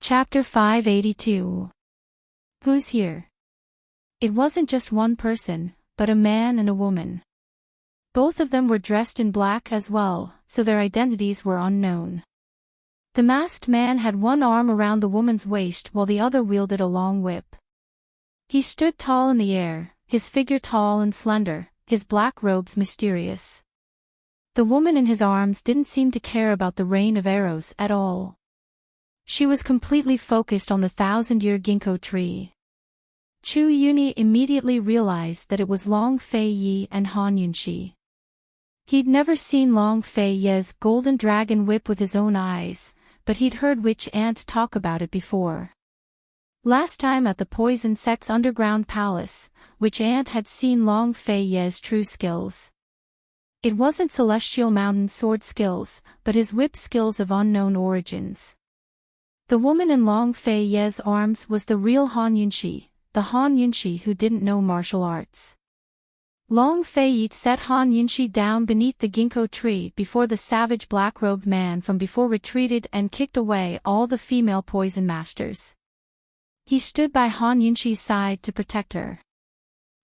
Chapter 582. Who's here? It wasn't just one person, but a man and a woman. Both of them were dressed in black as well, so their identities were unknown. The masked man had one arm around the woman's waist while the other wielded a long whip. He stood tall in the air, his figure tall and slender, his black robes mysterious. The woman in his arms didn't seem to care about the rain of arrows at all. She was completely focused on the 1,000-year ginkgo tree. Chu Yuni immediately realized that it was Long Fei Yi and Han Yunxi. He'd never seen Long Fei Ye's golden dragon whip with his own eyes, but he'd heard Witch Ant talk about it before. Last time at the Poison Sect's underground palace, Witch Ant had seen Long Fei Ye's true skills. It wasn't Celestial Mountain sword skills, but his whip skills of unknown origins. The woman in Long Fei Ye's arms was the real Han Yunxi, the Han Yunxi who didn't know martial arts. Long Fei Yi set Han Yunxi down beneath the ginkgo tree before the savage black-robed man from before retreated and kicked away all the female poison masters. He stood by Han Yunxi's side to protect her.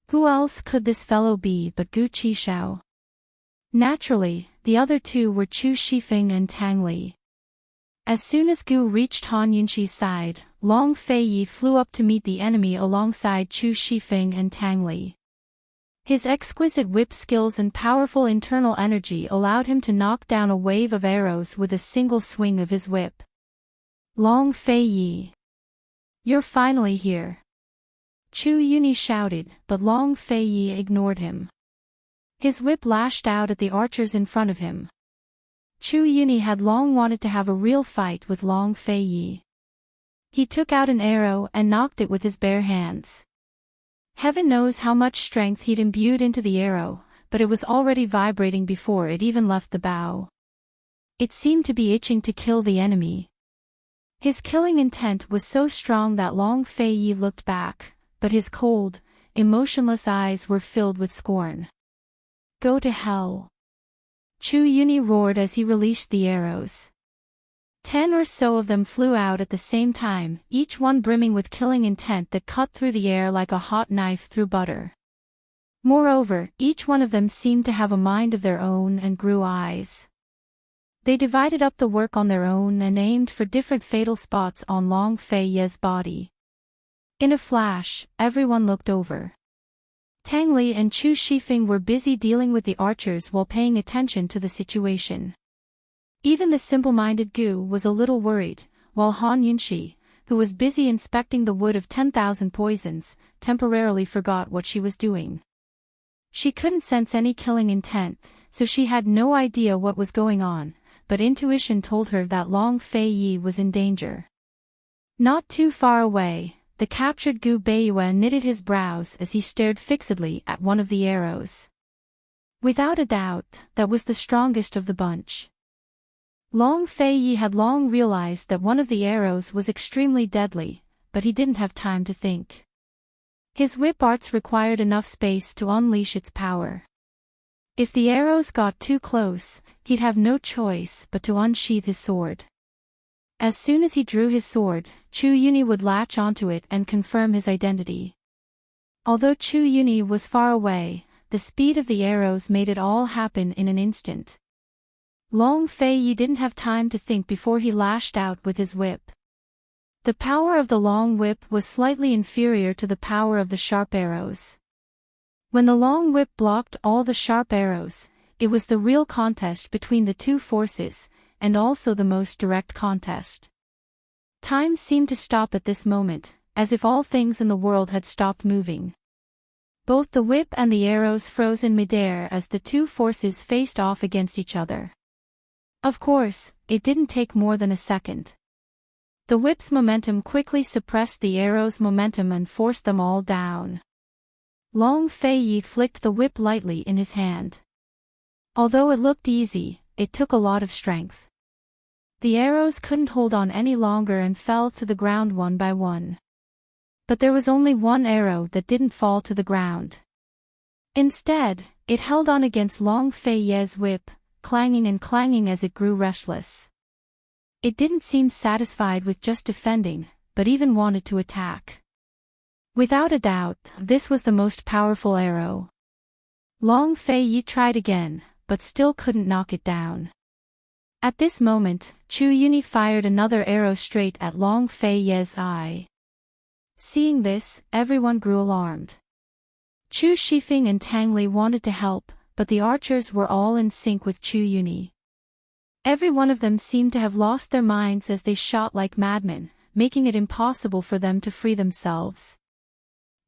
Who else could this fellow be but Gu Qishao? Naturally, the other two were Chu Shifeng and Tang Li. As soon as Gu reached Han Yunxi's side, Long Fei Yi flew up to meet the enemy alongside Chu Shifeng and Tang Li. His exquisite whip skills and powerful internal energy allowed him to knock down a wave of arrows with a single swing of his whip. Long Fei Yi. You're finally here. Chu Yuni shouted, but Long Fei Yi ignored him. His whip lashed out at the archers in front of him. Chu Yuni had long wanted to have a real fight with Long Fei Yi. He took out an arrow and knocked it with his bare hands. Heaven knows how much strength he'd imbued into the arrow, but it was already vibrating before it even left the bow. It seemed to be itching to kill the enemy. His killing intent was so strong that Long Fei Yi looked back, but his cold, emotionless eyes were filled with scorn. Go to hell. Chu Yuni roared as he released the arrows. 10 or so of them flew out at the same time, each one brimming with killing intent that cut through the air like a hot knife through butter. Moreover, each one of them seemed to have a mind of their own and grew eyes. They divided up the work on their own and aimed for different fatal spots on Long Fei Ye's body. In a flash, everyone looked over. Tang Li and Chu Shifeng were busy dealing with the archers while paying attention to the situation. Even the simple-minded Gu was a little worried, while Han Yunxi, who was busy inspecting the wood of 10,000 poisons, temporarily forgot what she was doing. She couldn't sense any killing intent, so she had no idea what was going on, but intuition told her that Long Fei Yi was in danger. Not too far away, the captured Gu Beiyue knitted his brows as he stared fixedly at one of the arrows. Without a doubt, that was the strongest of the bunch. Long Fei Yi had long realized that one of the arrows was extremely deadly, but he didn't have time to think. His whip arts required enough space to unleash its power. If the arrows got too close, he'd have no choice but to unsheath his sword. As soon as he drew his sword, Chu Yuni would latch onto it and confirm his identity. Although Chu Yuni was far away, the speed of the arrows made it all happen in an instant. Long Fei Yi didn't have time to think before he lashed out with his whip. The power of the long whip was slightly inferior to the power of the sharp arrows. When the long whip blocked all the sharp arrows, it was the real contest between the two forces, and also the most direct contest. Time seemed to stop at this moment, as if all things in the world had stopped moving. Both the whip and the arrows froze in midair as the two forces faced off against each other. Of course, it didn't take more than a second. The whip's momentum quickly suppressed the arrow's momentum and forced them all down. Long Fei Yi flicked the whip lightly in his hand. Although it looked easy, it took a lot of strength. The arrows couldn't hold on any longer and fell to the ground one by one. But there was only one arrow that didn't fall to the ground. Instead, it held on against Long Fei Ye's whip, clanging and clanging as it grew restless. It didn't seem satisfied with just defending, but even wanted to attack. Without a doubt, this was the most powerful arrow. Long Fei Yi tried again, but still couldn't knock it down. At this moment, Chu Yuni fired another arrow straight at Long Fei Yi's eye. Seeing this, everyone grew alarmed. Chu Shifeng and Tang Li wanted to help, but the archers were all in sync with Chu Yuni. Every one of them seemed to have lost their minds as they shot like madmen, making it impossible for them to free themselves.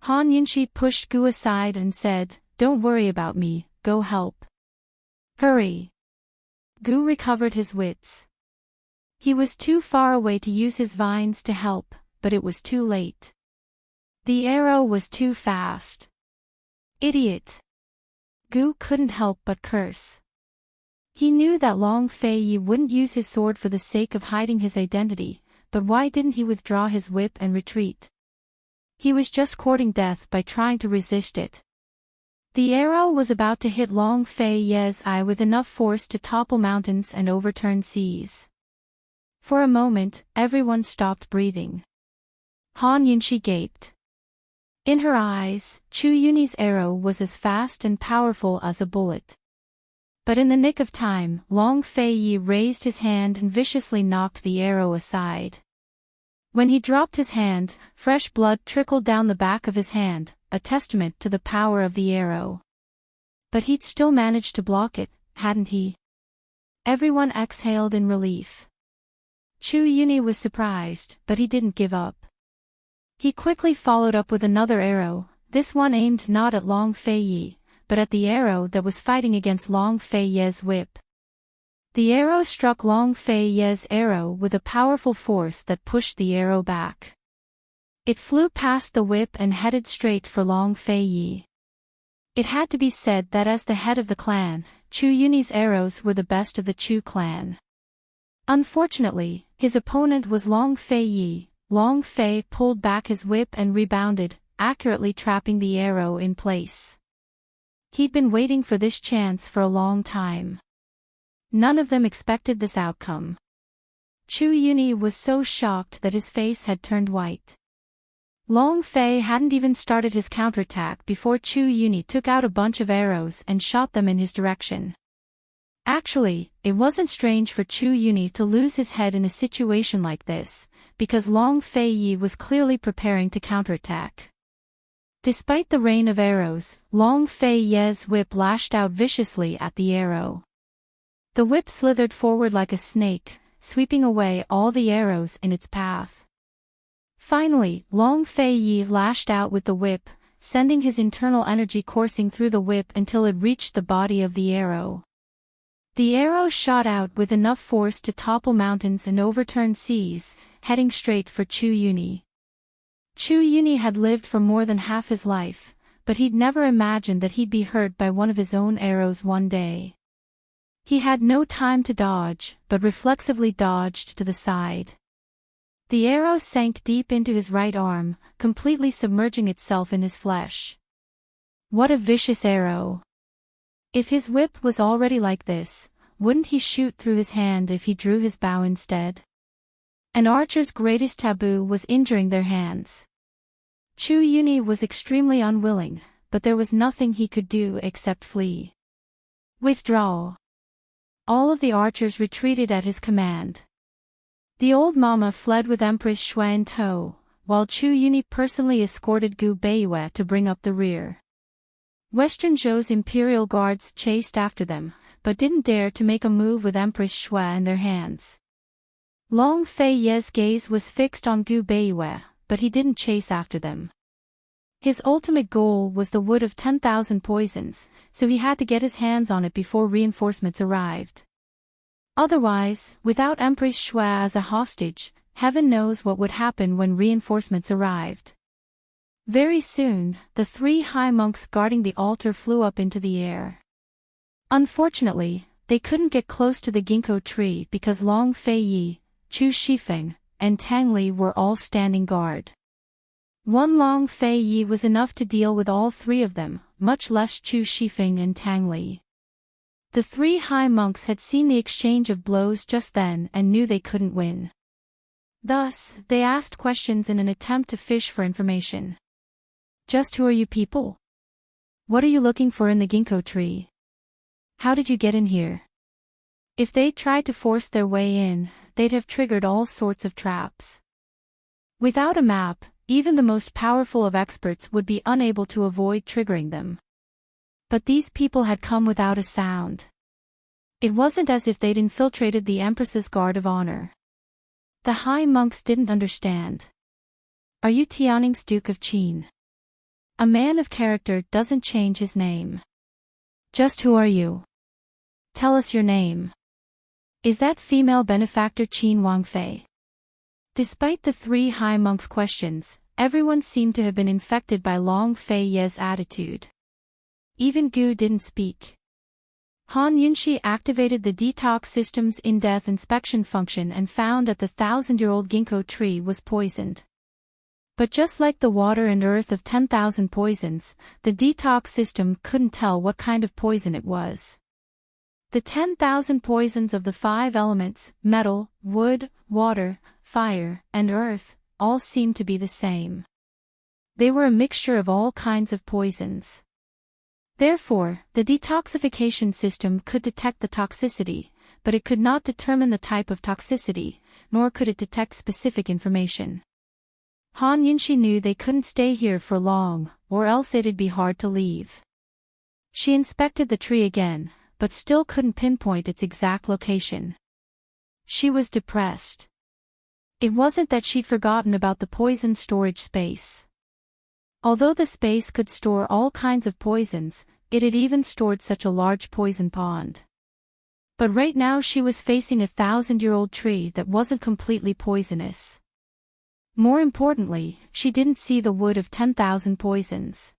Han Yunxi pushed Gu aside and said, "Don't worry about me, go help." "Hurry." Gu recovered his wits. He was too far away to use his vines to help, but it was too late. The arrow was too fast. "Idiot!" Gu couldn't help but curse. He knew that Long Fei Yi wouldn't use his sword for the sake of hiding his identity, but why didn't he withdraw his whip and retreat? He was just courting death by trying to resist it. The arrow was about to hit Long Fei Yi's eye with enough force to topple mountains and overturn seas. For a moment, everyone stopped breathing. Han Yunxi gaped. In her eyes, Chu Yuni's arrow was as fast and powerful as a bullet. But in the nick of time, Long Fei Yi raised his hand and viciously knocked the arrow aside. When he dropped his hand, fresh blood trickled down the back of his hand, a testament to the power of the arrow. But he'd still managed to block it, hadn't he? Everyone exhaled in relief. Chu Yuni was surprised, but he didn't give up. He quickly followed up with another arrow, this one aimed not at Long Fei Yi, but at the arrow that was fighting against Long Fei Yi's whip. The arrow struck Long Fei Yi's arrow with a powerful force that pushed the arrow back. It flew past the whip and headed straight for Long Fei Yi. It had to be said that as the head of the clan, Chu Yuni's arrows were the best of the Chu clan. Unfortunately, his opponent was Long Fei Yi. Long Fei pulled back his whip and rebounded, accurately trapping the arrow in place. He'd been waiting for this chance for a long time. None of them expected this outcome. Chu Yuni was so shocked that his face had turned white. Long Fei hadn't even started his counterattack before Chu Yuni took out a bunch of arrows and shot them in his direction. Actually, it wasn't strange for Chu Yuni to lose his head in a situation like this, because Long Fei Yi was clearly preparing to counterattack. Despite the rain of arrows, Long Fei Yi's whip lashed out viciously at the arrow. The whip slithered forward like a snake, sweeping away all the arrows in its path. Finally, Long Fei Yi lashed out with the whip, sending his internal energy coursing through the whip until it reached the body of the arrow. The arrow shot out with enough force to topple mountains and overturn seas, heading straight for Chu Yuni. Chu Yuni had lived for more than half his life, but he'd never imagined that he'd be hurt by one of his own arrows one day. He had no time to dodge, but reflexively dodged to the side. The arrow sank deep into his right arm, completely submerging itself in his flesh. What a vicious arrow! If his whip was already like this, wouldn't he shoot through his hand if he drew his bow instead? An archer's greatest taboo was injuring their hands. Chu Yuni was extremely unwilling, but there was nothing he could do except flee. Withdraw. All of the archers retreated at his command. The old mama fled with Empress Shui in tow, while Chu Yuni personally escorted Gu Beiyue to bring up the rear. Western Zhou's imperial guards chased after them, but didn't dare to make a move with Empress Shui in their hands. Long Fei Yi's gaze was fixed on Gu Beiyue, but he didn't chase after them. His ultimate goal was the wood of 10,000 poisons, so he had to get his hands on it before reinforcements arrived. Otherwise, without Empress Shui as a hostage, heaven knows what would happen when reinforcements arrived. Very soon, the 3 high monks guarding the altar flew up into the air. Unfortunately, they couldn't get close to the ginkgo tree because Long Fei Yi, Chu Shifeng, and Tang Li were all standing guard. One Long Fei Yi was enough to deal with all 3 of them, much less Chu Shifeng and Tang Li. The three high monks had seen the exchange of blows just then and knew they couldn't win. Thus, they asked questions in an attempt to fish for information. Just who are you people? What are you looking for in the ginkgo tree? How did you get in here? If they'd tried to force their way in, they'd have triggered all sorts of traps. Without a map, even the most powerful of experts would be unable to avoid triggering them. But these people had come without a sound. It wasn't as if they'd infiltrated the Empress's guard of honor. The high monks didn't understand. Are you Tianning's Duke of Qin? A man of character doesn't change his name. Just who are you? Tell us your name. Is that female benefactor Qin Wangfei? Despite the three high monks' questions, everyone seemed to have been infected by Long Fei Ye's attitude. Even Gu didn't speak. Han Yunxi activated the detox system's in-depth inspection function and found that the 1,000-year-old ginkgo tree was poisoned. But just like the water and earth of 10,000 poisons, the detox system couldn't tell what kind of poison it was. The 10,000 poisons of the 5 elements, metal, wood, water, fire, and earth, all seemed to be the same. They were a mixture of all kinds of poisons. Therefore, the detoxification system could detect the toxicity, but it could not determine the type of toxicity, nor could it detect specific information. Han Yunxi knew they couldn't stay here for long, or else it'd be hard to leave. She inspected the tree again, but still couldn't pinpoint its exact location. She was depressed. It wasn't that she'd forgotten about the poison storage space. Although the space could store all kinds of poisons, it had even stored such a large poison pond. But right now she was facing a 1,000-year-old tree that wasn't completely poisonous. More importantly, she didn't see the wood of 10,000 poisons.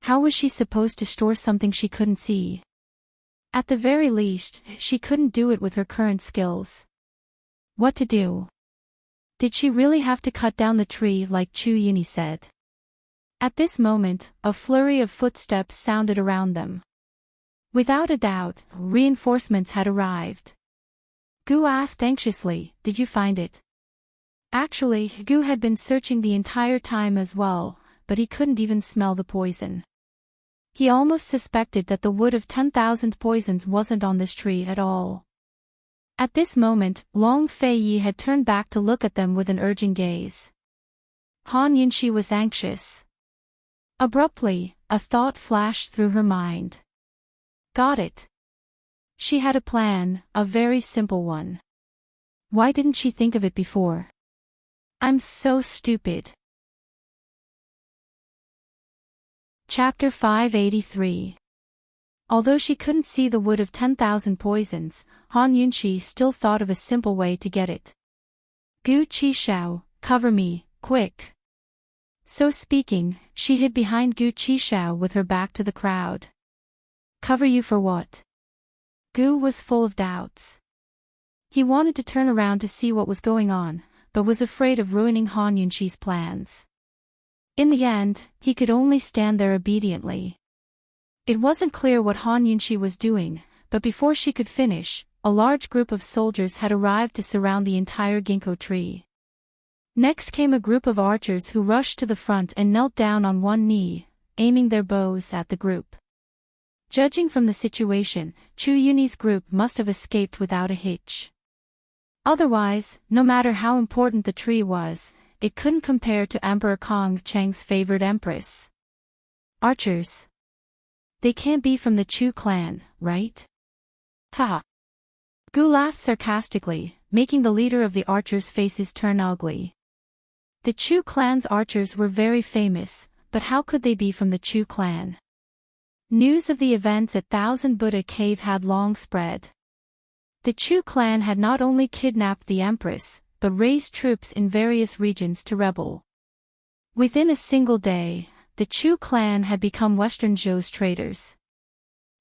How was she supposed to store something she couldn't see? At the very least, she couldn't do it with her current skills. What to do? Did she really have to cut down the tree like Chu Yuni said? At this moment, a flurry of footsteps sounded around them. Without a doubt, reinforcements had arrived. Gu asked anxiously, "Did you find it?" Actually, Gu had been searching the entire time as well, but he couldn't even smell the poison. He almost suspected that the wood of 10,000 poisons wasn't on this tree at all. At this moment, Long Fei Yi had turned back to look at them with an urging gaze. Han Yunxi was anxious. Abruptly, a thought flashed through her mind. Got it. She had a plan, a very simple one. Why didn't she think of it before? I'm so stupid. Chapter 583. Although she couldn't see the wood of 10,000 poisons, Han Yunxi still thought of a simple way to get it. Gu Qishao, cover me, quick. So speaking, she hid behind Gu Qishao with her back to the crowd. Cover you for what? Gu was full of doubts. He wanted to turn around to see what was going on, but was afraid of ruining Han Yunxi's plans. In the end, he could only stand there obediently. It wasn't clear what Han Yunxi was doing, but before she could finish, a large group of soldiers had arrived to surround the entire ginkgo tree. Next came a group of archers who rushed to the front and knelt down on one knee, aiming their bows at the group. Judging from the situation, Chu Yuni's group must have escaped without a hitch. Otherwise, no matter how important the tree was, it couldn't compare to Emperor Kong Cheng's favored empress. Archers. They can't be from the Chu clan, right? Ha! Gu laughed sarcastically, making the leader of the archers' faces turn ugly. The Chu clan's archers were very famous, but how could they be from the Chu clan? News of the events at Thousand Buddha Cave had long spread. The Chu clan had not only kidnapped the empress, but raised troops in various regions to rebel. Within a single day, the Chu clan had become Western Zhou's traitors.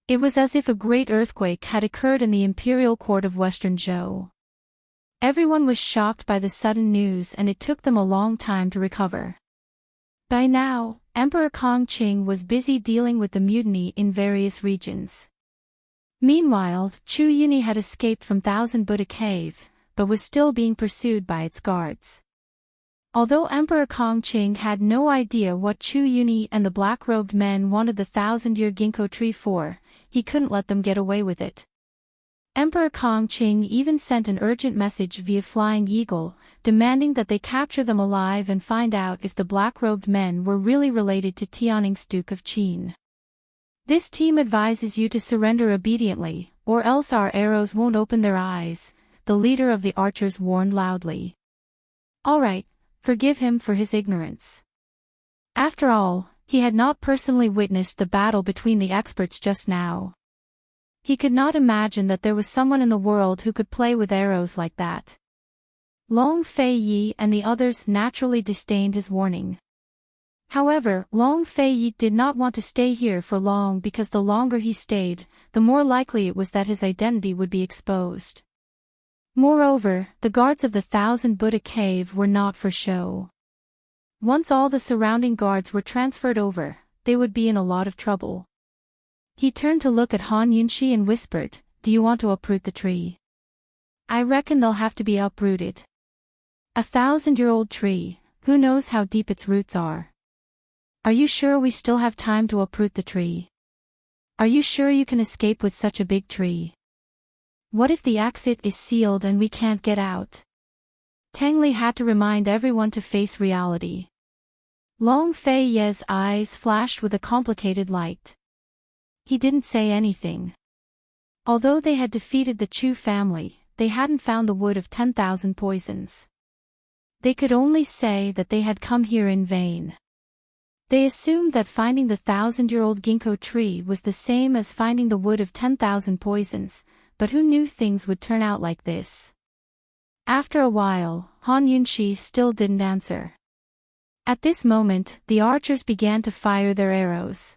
It was as if a great earthquake had occurred in the imperial court of Western Zhou. Everyone was shocked by the sudden news and it took them a long time to recover. By now, Emperor Kong Qing was busy dealing with the mutiny in various regions. Meanwhile, Chu Yuni had escaped from Thousand Buddha Cave, but was still being pursued by its guards. Although Emperor Kong Qing had no idea what Chu Yuni and the black-robed men wanted the 1,000-year ginkgo tree for, he couldn't let them get away with it. Emperor Kong Qing even sent an urgent message via Flying Eagle, demanding that they capture them alive and find out if the black-robed men were really related to Tianning's Duke of Qin. This team advises you to surrender obediently, or else our arrows won't open their eyes, the leader of the archers warned loudly. All right, forgive him for his ignorance. After all, he had not personally witnessed the battle between the experts just now. He could not imagine that there was someone in the world who could play with arrows like that. Long Fei Yi and the others naturally disdained his warning. However, Long Fei Yi did not want to stay here for long because the longer he stayed, the more likely it was that his identity would be exposed. Moreover, the guards of the Thousand Buddha Cave were not for show. Once all the surrounding guards were transferred over, they would be in a lot of trouble. He turned to look at Han Yunxi and whispered, "Do you want to uproot the tree? I reckon they'll have to be uprooted. 1,000-year-old tree, who knows how deep its roots are? Are you sure we still have time to uproot the tree? Are you sure you can escape with such a big tree? What if the exit is sealed and we can't get out?" Tang Li had to remind everyone to face reality. Long Fei Ye's eyes flashed with a complicated light. He didn't say anything. Although they had defeated the Chu family, they hadn't found the wood of 10,000 poisons. They could only say that they had come here in vain. They assumed that finding the 1,000-year-old ginkgo tree was the same as finding the wood of 10,000 poisons, but who knew things would turn out like this? After a while, Han Yunxi still didn't answer. At this moment, the archers began to fire their arrows.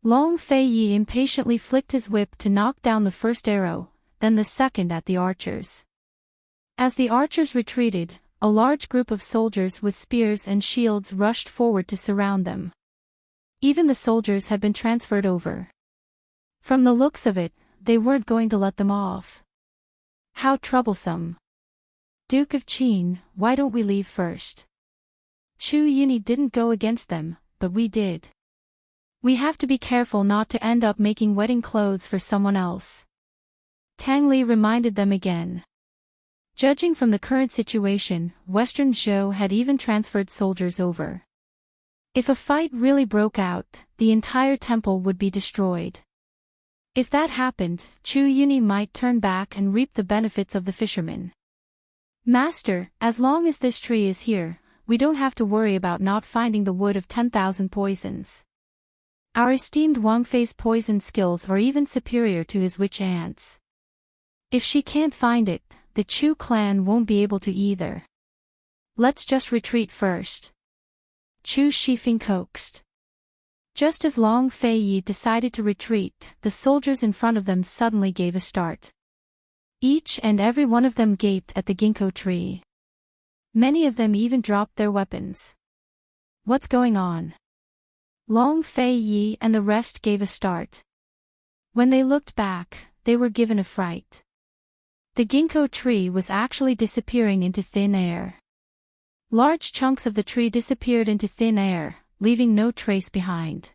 Long Fei Yi impatiently flicked his whip to knock down the first arrow, then the second at the archers. As the archers retreated, a large group of soldiers with spears and shields rushed forward to surround them. Even the soldiers had been transferred over. From the looks of it, they weren't going to let them off. How troublesome. Duke of Qin, why don't we leave first? Chu Yuni didn't go against them, but we did. We have to be careful not to end up making wedding clothes for someone else. Tang Li reminded them again. Judging from the current situation, Western Zhou had even transferred soldiers over. If a fight really broke out, the entire temple would be destroyed. If that happened, Chu Yuni might turn back and reap the benefits of the fishermen. Master, as long as this tree is here, we don't have to worry about not finding the wood of 10,000 poisons. Our esteemed Wang Fei's poison skills are even superior to his witch aunt's. If she can't find it, the Chu clan won't be able to either. Let's just retreat first. Chu Shifeng coaxed. Just as Long Fei Yi decided to retreat, the soldiers in front of them suddenly gave a start. Each and every one of them gaped at the ginkgo tree. Many of them even dropped their weapons. What's going on? Long Fei Yi and the rest gave a start. When they looked back, they were given a fright. The ginkgo tree was actually disappearing into thin air. Large chunks of the tree disappeared into thin air, leaving no trace behind.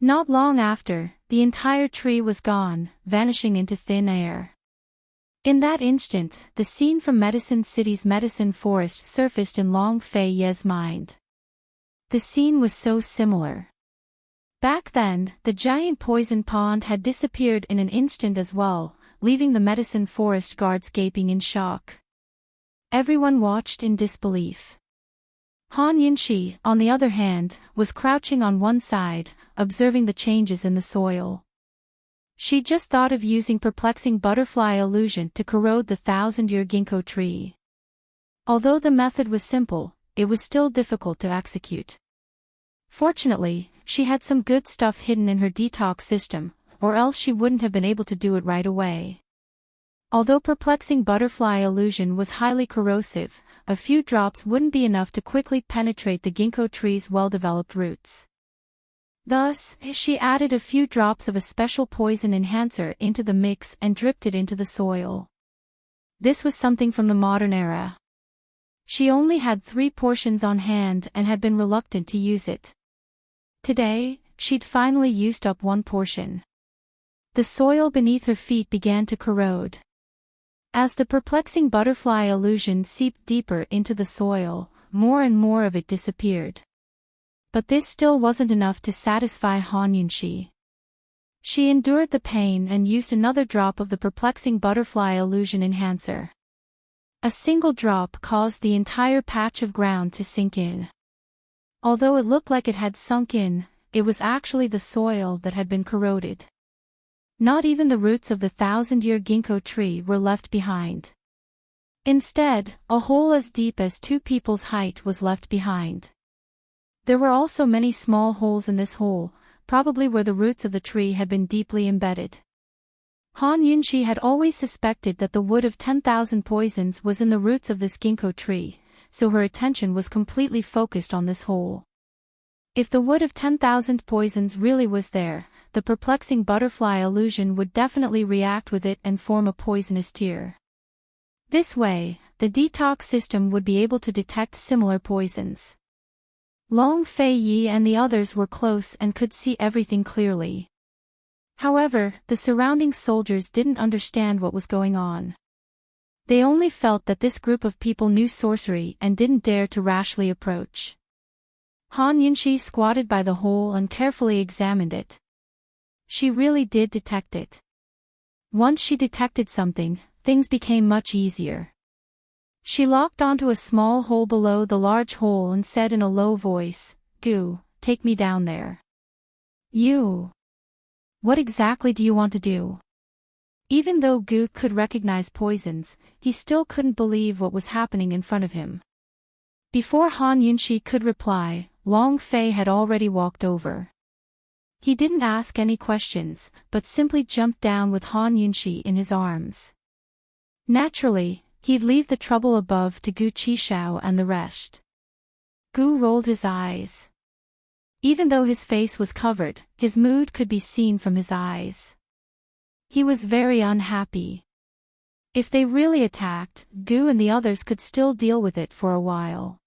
Not long after, the entire tree was gone, vanishing into thin air. In that instant, the scene from Medicine City's medicine forest surfaced in Long Fei Ye's mind. The scene was so similar. Back then, the giant poison pond had disappeared in an instant as well, leaving the medicine forest guards gaping in shock. Everyone watched in disbelief. Han Yunxi, on the other hand, was crouching on one side, observing the changes in the soil. She just thought of using perplexing butterfly illusion to corrode the 1,000-year ginkgo tree. Although the method was simple, it was still difficult to execute. Fortunately, she had some good stuff hidden in her detox system, or else she wouldn't have been able to do it right away. Although perplexing butterfly illusion was highly corrosive, a few drops wouldn't be enough to quickly penetrate the ginkgo tree's well-developed roots. Thus, she added a few drops of a special poison enhancer into the mix and dripped it into the soil. This was something from the modern era. She only had 3 portions on hand and had been reluctant to use it. Today, she'd finally used up 1 portion. The soil beneath her feet began to corrode. As the perplexing butterfly illusion seeped deeper into the soil, more and more of it disappeared. But this still wasn't enough to satisfy Han Yunxi. She endured the pain and used another drop of the perplexing butterfly illusion enhancer. A single drop caused the entire patch of ground to sink in. Although it looked like it had sunk in, it was actually the soil that had been corroded. Not even the roots of the 1,000-year ginkgo tree were left behind. Instead, a hole as deep as 2 people's height was left behind. There were also many small holes in this hole, probably where the roots of the tree had been deeply embedded. Han Yunxi had always suspected that the wood of 10,000 poisons was in the roots of this ginkgo tree, so her attention was completely focused on this hole. If the wood of 10,000 poisons really was there, the perplexing butterfly illusion would definitely react with it and form a poisonous tear. This way, the detox system would be able to detect similar poisons. Long Fei Yi and the others were close and could see everything clearly. However, the surrounding soldiers didn't understand what was going on. They only felt that this group of people knew sorcery and didn't dare to rashly approach. Han Yunxi squatted by the hole and carefully examined it. She really did detect it. Once she detected something, things became much easier. She locked onto a small hole below the large hole and said in a low voice, "Gu, take me down there." "You? What exactly do you want to do?" Even though Gu could recognize poisons, he still couldn't believe what was happening in front of him. Before Han Yunxi could reply, Long Fei had already walked over. He didn't ask any questions, but simply jumped down with Han Yunxi in his arms. Naturally, he'd leave the trouble above to Gu Qishao and the rest. Gu rolled his eyes. Even though his face was covered, his mood could be seen from his eyes. He was very unhappy. If they really attacked, Gu and the others could still deal with it for a while.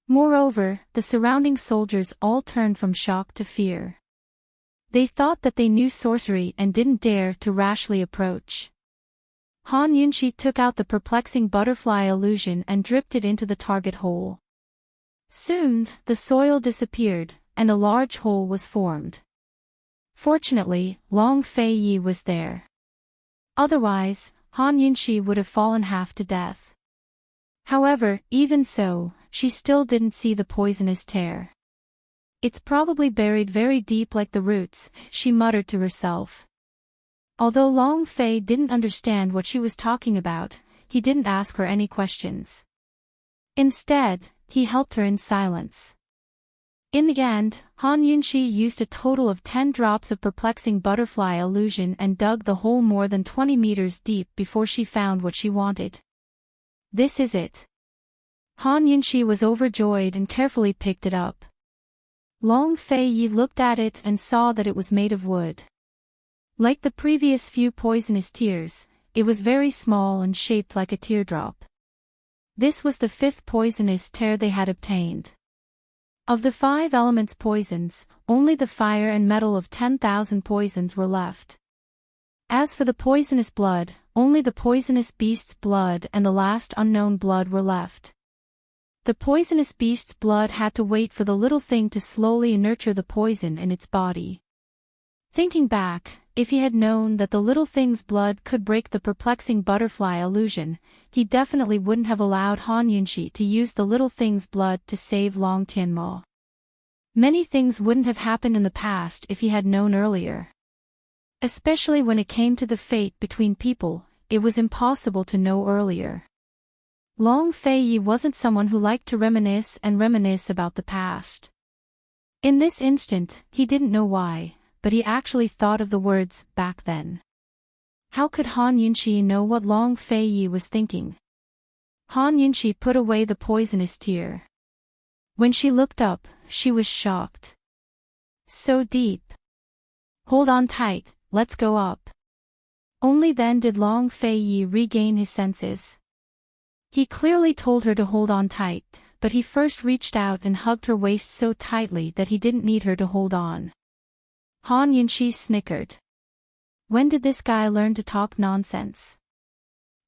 Moreover, the surrounding soldiers all turned from shock to fear. They thought that they knew sorcery and didn't dare to rashly approach. Han Yunxi took out the perplexing butterfly illusion and dripped it into the target hole. Soon, the soil disappeared, and a large hole was formed. Fortunately, Long Fei Yi was there. Otherwise, Han Yunxi would have fallen half to death. However, even so, she still didn't see the poisonous tear. "It's probably buried very deep like the roots," she muttered to herself. Although Long Fei didn't understand what she was talking about, he didn't ask her any questions. Instead, he helped her in silence. In the end, Han Yunxi used a total of 10 drops of perplexing butterfly illusion and dug the hole more than 20 meters deep before she found what she wanted. "This is it." Han Yunxi was overjoyed and carefully picked it up. Long Fei Yi looked at it and saw that it was made of wood. Like the previous few poisonous tears, it was very small and shaped like a teardrop. This was the 5th poisonous tear they had obtained. Of the 5 elements poisons, only the fire and metal of 10,000 poisons were left. As for the poisonous blood, only the poisonous beast's blood and the last unknown blood were left. The poisonous beast's blood had to wait for the little thing to slowly nurture the poison in its body. Thinking back, if he had known that the little thing's blood could break the perplexing butterfly illusion, he definitely wouldn't have allowed Han Yunxi to use the little thing's blood to save Long Tianmo. Many things wouldn't have happened in the past if he had known earlier. Especially when it came to the fate between people, it was impossible to know earlier. Long Fei Yi wasn't someone who liked to reminisce about the past. In this instant, he didn't know why, but he actually thought of the words, "back then." How could Han Yunxi know what Long Fei Yi was thinking? Han Yunxi put away the poisonous tear. When she looked up, she was shocked. So deep. Hold on tight, let's go up. Only then did Long Fei Yi regain his senses. He clearly told her to hold on tight, but he first reached out and hugged her waist so tightly that he didn't need her to hold on. Han Yunxi snickered. When did this guy learn to talk nonsense?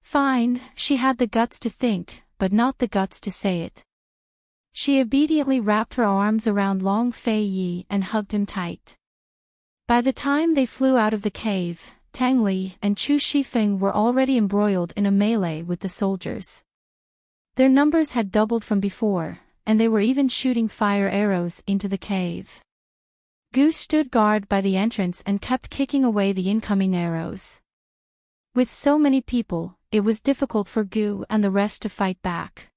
Fine, she had the guts to think, but not the guts to say it. She obediently wrapped her arms around Long Fei Yi and hugged him tight. By the time they flew out of the cave, Tang Li and Chu Shifeng were already embroiled in a melee with the soldiers. Their numbers had doubled from before, and they were even shooting fire arrows into the cave. Gu stood guard by the entrance and kept kicking away the incoming arrows. With so many people, it was difficult for Gu and the rest to fight back.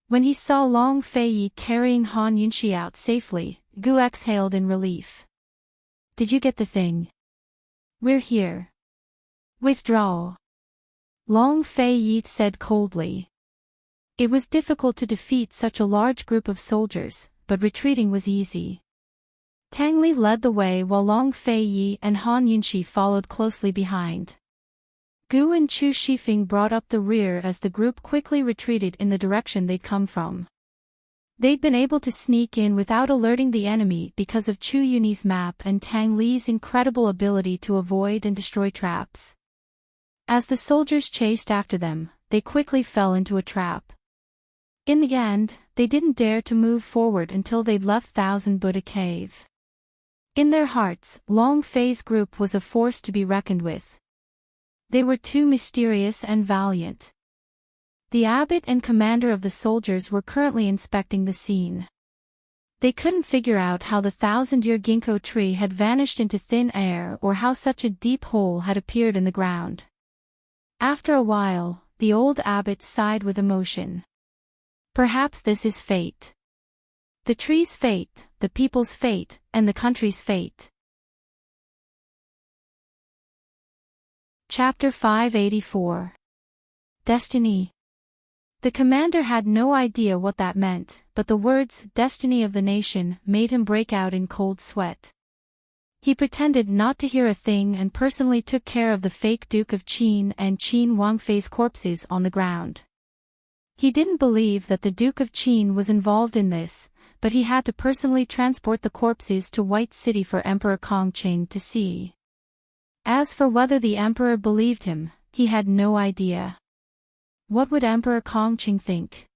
When he saw Long Fei Yi carrying Han Yunxi out safely, Gu exhaled in relief. Did you get the thing? We're here. Withdraw. Long Fei Yi said coldly. It was difficult to defeat such a large group of soldiers, but retreating was easy. Tang Li led the way while Long Fei Yi and Han Yunxi followed closely behind. Gu and Chu Shifeng brought up the rear as the group quickly retreated in the direction they'd come from. They'd been able to sneak in without alerting the enemy because of Chu Yuni's map and Tang Li's incredible ability to avoid and destroy traps. As the soldiers chased after them, they quickly fell into a trap. In the end, they didn't dare to move forward until they'd left Thousand Buddha Cave. In their hearts, Long Fei's group was a force to be reckoned with. They were too mysterious and valiant. The abbot and commander of the soldiers were currently inspecting the scene. They couldn't figure out how the 1,000-year ginkgo tree had vanished into thin air or how such a deep hole had appeared in the ground. After a while, the old abbot sighed with emotion. Perhaps this is fate. The tree's fate, the people's fate, and the country's fate. Chapter 584. Destiny. The commander had no idea what that meant, but the words, destiny of the nation, made him break out in cold sweat. He pretended not to hear a thing and personally took care of the fake Duke of Qin and Qin Wangfei's corpses on the ground. He didn't believe that the Duke of Qin was involved in this, but he had to personally transport the corpses to White City for Emperor Kongqing to see. As for whether the emperor believed him, he had no idea. What would Emperor Kongqing think?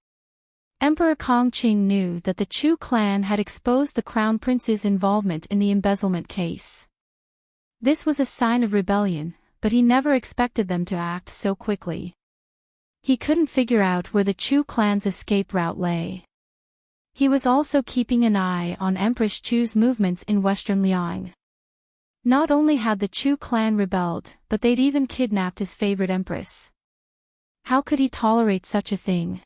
Emperor Kongqing knew that the Chu clan had exposed the crown prince's involvement in the embezzlement case. This was a sign of rebellion, but he never expected them to act so quickly. He couldn't figure out where the Chu clan's escape route lay. He was also keeping an eye on Empress Chu's movements in western Liang. Not only had the Chu clan rebelled, but they'd even kidnapped his favorite empress. How could he tolerate such a thing?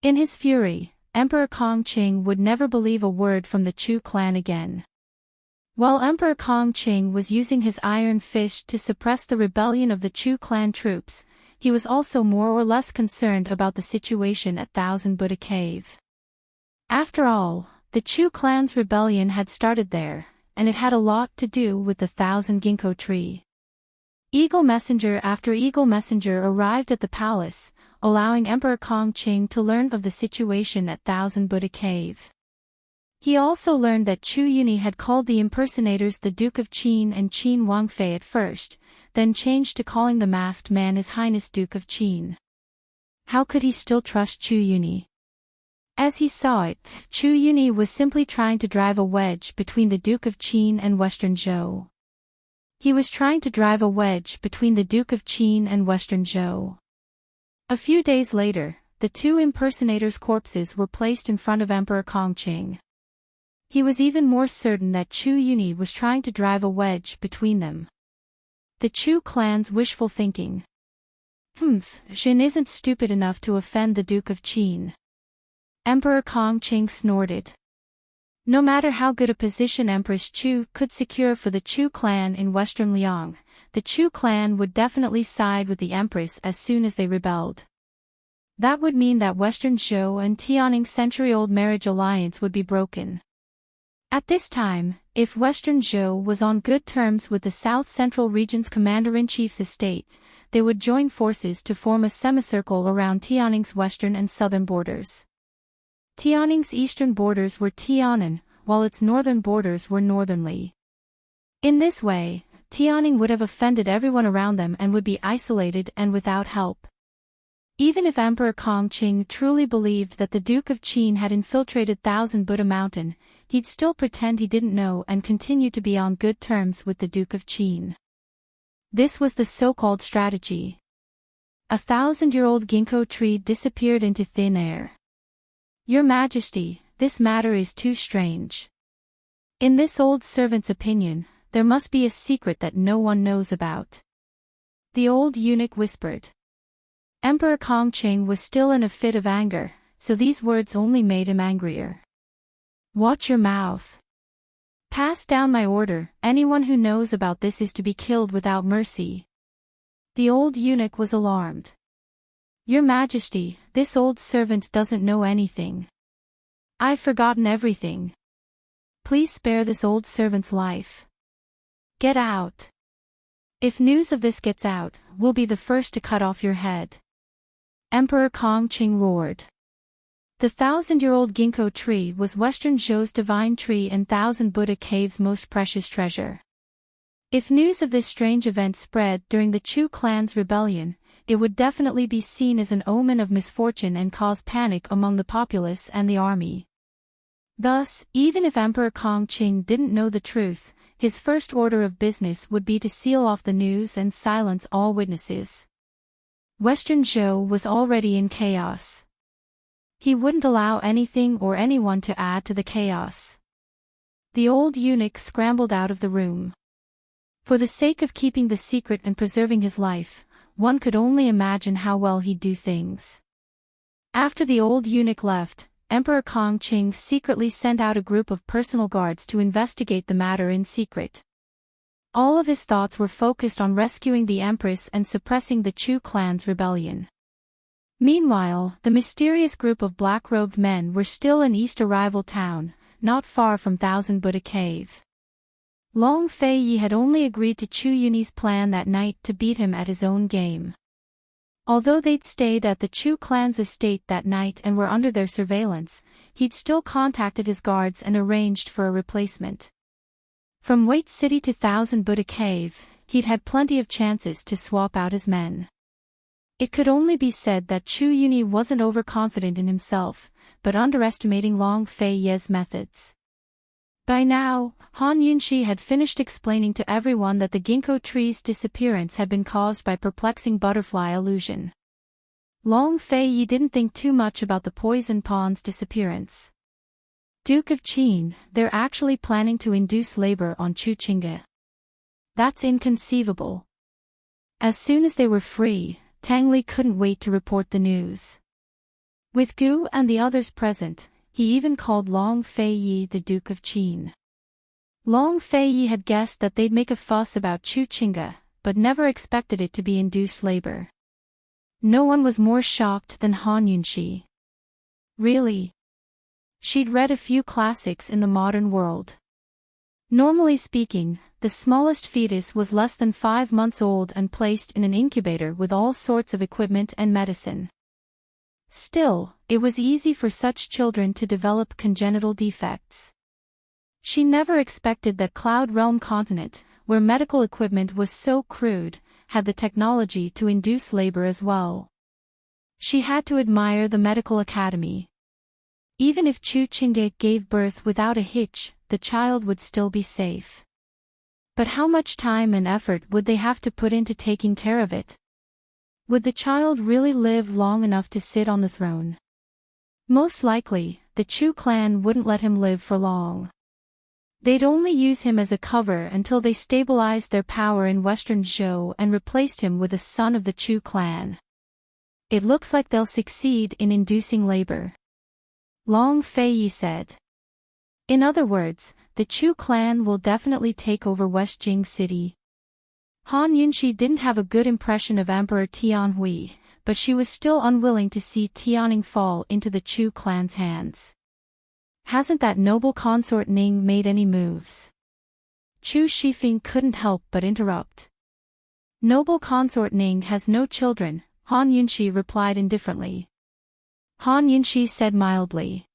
In his fury, Emperor Kongqing would never believe a word from the Chu clan again. While Emperor Kongqing was using his iron fist to suppress the rebellion of the Chu clan troops, he was also more or less concerned about the situation at Thousand Buddha Cave. After all, the Chu clan's rebellion had started there, and it had a lot to do with the 1,000 ginkgo tree. Eagle messenger after eagle messenger arrived at the palace, allowing Emperor Kongqing to learn of the situation at Thousand Buddha Cave. He also learned that Chu Yuni had called the impersonators the Duke of Qin and Qin Wangfei at first, then changed to calling the masked man His Highness Duke of Qin. How could he still trust Chu Yuni? As he saw it, Chu Yuni was simply trying to drive a wedge between the Duke of Qin and Western Zhou. He was trying to drive a wedge between the Duke of Qin and Western Zhou. A few days later, the two impersonators' corpses were placed in front of Emperor Kongqing. He was even more certain that Chu Yuni was trying to drive a wedge between them. The Chu clan's wishful thinking. Xin isn't stupid enough to offend the Duke of Qin. Emperor Kongqing snorted. No matter how good a position Empress Chu could secure for the Chu clan in western Liang, the Chu clan would definitely side with the Empress as soon as they rebelled. That would mean that Western Zhou and Tianning's century-old marriage alliance would be broken. At this time, If Western Zhou was on good terms with the South Central Region's Commander-in-Chief's estate, they would join forces to form a semicircle around Tianning's western and southern borders. Tianning's eastern borders were Tianan, while its northern borders were northernly. In this way, Tianning would have offended everyone around them and would be isolated and without help. Even if Emperor Kongqing truly believed that the Duke of Qin had infiltrated Thousand Buddha Mountain, he'd still pretend he didn't know and continue to be on good terms with the Duke of Qin. This was the so-called strategy. A 1,000-year-old ginkgo tree disappeared into thin air. Your Majesty, this matter is too strange. In this old servant's opinion, there must be a secret that no one knows about. The old eunuch whispered. Emperor Kongqing was still in a fit of anger, so these words only made him angrier. Watch your mouth. Pass down my order, anyone who knows about this is to be killed without mercy. The old eunuch was alarmed. Your Majesty, this old servant doesn't know anything. I've forgotten everything. Please spare this old servant's life. Get out. If news of this gets out, we'll be the first to cut off your head. Emperor Kongqing roared. The 1,000-year-old ginkgo tree was Western Zhou's divine tree and Thousand Buddha Cave's most precious treasure. If news of this strange event spread during the Chu clan's rebellion, it would definitely be seen as an omen of misfortune and cause panic among the populace and the army. Thus, even if Emperor Kongqing didn't know the truth, his first order of business would be to seal off the news and silence all witnesses. Western Zhou was already in chaos. He wouldn't allow anything or anyone to add to the chaos. The old eunuch scrambled out of the room. For the sake of keeping the secret and preserving his life, one could only imagine how well he'd do things. After the old eunuch left, Emperor Kongqing secretly sent out a group of personal guards to investigate the matter in secret. All of his thoughts were focused on rescuing the Empress and suppressing the Chu clan's rebellion. Meanwhile, the mysterious group of black-robed men were still in East Arrival Town, not far from Thousand Buddha Cave. Long Fei Yi had only agreed to Chu Yunyi's plan that night to beat him at his own game. Although they'd stayed at the Chu clan's estate that night and were under their surveillance, he'd still contacted his guards and arranged for a replacement. From Wait City to Thousand Buddha Cave, he'd had plenty of chances to swap out his men. It could only be said that Chu Yunyi wasn't overconfident in himself, but underestimating Long Fei Ye's methods. By now, Han Yunxi had finished explaining to everyone that the ginkgo tree's disappearance had been caused by perplexing butterfly illusion. Long Fei Yi didn't think too much about the poison pawn's disappearance. Duke of Qin, they're actually planning to induce labor on Chu Qingge. That's inconceivable. As soon as they were free, Tang Li couldn't wait to report the news. With Gu and the others present, he even called Long Fei Yi the Duke of Qin. Long Fei Yi had guessed that they'd make a fuss about Chu Qingge, but never expected it to be induced labor. No one was more shocked than Han Yunxi. Really? She'd read a few classics in the modern world. Normally speaking, the smallest fetus was less than 5 months old and placed in an incubator with all sorts of equipment and medicine. Still, it was easy for such children to develop congenital defects. She never expected that Cloud Realm continent, where medical equipment was so crude, had the technology to induce labor as well. She had to admire the medical academy. Even if Chu Qingge gave birth without a hitch, the child would still be safe. But how much time and effort would they have to put into taking care of it? Would the child really live long enough to sit on the throne? Most likely, the Chu clan wouldn't let him live for long. They'd only use him as a cover until they stabilized their power in Western Zhou and replaced him with a son of the Chu clan. It looks like they'll succeed in inducing labor. Long Fei Yi said. In other words, the Chu clan will definitely take over West Jing City. Han Yunxi didn't have a good impression of Emperor Tianhui, but she was still unwilling to see Tianning fall into the Chu clan's hands. Hasn't that noble consort Ning made any moves? Chu Shifeng couldn't help but interrupt. Noble Consort Ning has no children, Han Yunshi replied indifferently. Han Yunshi said mildly.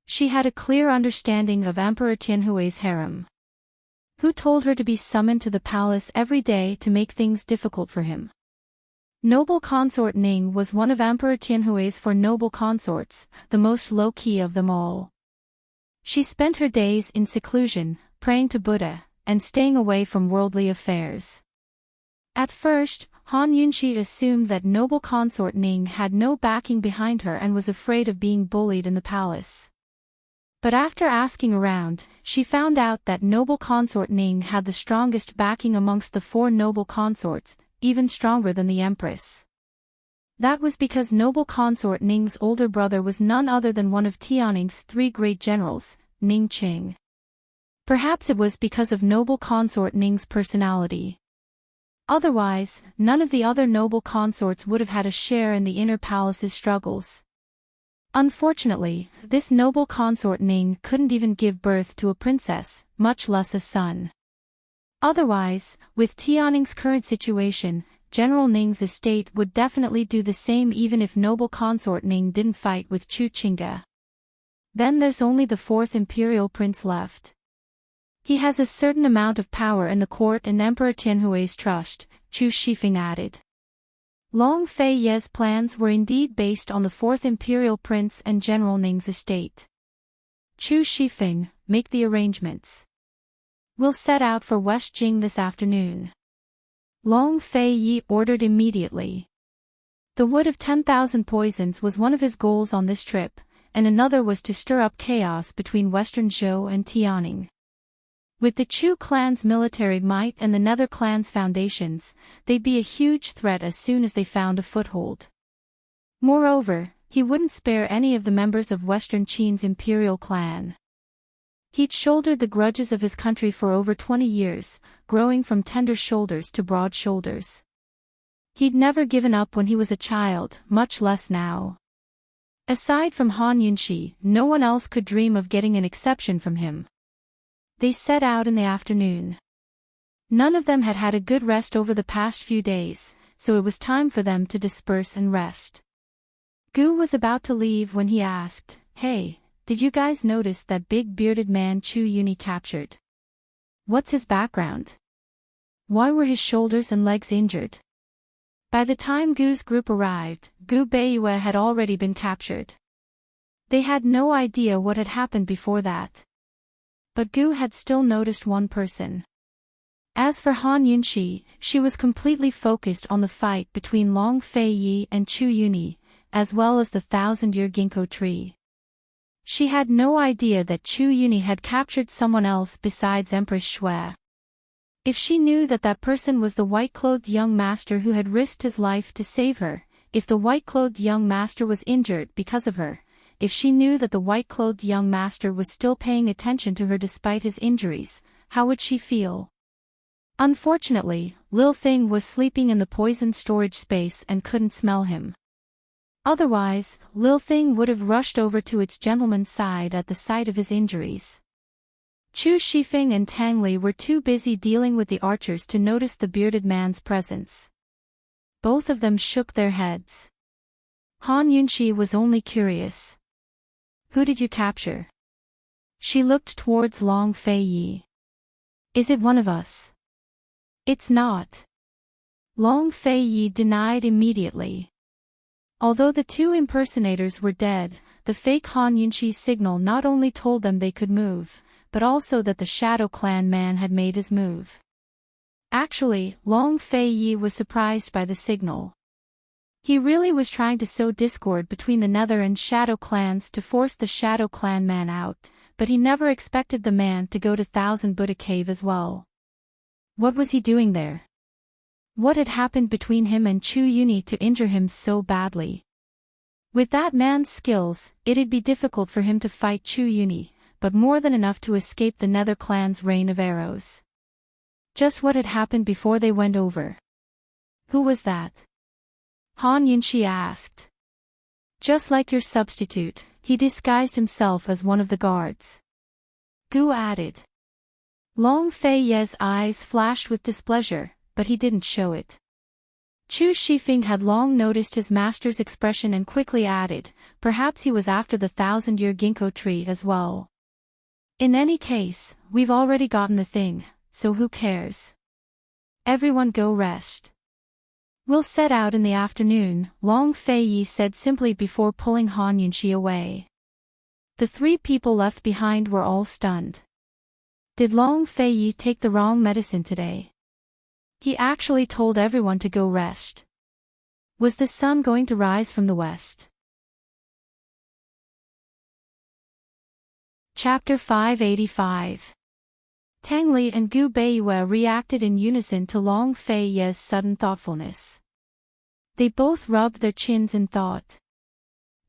She had a clear understanding of Emperor Tianhui's harem. Who told her to be summoned to the palace every day to make things difficult for him? Noble Consort Ning was one of Emperor Tianhui's four noble consorts, the most low-key of them all. She spent her days in seclusion, praying to Buddha, and staying away from worldly affairs. At first, Han Yunshi assumed that Noble Consort Ning had no backing behind her and was afraid of being bullied in the palace. But after asking around, she found out that Noble Consort Ning had the strongest backing amongst the four noble consorts, even stronger than the Empress. That was because Noble Consort Ning's older brother was none other than one of Tianning's three great generals, Ning Qing. Perhaps it was because of Noble Consort Ning's personality. Otherwise, none of the other noble consorts would have had a share in the inner palace's struggles. Unfortunately, this noble consort Ning couldn't even give birth to a princess, much less a son. Otherwise, with Tianning's current situation, General Ning's estate would definitely do the same even if noble consort Ning didn't fight with Chu Qingge. Then there's only the fourth imperial prince left. He has a certain amount of power in the court and Emperor Tianhui's trust, Chu Shifeng added. Long Fei Ye's plans were indeed based on the fourth imperial prince and General Ning's estate. Chu Shifeng, make the arrangements. We'll set out for West Jing this afternoon. Long Fei Ye ordered immediately. The Wood of 10,000 Poisons was one of his goals on this trip, and another was to stir up chaos between Western Zhou and Tianning. With the Chu clan's military might and the Nether clan's foundations, they'd be a huge threat as soon as they found a foothold. Moreover, he wouldn't spare any of the members of Western Qin's imperial clan. He'd shouldered the grudges of his country for over 20 years, growing from tender shoulders to broad shoulders. He'd never given up when he was a child, much less now. Aside from Han Yunshi, no one else could dream of getting an exception from him. They set out in the afternoon. None of them had had a good rest over the past few days, so it was time for them to disperse and rest. Gu was about to leave when he asked, "Hey, did you guys notice that big bearded man Chu Yuni captured? What's his background? Why were his shoulders and legs injured?" By the time Gu's group arrived, Gu Beiyue had already been captured. They had no idea what had happened before that. But Gu had still noticed one person. As for Han Yunshi, she was completely focused on the fight between Long Fei Yi and Chu Yuni, as well as the 1,000-year ginkgo tree. She had no idea that Chu Yuni had captured someone else besides Empress Shui. If she knew that that person was the white-clothed young master who had risked his life to save her, if the white-clothed young master was injured because of her, if she knew that the white-clothed young master was still paying attention to her despite his injuries, how would she feel? Unfortunately, Lil Thing was sleeping in the poison storage space and couldn't smell him. Otherwise, Lil Thing would have rushed over to its gentleman's side at the sight of his injuries. Chu Shifeng and Tang Li were too busy dealing with the archers to notice the bearded man's presence. Both of them shook their heads. Han Yunshi was only curious. "Who did you capture?" She looked towards Long Fei Yi. "Is it one of us?" "It's not." Long Fei Yi denied immediately. Although the two impersonators were dead, the fake Han Yunshi's signal not only told them they could move, but also that the Shadow Clan man had made his move. Actually, Long Fei Yi was surprised by the signal. He really was trying to sow discord between the Nether and Shadow clans to force the Shadow Clan man out, but he never expected the man to go to Thousand Buddha Cave as well. What was he doing there? What had happened between him and Chu Yuni to injure him so badly? With that man's skills, it'd be difficult for him to fight Chu Yuni, but more than enough to escape the Nether clan's rain of arrows. Just what had happened before they went over. "Who was that?" Han Yunshi asked. "Just like your substitute, he disguised himself as one of the guards." Gu added. Long Fei Ye's eyes flashed with displeasure, but he didn't show it. Chu Shifeng had long noticed his master's expression and quickly added, perhaps he was after the 1,000-year ginkgo tree as well. In any case, we've already gotten the thing, so who cares? Everyone go rest. We'll set out in the afternoon, Long Fei Yi said simply before pulling Han Yunxi away. The three people left behind were all stunned. Did Long Fei Yi take the wrong medicine today? He actually told everyone to go rest. Was the sun going to rise from the west? Chapter 585. Tang Li and Gu Beiyue reacted in unison to Long Fei Ye's sudden thoughtfulness. They both rubbed their chins in thought.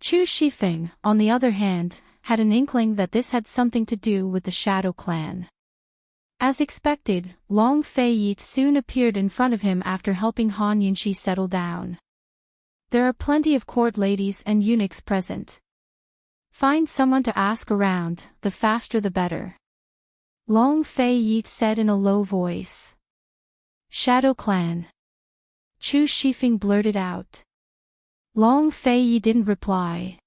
Chu Shifeng, on the other hand, had an inkling that this had something to do with the Shadow Clan. As expected, Long Fei Yi soon appeared in front of him after helping Han Yunxi settle down. There are plenty of court ladies and eunuchs present. Find someone to ask around, the faster the better. Long Fei Yi said in a low voice. Shadow Clan. Chu Shifeng blurted out. Long Fei Yi didn't reply.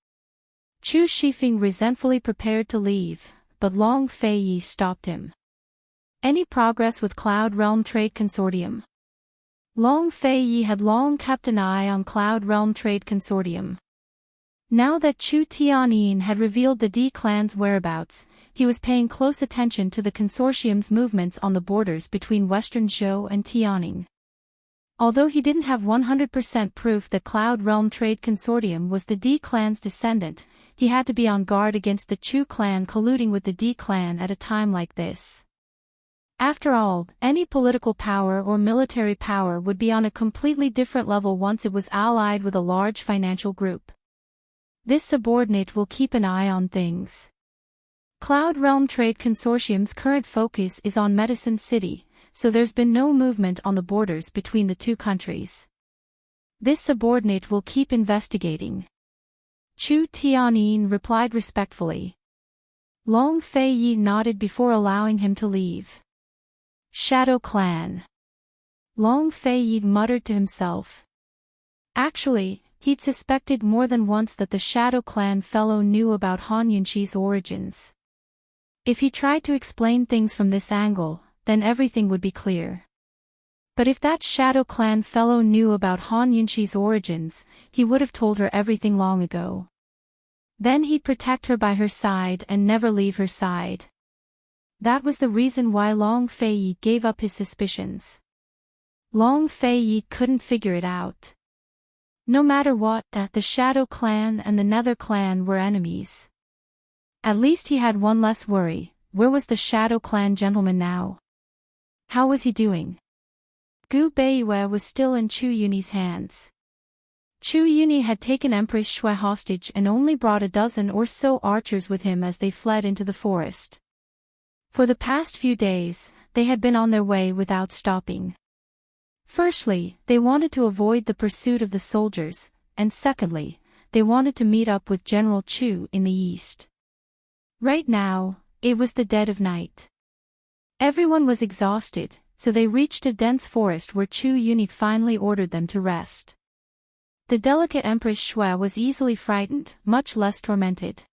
Chu Shifeng resentfully prepared to leave, but Long Fei Yi stopped him. Any progress with Cloud Realm Trade Consortium? Long Fei Yi had long kept an eye on Cloud Realm Trade Consortium. Now that Chu Tianyin had revealed the D clan's whereabouts, he was paying close attention to the consortium's movements on the borders between Western Zhou and Tianning. Although he didn't have 100% proof that Cloud Realm Trade Consortium was the D clan's descendant, he had to be on guard against the Chu clan colluding with the D clan at a time like this. After all, any political power or military power would be on a completely different level once it was allied with a large financial group. This subordinate will keep an eye on things. Cloud Realm Trade Consortium's current focus is on Medicine City, so there's been no movement on the borders between the two countries. This subordinate will keep investigating. Chu Tianyin replied respectfully. Long Fei Yi nodded before allowing him to leave. Shadow Clan. Long Fei Yi muttered to himself. Actually, he'd suspected more than once that the Shadow Clan fellow knew about Han Yunxi's origins. If he tried to explain things from this angle, then everything would be clear. But if that Shadow Clan fellow knew about Han Yunxi's origins, he would have told her everything long ago. Then he'd protect her by her side and never leave her side. That was the reason why Long Fei Yi gave up his suspicions. Long Fei Yi couldn't figure it out. No matter what, the Shadow Clan and the Nether Clan were enemies. At least he had one less worry. Where was the Shadow Clan gentleman now? How was he doing? Gu Beiyue was still in Chu Yuni's hands. Chu Yuni had taken Empress Shui hostage and only brought a dozen or so archers with him as they fled into the forest. For the past few days, they had been on their way without stopping. Firstly, they wanted to avoid the pursuit of the soldiers, and secondly, they wanted to meet up with General Chu in the east. Right now, it was the dead of night. Everyone was exhausted, so they reached a dense forest where Chu Yuni finally ordered them to rest. The delicate Empress Shui was easily frightened, much less tormented.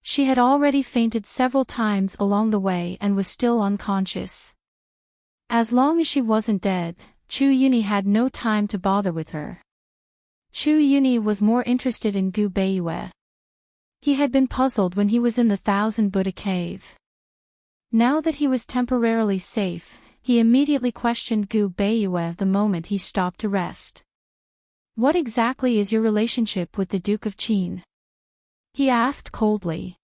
She had already fainted several times along the way and was still unconscious. As long as she wasn't dead, Chu Yuni had no time to bother with her. Chu Yuni was more interested in Gu Beiyue. He had been puzzled when he was in the Thousand Buddha Cave. Now that he was temporarily safe, he immediately questioned Gu Beiyue the moment he stopped to rest. What exactly is your relationship with the Duke of Qin? He asked coldly.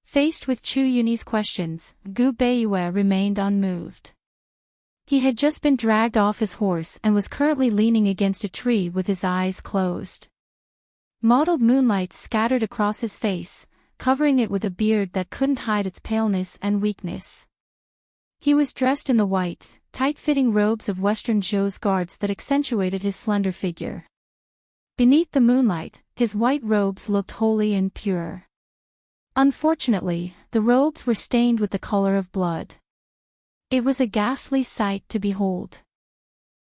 Faced with Chu Yuni's questions, Gu Beiyue remained unmoved. He had just been dragged off his horse and was currently leaning against a tree with his eyes closed. Mottled moonlight scattered across his face, covering it with a beard that couldn't hide its paleness and weakness. He was dressed in the white, tight-fitting robes of Western Zhou's guards that accentuated his slender figure. Beneath the moonlight, his white robes looked holy and pure. Unfortunately, the robes were stained with the color of blood. It was a ghastly sight to behold.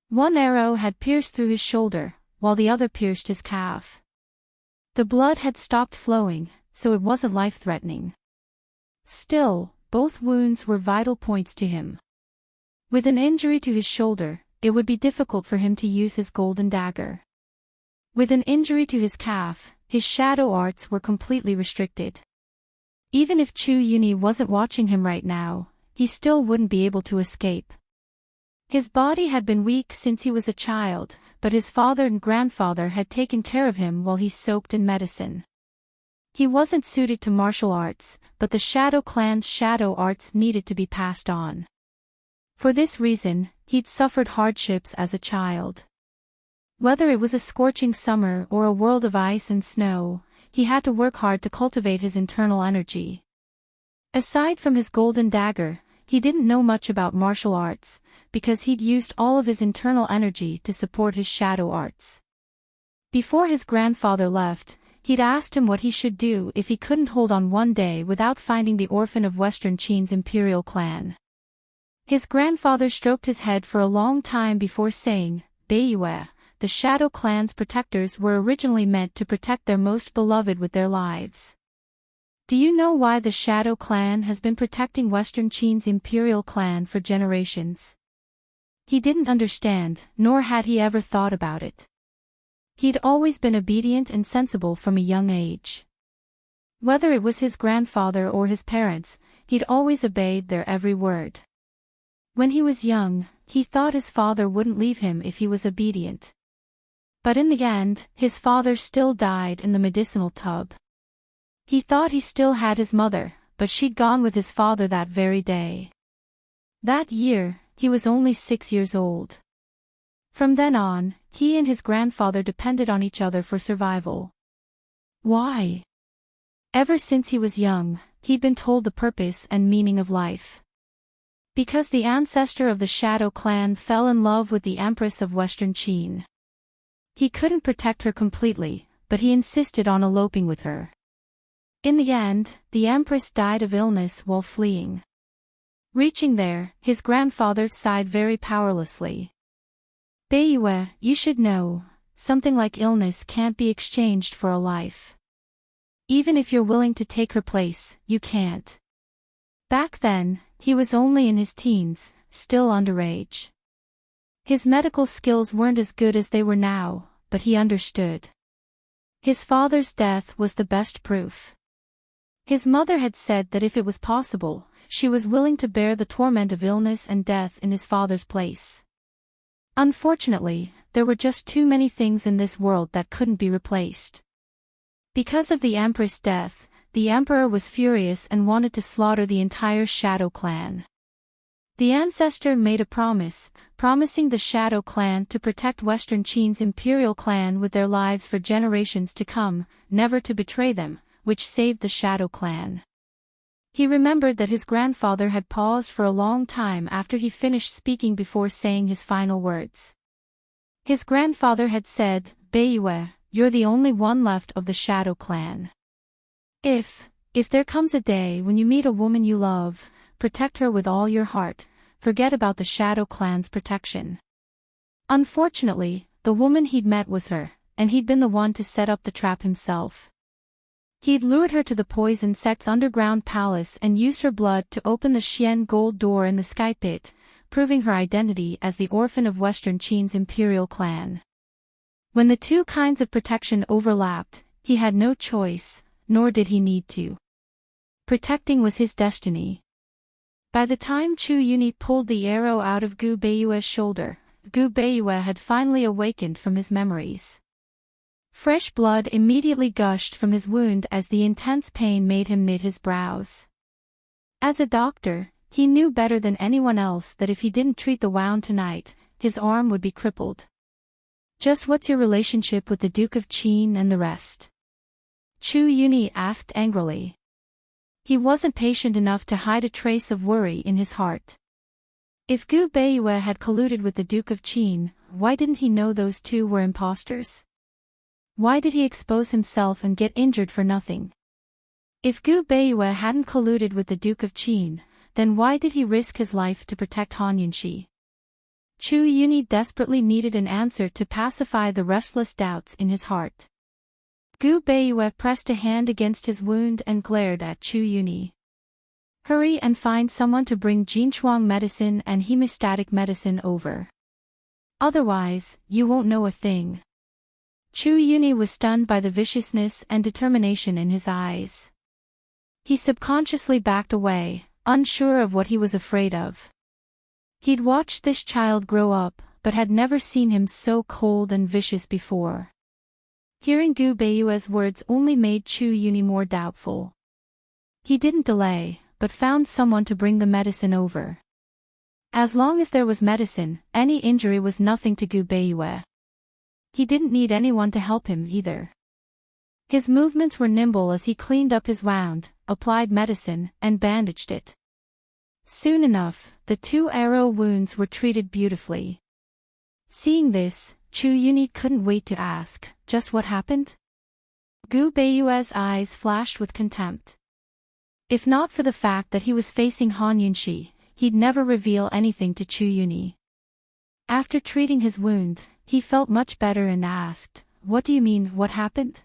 One arrow had pierced through his shoulder, while the other pierced his calf. The blood had stopped flowing, so it wasn't life-threatening. Still, both wounds were vital points to him. With an injury to his shoulder, it would be difficult for him to use his golden dagger. With an injury to his calf, his shadow arts were completely restricted. Even if Chu Yuni wasn't watching him right now, he still wouldn't be able to escape. His body had been weak since he was a child, but his father and grandfather had taken care of him while he soaked in medicine. He wasn't suited to martial arts, but the Shadow Clan's shadow arts needed to be passed on. For this reason, he'd suffered hardships as a child. Whether it was a scorching summer or a world of ice and snow, he had to work hard to cultivate his internal energy. Aside from his golden dagger, he didn't know much about martial arts, because he'd used all of his internal energy to support his shadow arts. Before his grandfather left, he'd asked him what he should do if he couldn't hold on one day without finding the orphan of Western Qin's imperial clan. His grandfather stroked his head for a long time before saying, "Beiyue, the Shadow Clan's protectors were originally meant to protect their most beloved with their lives. Do you know why the Shadow Clan has been protecting Western Qin's imperial clan for generations?" He didn't understand, nor had he ever thought about it. He'd always been obedient and sensible from a young age. Whether it was his grandfather or his parents, he'd always obeyed their every word. When he was young, he thought his father wouldn't leave him if he was obedient. But in the end, his father still died in the medicinal tub. He thought he still had his mother, but she'd gone with his father that very day. That year, he was only 6 years old. From then on, he and his grandfather depended on each other for survival. Why? Ever since he was young, he'd been told the purpose and meaning of life. Because the ancestor of the Shadow Clan fell in love with the Empress of Western Qin. He couldn't protect her completely, but he insisted on eloping with her. In the end, the Empress died of illness while fleeing. Reaching there, his grandfather sighed very powerlessly. "Beiyue, you should know, something like illness can't be exchanged for a life. Even if you're willing to take her place, you can't." Back then, he was only in his teens, still underage. His medical skills weren't as good as they were now, but he understood. His father's death was the best proof. His mother had said that if it was possible, she was willing to bear the torment of illness and death in his father's place. Unfortunately, there were just too many things in this world that couldn't be replaced. Because of the Empress' death, the Emperor was furious and wanted to slaughter the entire Shadow Clan. The ancestor made a promise, promising the Shadow Clan to protect Western Qin's imperial clan with their lives for generations to come, never to betray them, which saved the Shadow Clan. He remembered that his grandfather had paused for a long time after he finished speaking before saying his final words. His grandfather had said, "Beiyue, you're the only one left of the Shadow Clan. If there comes a day when you meet a woman you love, protect her with all your heart, forget about the Shadow Clan's protection." Unfortunately, the woman he'd met was her, and he'd been the one to set up the trap himself. He'd lured her to the poison sect's underground palace and used her blood to open the Xian gold door in the sky pit, proving her identity as the orphan of Western Qin's imperial clan. When the two kinds of protection overlapped, he had no choice, nor did he need to. Protecting was his destiny. By the time Chu Yuni pulled the arrow out of Gu Beiyue's shoulder, Gu Beiyue had finally awakened from his memories. Fresh blood immediately gushed from his wound as the intense pain made him knit his brows. As a doctor, he knew better than anyone else that if he didn't treat the wound tonight, his arm would be crippled. "Just what's your relationship with the Duke of Qin and the rest?" Chu Yuni asked angrily. He wasn't patient enough to hide a trace of worry in his heart. If Gu Beiyue had colluded with the Duke of Qin, why didn't he know those two were imposters? Why did he expose himself and get injured for nothing? If Gu Beiyue hadn't colluded with the Duke of Qin, then why did he risk his life to protect Han Yunxi? Chu Yuni desperately needed an answer to pacify the restless doubts in his heart. Gu Beiyue pressed a hand against his wound and glared at Chu Yuni. Hurry and find someone to bring Jinchuang medicine and hemostatic medicine over. Otherwise, you won't know a thing. Chu Yuni was stunned by the viciousness and determination in his eyes. He subconsciously backed away, unsure of what he was afraid of. He'd watched this child grow up, but had never seen him so cold and vicious before. Hearing Gu Beiyue's words only made Chu Yuni more doubtful. He didn't delay, but found someone to bring the medicine over. As long as there was medicine, any injury was nothing to Gu Beiyue. He didn't need anyone to help him either. His movements were nimble as he cleaned up his wound, applied medicine, and bandaged it. Soon enough, the 2 arrow wounds were treated beautifully. Seeing this, Chu Yuni couldn't wait to ask, just what happened? Gu Beiyue's eyes flashed with contempt. If not for the fact that he was facing Han Yunxi, he'd never reveal anything to Chu Yuni. After treating his wound, he felt much better and asked, "What do you mean, what happened?"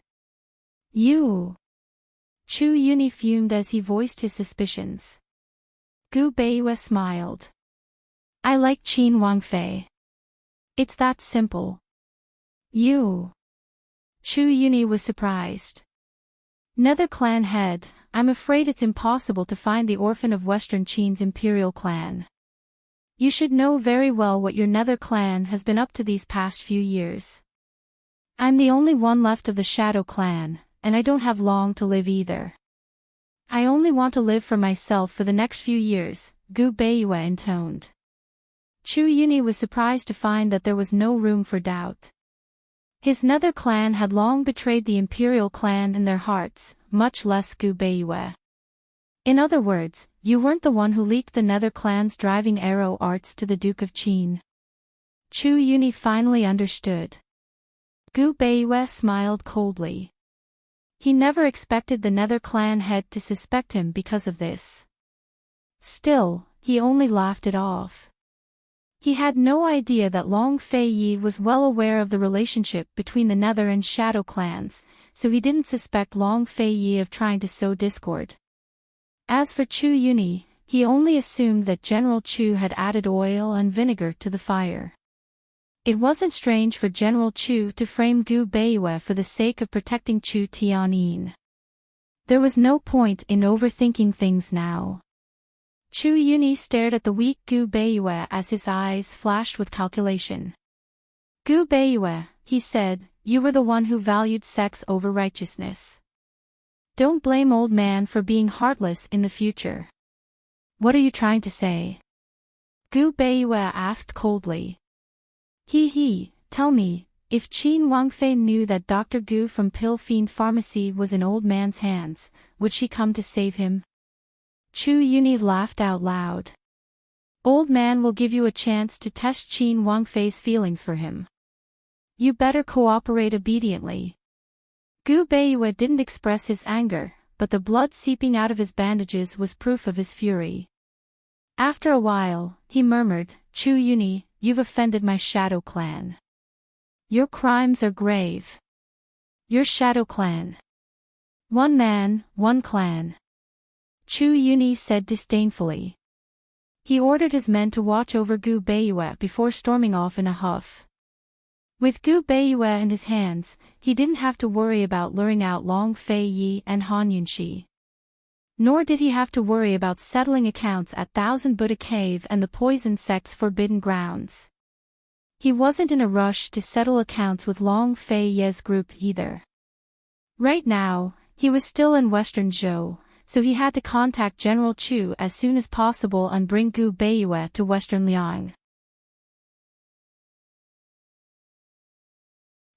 "You." Chu Yuni fumed as he voiced his suspicions. Gu Beiyue smiled. "I like Qin Wangfei. It's that simple." "You." Chu Yuni was surprised. "Nether clan head, I'm afraid it's impossible to find the orphan of Western Qin's imperial clan. You should know very well what your Nether clan has been up to these past few years. I'm the only one left of the Shadow clan, and I don't have long to live either. I only want to live for myself for the next few years," Gu Beiyue intoned. Chu Yuni was surprised to find that there was no room for doubt. His Nether clan had long betrayed the imperial clan in their hearts, much less Gu Beiyue. In other words, you weren't the one who leaked the Nether clan's driving arrow arts to the Duke of Qin. Chu Yuni finally understood. Gu Beiyue smiled coldly. He never expected the Nether clan head to suspect him because of this. Still, he only laughed it off. He had no idea that Long Fei Yi was well aware of the relationship between the Nether and Shadow clans, so he didn't suspect Long Fei Yi of trying to sow discord. As for Chu Yuni, he only assumed that General Chu had added oil and vinegar to the fire. It wasn't strange for General Chu to frame Gu Beiyue for the sake of protecting Chu Tianyin. There was no point in overthinking things now. Chu Yuni stared at the weak Gu Beiyue as his eyes flashed with calculation. "Gu Beiyue," he said, "you were the one who valued sex over righteousness. Don't blame old man for being heartless in the future." "What are you trying to say?" Gu Beiyue asked coldly. Tell me, if Qin Wangfei knew that Dr. Gu from Pill Fiend Pharmacy was in old man's hands, would she come to save him?" Chu Yuni laughed out loud. "Old man will give you a chance to test Qin Wangfei's feelings for him. You better cooperate obediently." Gu Beiyue didn't express his anger, but the blood seeping out of his bandages was proof of his fury. After a while, he murmured, "Chu Yuni, you've offended my Shadow clan. Your crimes are grave. Your Shadow clan. One man, one clan." Chu Yuni said disdainfully. He ordered his men to watch over Gu Beiyue before storming off in a huff. With Gu Beiyue in his hands, he didn't have to worry about luring out Long Fei Yi and Han Yunxi. Nor did he have to worry about settling accounts at Thousand Buddha Cave and the poison sect's forbidden grounds. He wasn't in a rush to settle accounts with Long Fei Yi's group either. Right now, he was still in Western Zhou, so he had to contact General Chu as soon as possible and bring Gu Beiyue to Western Liang.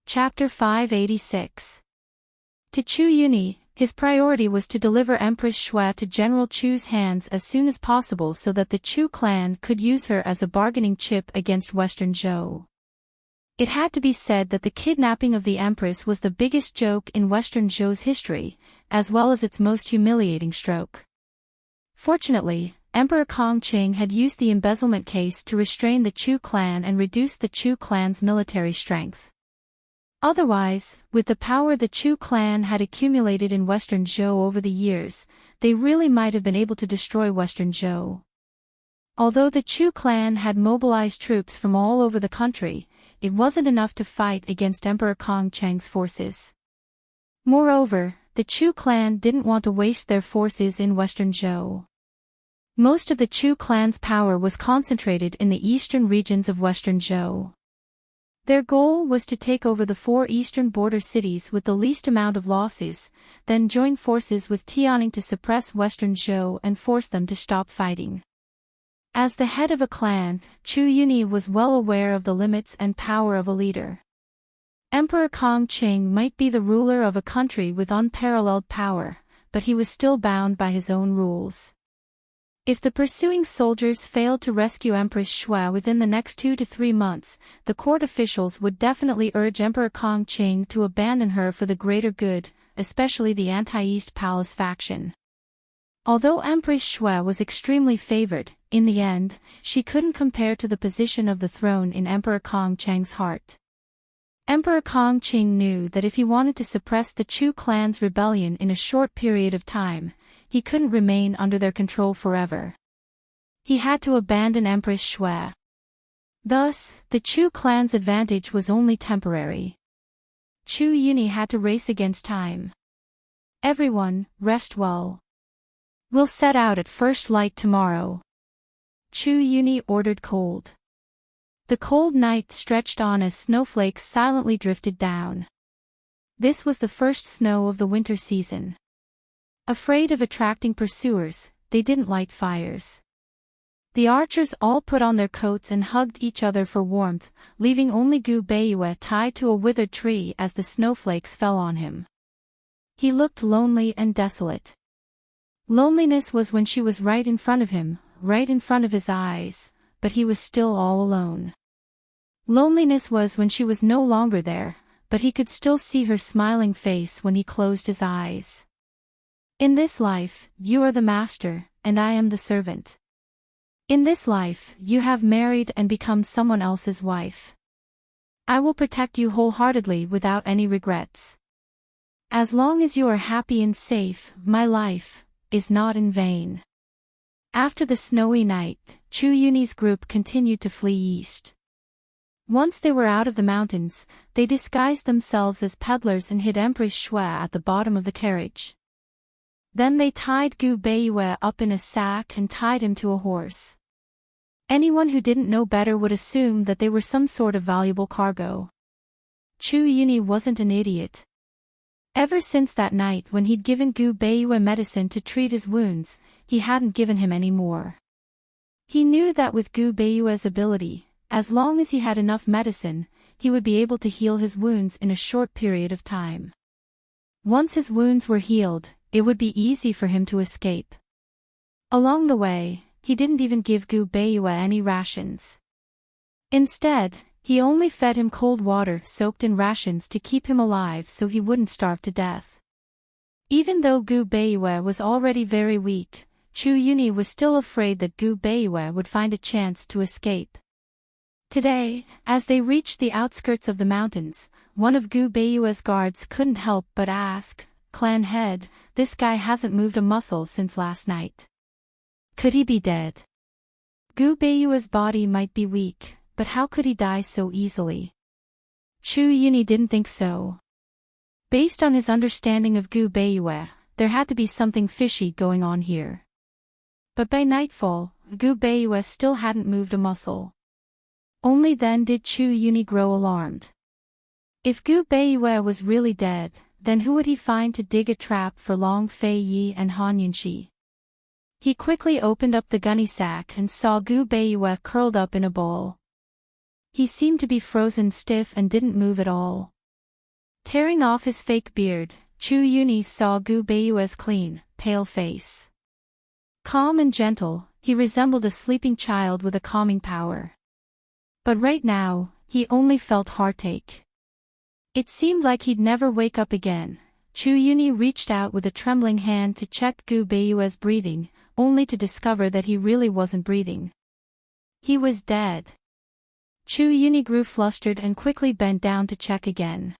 Chapter 586. To Chu Yuni, his priority was to deliver Empress Shui to General Chu's hands as soon as possible so that the Chu clan could use her as a bargaining chip against Western Zhou. It had to be said that the kidnapping of the Empress was the biggest joke in Western Zhou's history, as well as its most humiliating stroke. Fortunately, Emperor Kongqing had used the embezzlement case to restrain the Chu clan and reduce the Chu clan's military strength. Otherwise, with the power the Chu clan had accumulated in Western Zhou over the years, they really might have been able to destroy Western Zhou. Although the Chu clan had mobilized troops from all over the country, it wasn't enough to fight against Emperor Kongqing's forces. Moreover, the Chu clan didn't want to waste their forces in Western Zhou. Most of the Chu clan's power was concentrated in the eastern regions of Western Zhou. Their goal was to take over the 4 eastern border cities with the least amount of losses, then join forces with Tianning to suppress Western Zhou and force them to stop fighting. As the head of a clan, Chu Yuni was well aware of the limits and power of a leader. Emperor Kongqing might be the ruler of a country with unparalleled power, but he was still bound by his own rules. If the pursuing soldiers failed to rescue Empress Shui within the next 2 to 3 months, the court officials would definitely urge Emperor Kongqing to abandon her for the greater good, especially the anti-East Palace faction. Although Empress Shui was extremely favored, in the end, she couldn't compare to the position of the throne in Emperor Kongqing's heart. Emperor Kongqing knew that if he wanted to suppress the Chu clan's rebellion in a short period of time, he couldn't remain under their control forever. He had to abandon Empress Shui. Thus, the Chu clan's advantage was only temporary. Chu Yuni had to race against time. Everyone, rest well. We'll set out at first light tomorrow. Chu Yuni ordered cold. The cold night stretched on as snowflakes silently drifted down. This was the first snow of the winter season. Afraid of attracting pursuers, they didn't light fires. The archers all put on their coats and hugged each other for warmth, leaving only Gu Beiyue tied to a withered tree as the snowflakes fell on him. He looked lonely and desolate. Loneliness was when she was right in front of him, right in front of his eyes, but he was still all alone. Loneliness was when she was no longer there, but he could still see her smiling face when he closed his eyes. In this life, you are the master, and I am the servant. In this life, you have married and become someone else's wife. I will protect you wholeheartedly without any regrets. As long as you are happy and safe, my life is not in vain. After the snowy night, Chu Yuni's group continued to flee east. Once they were out of the mountains, they disguised themselves as peddlers and hid Empress Shui at the bottom of the carriage. Then they tied Gu Beiyue up in a sack and tied him to a horse. Anyone who didn't know better would assume that they were some sort of valuable cargo. Chu Yuni wasn't an idiot. Ever since that night when he'd given Gu Beiyue medicine to treat his wounds, he hadn't given him any more. He knew that with Gu Beiyue's ability, as long as he had enough medicine, he would be able to heal his wounds in a short period of time. Once his wounds were healed, it would be easy for him to escape. Along the way, he didn't even give Gu Beiyue any rations. Instead, he only fed him cold water soaked in rations to keep him alive so he wouldn't starve to death. Even though Gu Beiyue was already very weak, Chu Yuni was still afraid that Gu Beiyue would find a chance to escape. Today, as they reached the outskirts of the mountains, one of Gu Beiyue's guards couldn't help but ask, "Clan head, this guy hasn't moved a muscle since last night. Could he be dead?" Gu Beiyue's body might be weak, but how could he die so easily? Chu Yuni didn't think so. Based on his understanding of Gu Beiyue, there had to be something fishy going on here. But by nightfall, Gu Beiyue still hadn't moved a muscle. Only then did Chu Yuni grow alarmed. If Gu Beiyue was really dead, then who would he find to dig a trap for Long Fei Yi and Han Yunxi? He quickly opened up the gunny sack and saw Gu Beiyue curled up in a ball. He seemed to be frozen stiff and didn't move at all. Tearing off his fake beard, Chu Yuni saw Gu Beiyue's clean, pale face. Calm and gentle, he resembled a sleeping child with a calming power. But right now, he only felt heartache. It seemed like he'd never wake up again, Chu Yuni reached out with a trembling hand to check Gu Beiyue's breathing, only to discover that he really wasn't breathing. He was dead. Chu Yuni grew flustered and quickly bent down to check again.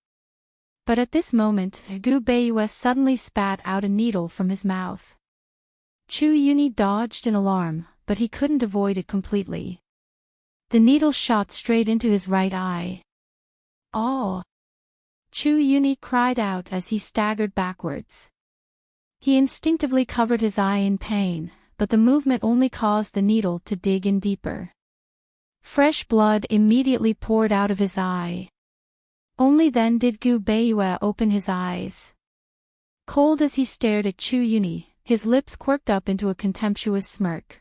But at this moment, Gu Beiyue suddenly spat out a needle from his mouth. Chu Yuni dodged in alarm, but he couldn't avoid it completely. The needle shot straight into his right eye. "Oh!" Chu Yuni cried out as he staggered backwards. He instinctively covered his eye in pain, but the movement only caused the needle to dig in deeper. Fresh blood immediately poured out of his eye. Only then did Gu Beiyue open his eyes. Cold as he stared at Chu Yuni, his lips quirked up into a contemptuous smirk.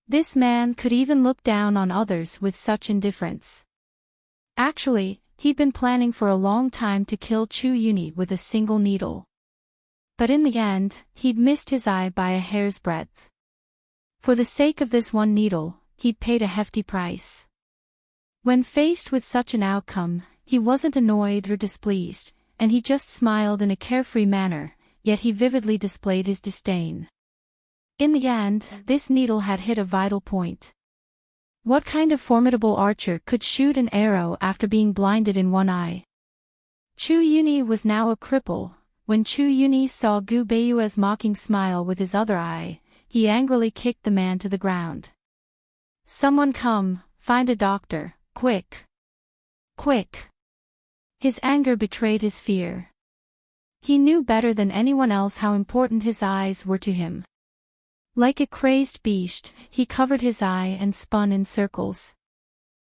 This man could even look down on others with such indifference. Actually, he'd been planning for a long time to kill Chu Yuni with a single needle. But in the end, he'd missed his eye by a hair's breadth. For the sake of this one needle, he'd paid a hefty price. When faced with such an outcome, he wasn't annoyed or displeased, and he just smiled in a carefree manner, yet he vividly displayed his disdain. In the end, this needle had hit a vital point. What kind of formidable archer could shoot an arrow after being blinded in one eye? Chu Yuni was now a cripple. When Chu Yuni saw Gu Beiyue's mocking smile with his other eye, he angrily kicked the man to the ground. "Someone come, find a doctor, quick! Quick!" His anger betrayed his fear. He knew better than anyone else how important his eyes were to him. Like a crazed beast, he covered his eye and spun in circles.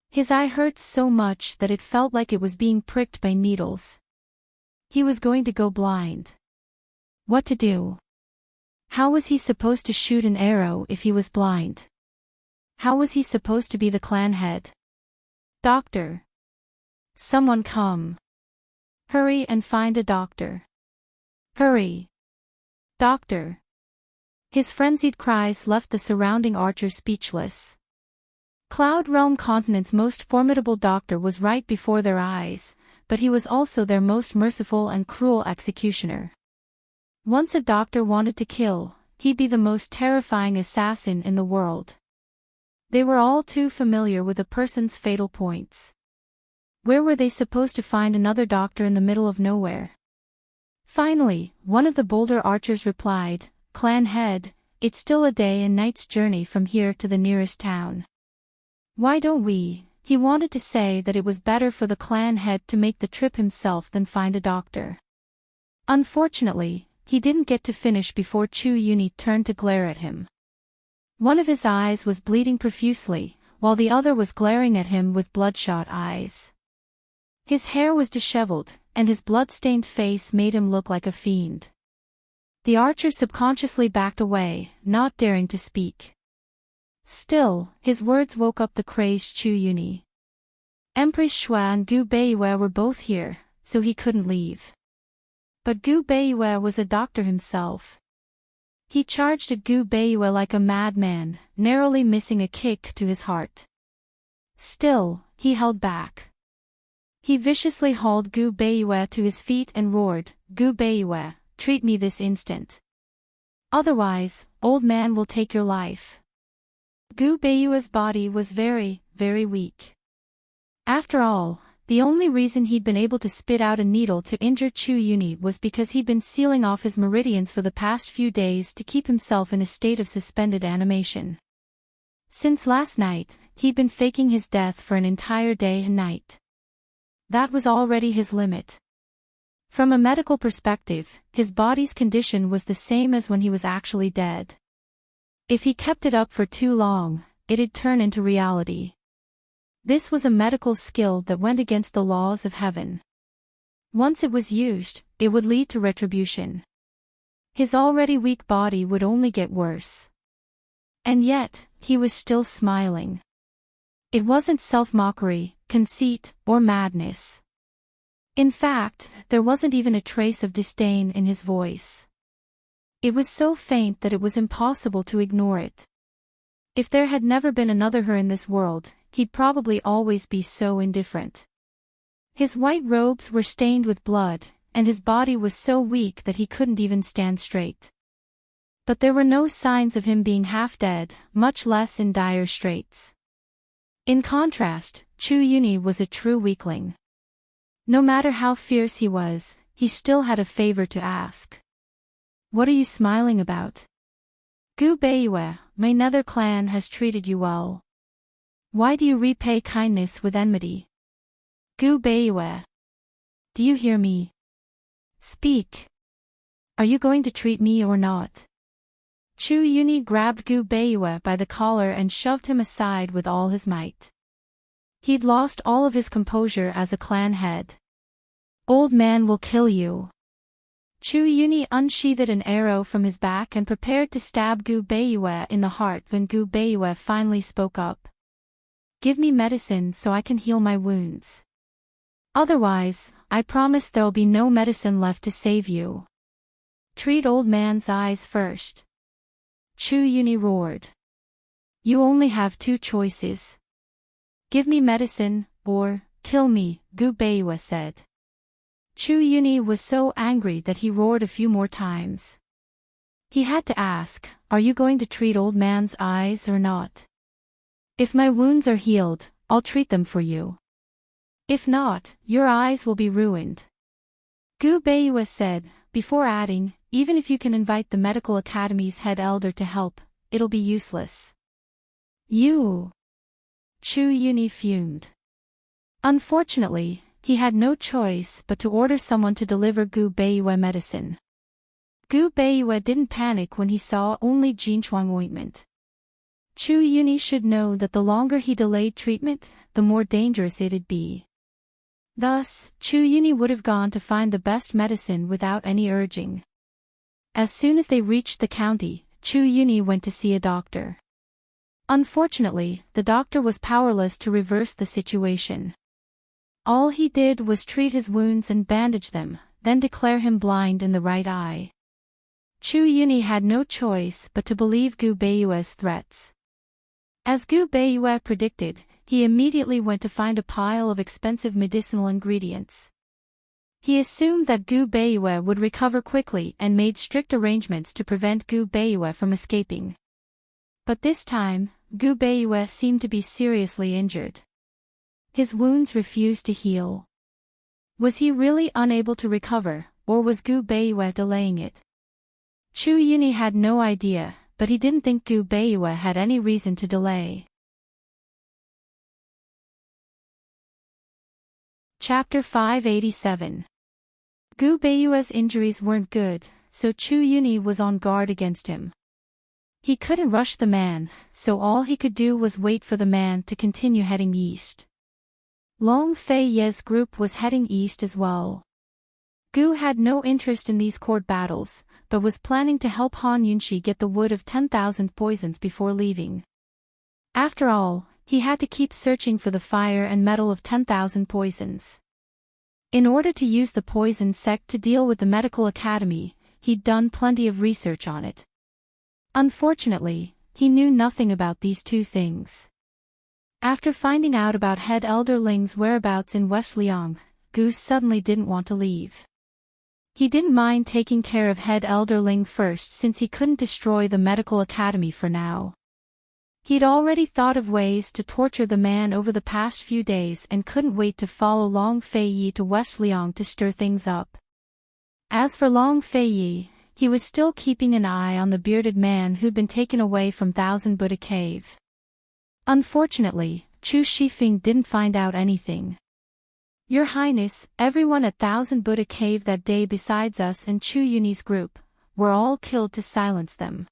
His eye hurt so much that it felt like it was being pricked by needles. He was going to go blind. What to do? How was he supposed to shoot an arrow if he was blind? How was he supposed to be the clan head? "Doctor! Someone come! Hurry and find a doctor! Hurry! Doctor!" His frenzied cries left the surrounding archers speechless. Cloud Realm Continent's most formidable doctor was right before their eyes, but he was also their most merciful and cruel executioner. Once a doctor wanted to kill, he'd be the most terrifying assassin in the world. They were all too familiar with a person's fatal points. Where were they supposed to find another doctor in the middle of nowhere? Finally, one of the bolder archers replied, "Clan head, it's still a day and night's journey from here to the nearest town. Why don't we?" He wanted to say that it was better for the clan head to make the trip himself than find a doctor. Unfortunately, he didn't get to finish before Chu Yuni turned to glare at him. One of his eyes was bleeding profusely, while the other was glaring at him with bloodshot eyes. His hair was disheveled, and his blood-stained face made him look like a fiend. The archer subconsciously backed away, not daring to speak. Still, his words woke up the crazed Chu Yuni. Empress Shui and Gu Beiyue were both here, so he couldn't leave. But Gu Beiyue was a doctor himself. He charged at Gu Beiyue like a madman, narrowly missing a kick to his heart. Still, he held back. He viciously hauled Gu Beiyue to his feet and roared, "Gu Beiyue, treat me this instant. Otherwise, old man will take your life." Gu Beiyue's body was very, very weak. After all, the only reason he'd been able to spit out a needle to injure Chu Yuni was because he'd been sealing off his meridians for the past few days to keep himself in a state of suspended animation. Since last night, he'd been faking his death for an entire day and night. That was already his limit. From a medical perspective, his body's condition was the same as when he was actually dead. If he kept it up for too long, it'd turn into reality. This was a medical skill that went against the laws of heaven. Once it was used, it would lead to retribution. His already weak body would only get worse. And yet, he was still smiling. It wasn't self-mockery, conceit, or madness. In fact, there wasn't even a trace of disdain in his voice. It was so faint that it was impossible to ignore it. If there had never been another her in this world, he'd probably always be so indifferent. His white robes were stained with blood, and his body was so weak that he couldn't even stand straight. But there were no signs of him being half dead, much less in dire straits. In contrast, Chu Yuni was a true weakling. No matter how fierce he was, he still had a favor to ask. "What are you smiling about?" "Gu Beiyue, my nether clan has treated you well. Why do you repay kindness with enmity?" "Gu Beiyue. Do you hear me? Speak. Are you going to treat me or not?" Chu Yuni grabbed Gu Beiyue by the collar and shoved him aside with all his might. He'd lost all of his composure as a clan head. "Old man will kill you." Chu Yuni unsheathed an arrow from his back and prepared to stab Gu Beiyue in the heart when Gu Beiyue finally spoke up. "Give me medicine so I can heal my wounds. Otherwise, I promise there'll be no medicine left to save you. Treat old man's eyes first." Chu Yuni roared. "You only have two choices. Give me medicine, or kill me," Gu Beiyue said. Chu Yuni was so angry that he roared a few more times. He had to ask, "Are you going to treat old man's eyes or not? If my wounds are healed, I'll treat them for you. If not, your eyes will be ruined." Gu Beiyue said, before adding, "Even if you can invite the medical academy's head elder to help, it'll be useless." "You!" Chu Yuni fumed. Unfortunately, he had no choice but to order someone to deliver Gu Beiyue medicine. Gu Beiyue didn't panic when he saw only Jinchuang ointment. Chu Yuni should know that the longer he delayed treatment, the more dangerous it'd be. Thus, Chu Yuni would have gone to find the best medicine without any urging. As soon as they reached the county, Chu Yuni went to see a doctor. Unfortunately, the doctor was powerless to reverse the situation. All he did was treat his wounds and bandage them, then declare him blind in the right eye. Chu Yuni had no choice but to believe Gu Beiyue's threats. As Gu Beiyue predicted, he immediately went to find a pile of expensive medicinal ingredients. He assumed that Gu Beiyue would recover quickly and made strict arrangements to prevent Gu Beiyue from escaping. But this time, Gu Beiyue seemed to be seriously injured. His wounds refused to heal. Was he really unable to recover, or was Gu Beiyue delaying it? Chu Yuni had no idea, but he didn't think Gu Beiyue had any reason to delay. Chapter 587. Gu Beiyue's injuries weren't good, so Chu Yuni was on guard against him. He couldn't rush the man, so all he could do was wait for the man to continue heading east. Long Fei Ye's group was heading east as well. Gu had no interest in these court battles, but was planning to help Han Yunshi get the wood of 10,000 poisons before leaving. After all, he had to keep searching for the fire and metal of 10,000 poisons. In order to use the poison sect to deal with the medical academy, he'd done plenty of research on it. Unfortunately, he knew nothing about these two things. After finding out about head elder Ling's whereabouts in West Liang, Gu suddenly didn't want to leave. He didn't mind taking care of head elder Ling first since he couldn't destroy the medical academy for now. He'd already thought of ways to torture the man over the past few days and couldn't wait to follow Long Fei Yi to West Liang to stir things up. As for Long Fei Yi, he was still keeping an eye on the bearded man who'd been taken away from Thousand Buddha Cave. Unfortunately, Chu Shifeng didn't find out anything. "Your Highness, everyone at Thousand Buddha Cave that day besides us and Chu Yuni's group, were all killed to silence them.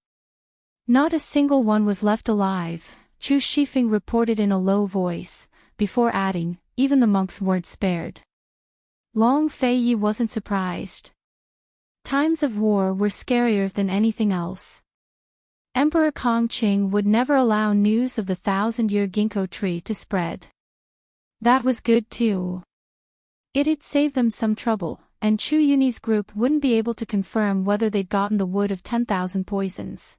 Not a single one was left alive," Chu Shifeng reported in a low voice, before adding, "Even the monks weren't spared." Long Fei Yi wasn't surprised. Times of war were scarier than anything else. Emperor Kongqing would never allow news of the 1,000-year ginkgo tree to spread. That was good too. It'd save them some trouble, and Chu Yuni's group wouldn't be able to confirm whether they'd gotten the wood of 10,000 poisons.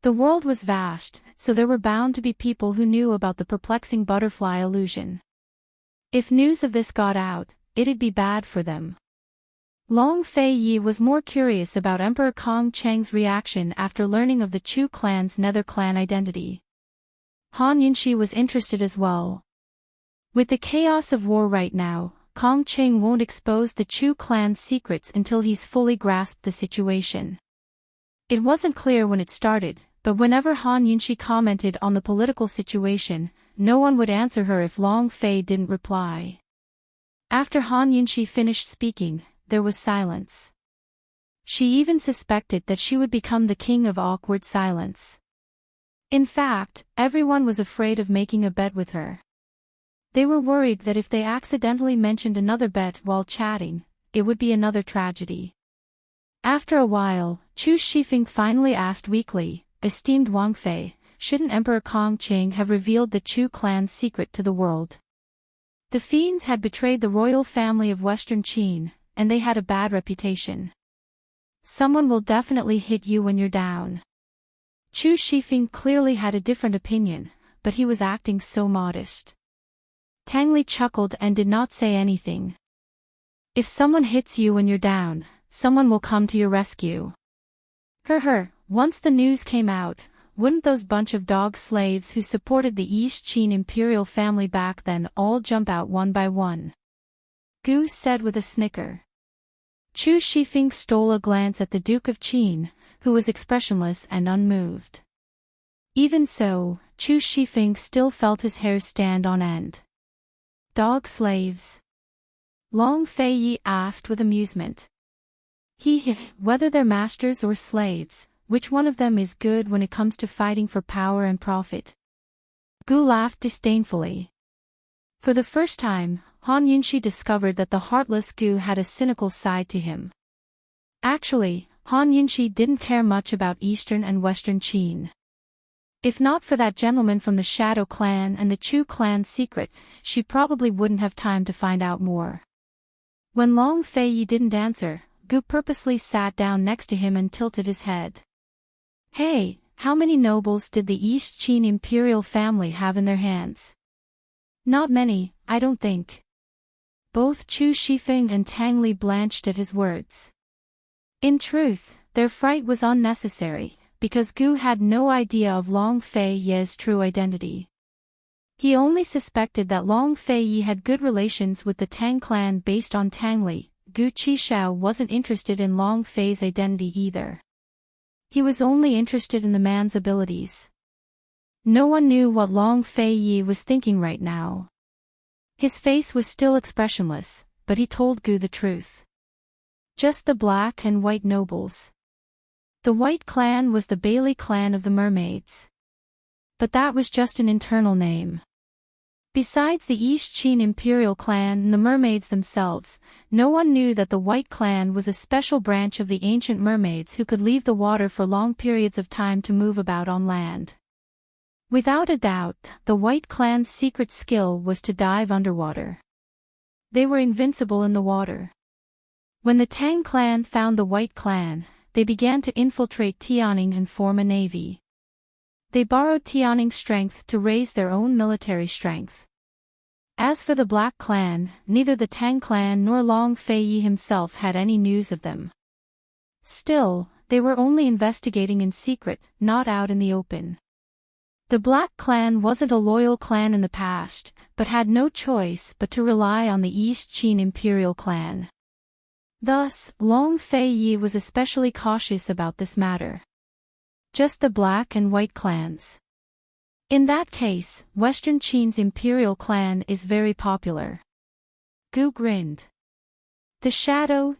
The world was vast, so there were bound to be people who knew about the perplexing butterfly illusion. If news of this got out, it'd be bad for them. Long Fei-yi was more curious about Emperor Kong Cheng's reaction after learning of the Chu clan's nether clan identity. Han Yunxi was interested as well. With the chaos of war right now, Kong Cheng won't expose the Chu clan's secrets until he's fully grasped the situation. It wasn't clear when it started, but whenever Han Yunxi commented on the political situation, no one would answer her if Long Fei didn't reply. After Han Yunxi finished speaking, there was silence. She even suspected that she would become the king of awkward silence. In fact, everyone was afraid of making a bet with her. They were worried that if they accidentally mentioned another bet while chatting, it would be another tragedy. After a while, Chu Shifeng finally asked weakly, "Esteemed Wang Fei, shouldn't Emperor Kong Cheng have revealed the Chu clan's secret to the world? The fiends had betrayed the royal family of Western Qin, and they had a bad reputation. Someone will definitely hit you when you're down." Chu Shifeng clearly had a different opinion, but he was acting so modest. Tang Li chuckled and did not say anything. "If someone hits you when you're down, someone will come to your rescue." Once the news came out, wouldn't those bunch of dog slaves who supported the East Qin imperial family back then all jump out one by one? Gu said with a snicker. Chu Shifeng stole a glance at the Duke of Qin, who was expressionless and unmoved. Even so, Chu Shifeng still felt his hair stand on end. "Dog slaves?" Long Fei-yi asked with amusement. Whether they're masters or slaves, which one of them is good when it comes to fighting for power and profit? Gu laughed disdainfully. For the first time, Han Yunxi discovered that the heartless Gu had a cynical side to him. Actually, Han Yunxi didn't care much about Eastern and Western Qin. If not for that gentleman from the Shadow clan and the Chu clan's secret, she probably wouldn't have time to find out more. When Long Fei-yi didn't answer, Gu purposely sat down next to him and tilted his head. "Hey, how many nobles did the East Qin imperial family have in their hands?" "Not many, I don't think." Both Chu Shifeng and Tang Li blanched at his words. In truth, their fright was unnecessary, because Gu had no idea of Long Fei-yi's true identity. He only suspected that Long Fei-yi had good relations with the Tang clan based on Tang Li. Gu Qishao wasn't interested in Long Fei's identity either. He was only interested in the man's abilities. No one knew what Long Fei-yi was thinking right now. His face was still expressionless, but he told Gu the truth. Just the black and white nobles. The white clan was the Bailey clan of the mermaids. But that was just an internal name. Besides the East Qin imperial clan and the mermaids themselves, no one knew that the white clan was a special branch of the ancient mermaids who could leave the water for long periods of time to move about on land. Without a doubt, the white clan's secret skill was to dive underwater. They were invincible in the water. When the Tang clan found the white clan, they began to infiltrate Tianning and form a navy. They borrowed Tianning's strength to raise their own military strength. As for the Black clan, neither the Tang clan nor Long Fei-yi himself had any news of them. Still, they were only investigating in secret, not out in the open. The Black clan wasn't a loyal clan in the past, but had no choice but to rely on the East Qin imperial clan. Thus, Long Fei-yi was especially cautious about this matter. Just the Black and White clans. In that case, Western Qin's imperial clan is very popular. Gu grinned. The Shadow,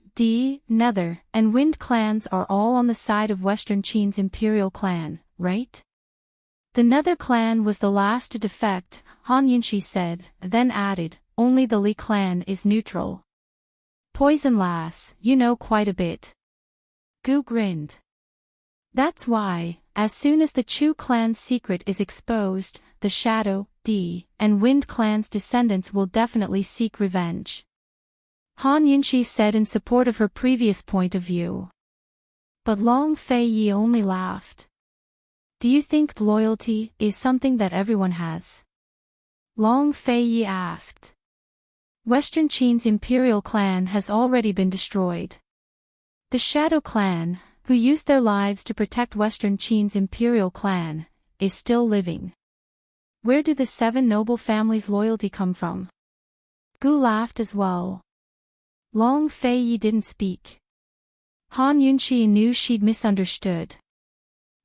Nether, and Wind clans are all on the side of Western Qin's imperial clan, right? The Nether clan was the last to defect, Han Yunxi said, then added, only the Li clan is neutral. Poison lass, you know quite a bit. Gu grinned. That's why, as soon as the Chu clan's secret is exposed, the Shadow, and Wind clan's descendants will definitely seek revenge. Han Yunxi said in support of her previous point of view. But Long Fei-yi only laughed. Do you think loyalty is something that everyone has? Long Fei-yi asked. Western Qin's imperial clan has already been destroyed. The Shadow Clan, who used their lives to protect Western Qin's imperial clan, is still living. Where do the 7 noble families' loyalty come from? Gu laughed as well. Long Fei Yi didn't speak. Han Yunqi knew she'd misunderstood.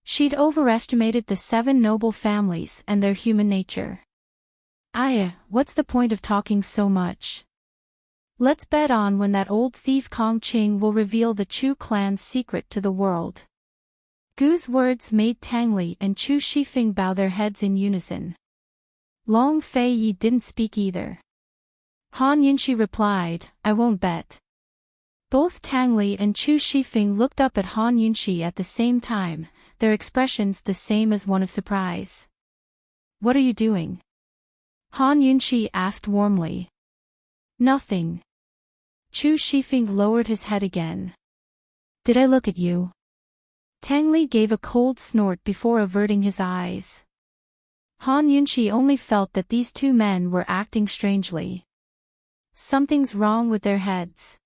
She'd overestimated the 7 noble families and their human nature. What's the point of talking so much? Let's bet on when that old thief Kong Qing will reveal the Chu clan's secret to the world. Gu's words made Tang Li and Chu Shifeng bow their heads in unison. Long Fei Yi didn't speak either. Han Yunqi replied, I won't bet. Both Tang Li and Chu Shifeng looked up at Han Yunqi at the same time, their expressions the same as one of surprise. What are you doing? Han Yunqi asked warmly. Nothing. Chu Shifeng lowered his head again. Did I look at you? Tang Li gave a cold snort before averting his eyes. Han Yunqi only felt that these 2 men were acting strangely. Something's wrong with their heads.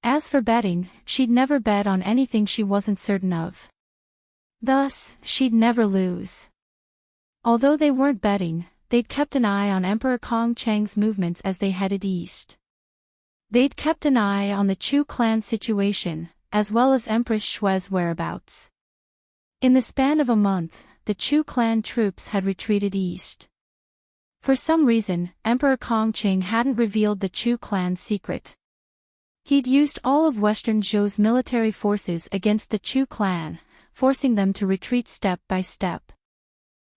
As for betting, she'd never bet on anything she wasn't certain of. Thus, she'd never lose. Although they weren't betting, they'd kept an eye on Emperor Kong Cheng's movements as they headed east. They'd kept an eye on the Chu clan situation, as well as Empress Shue's whereabouts. In the span of a month, the Chu clan troops had retreated east. For some reason, Emperor Kong Cheng hadn't revealed the Chu clan's secret. He'd used all of Western Zhou's military forces against the Chu clan, forcing them to retreat step by step.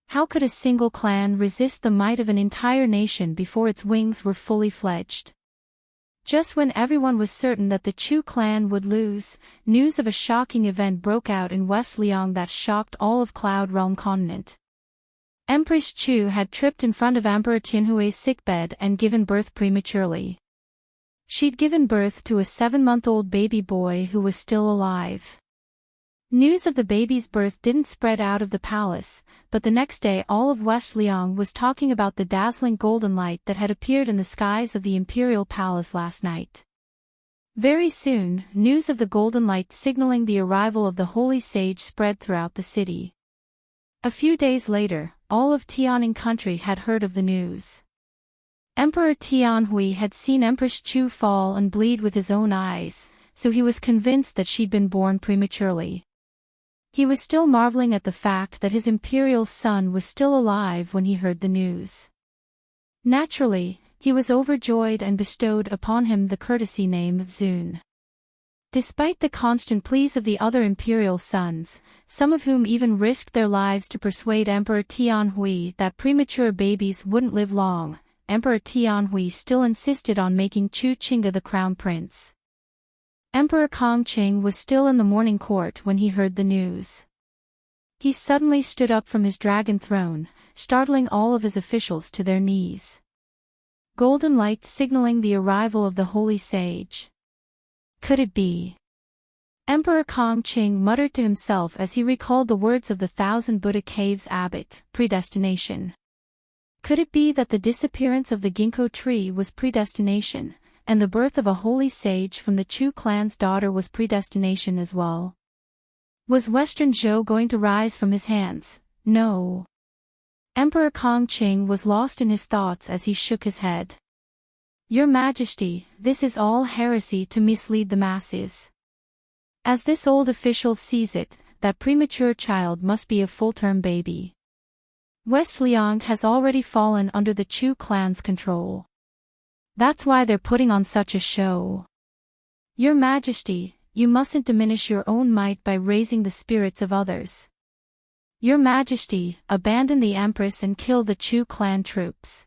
How could a single clan resist the might of an entire nation before its wings were fully fledged? Just when everyone was certain that the Chu clan would lose, news of a shocking event broke out in West Liang that shocked all of Cloud Realm continent. Empress Chu had tripped in front of Emperor Tianhui's sickbed and given birth prematurely. She'd given birth to a 7-month-old baby boy who was still alive. News of the baby's birth didn't spread out of the palace, but the next day all of West Liang was talking about the dazzling golden light that had appeared in the skies of the imperial palace last night. Very soon, news of the golden light signaling the arrival of the holy sage spread throughout the city. A few days later, all of Tianning country had heard of the news. Emperor Tianhui had seen Empress Chu fall and bleed with his own eyes, so he was convinced that she'd been born prematurely. He was still marveling at the fact that his imperial son was still alive when he heard the news. Naturally, he was overjoyed and bestowed upon him the courtesy name Zun. Despite the constant pleas of the other imperial sons, some of whom even risked their lives to persuade Emperor Tianhui that premature babies wouldn't live long, Emperor Tianhui still insisted on making Chu Qingge the crown prince. Emperor Kong Qing was still in the morning court when he heard the news. He suddenly stood up from his dragon throne, startling all of his officials to their knees. Golden light signaling the arrival of the holy sage. Could it be? Emperor Kong Qing muttered to himself as he recalled the words of the Thousand Buddha Caves abbot, predestination. Could it be that the disappearance of the ginkgo tree was predestination, and the birth of a holy sage from the Chu clan's daughter was predestination as well? Was Western Zhou going to rise from his hands? No. Emperor Kong Qing was lost in his thoughts as he shook his head. Your Majesty, this is all heresy to mislead the masses. As this old official sees it, that premature child must be a full-term baby. West Liang has already fallen under the Chu clan's control. That's why they're putting on such a show. Your Majesty, you mustn't diminish your own might by raising the spirits of others. Your Majesty, abandon the Empress and kill the Chu clan troops.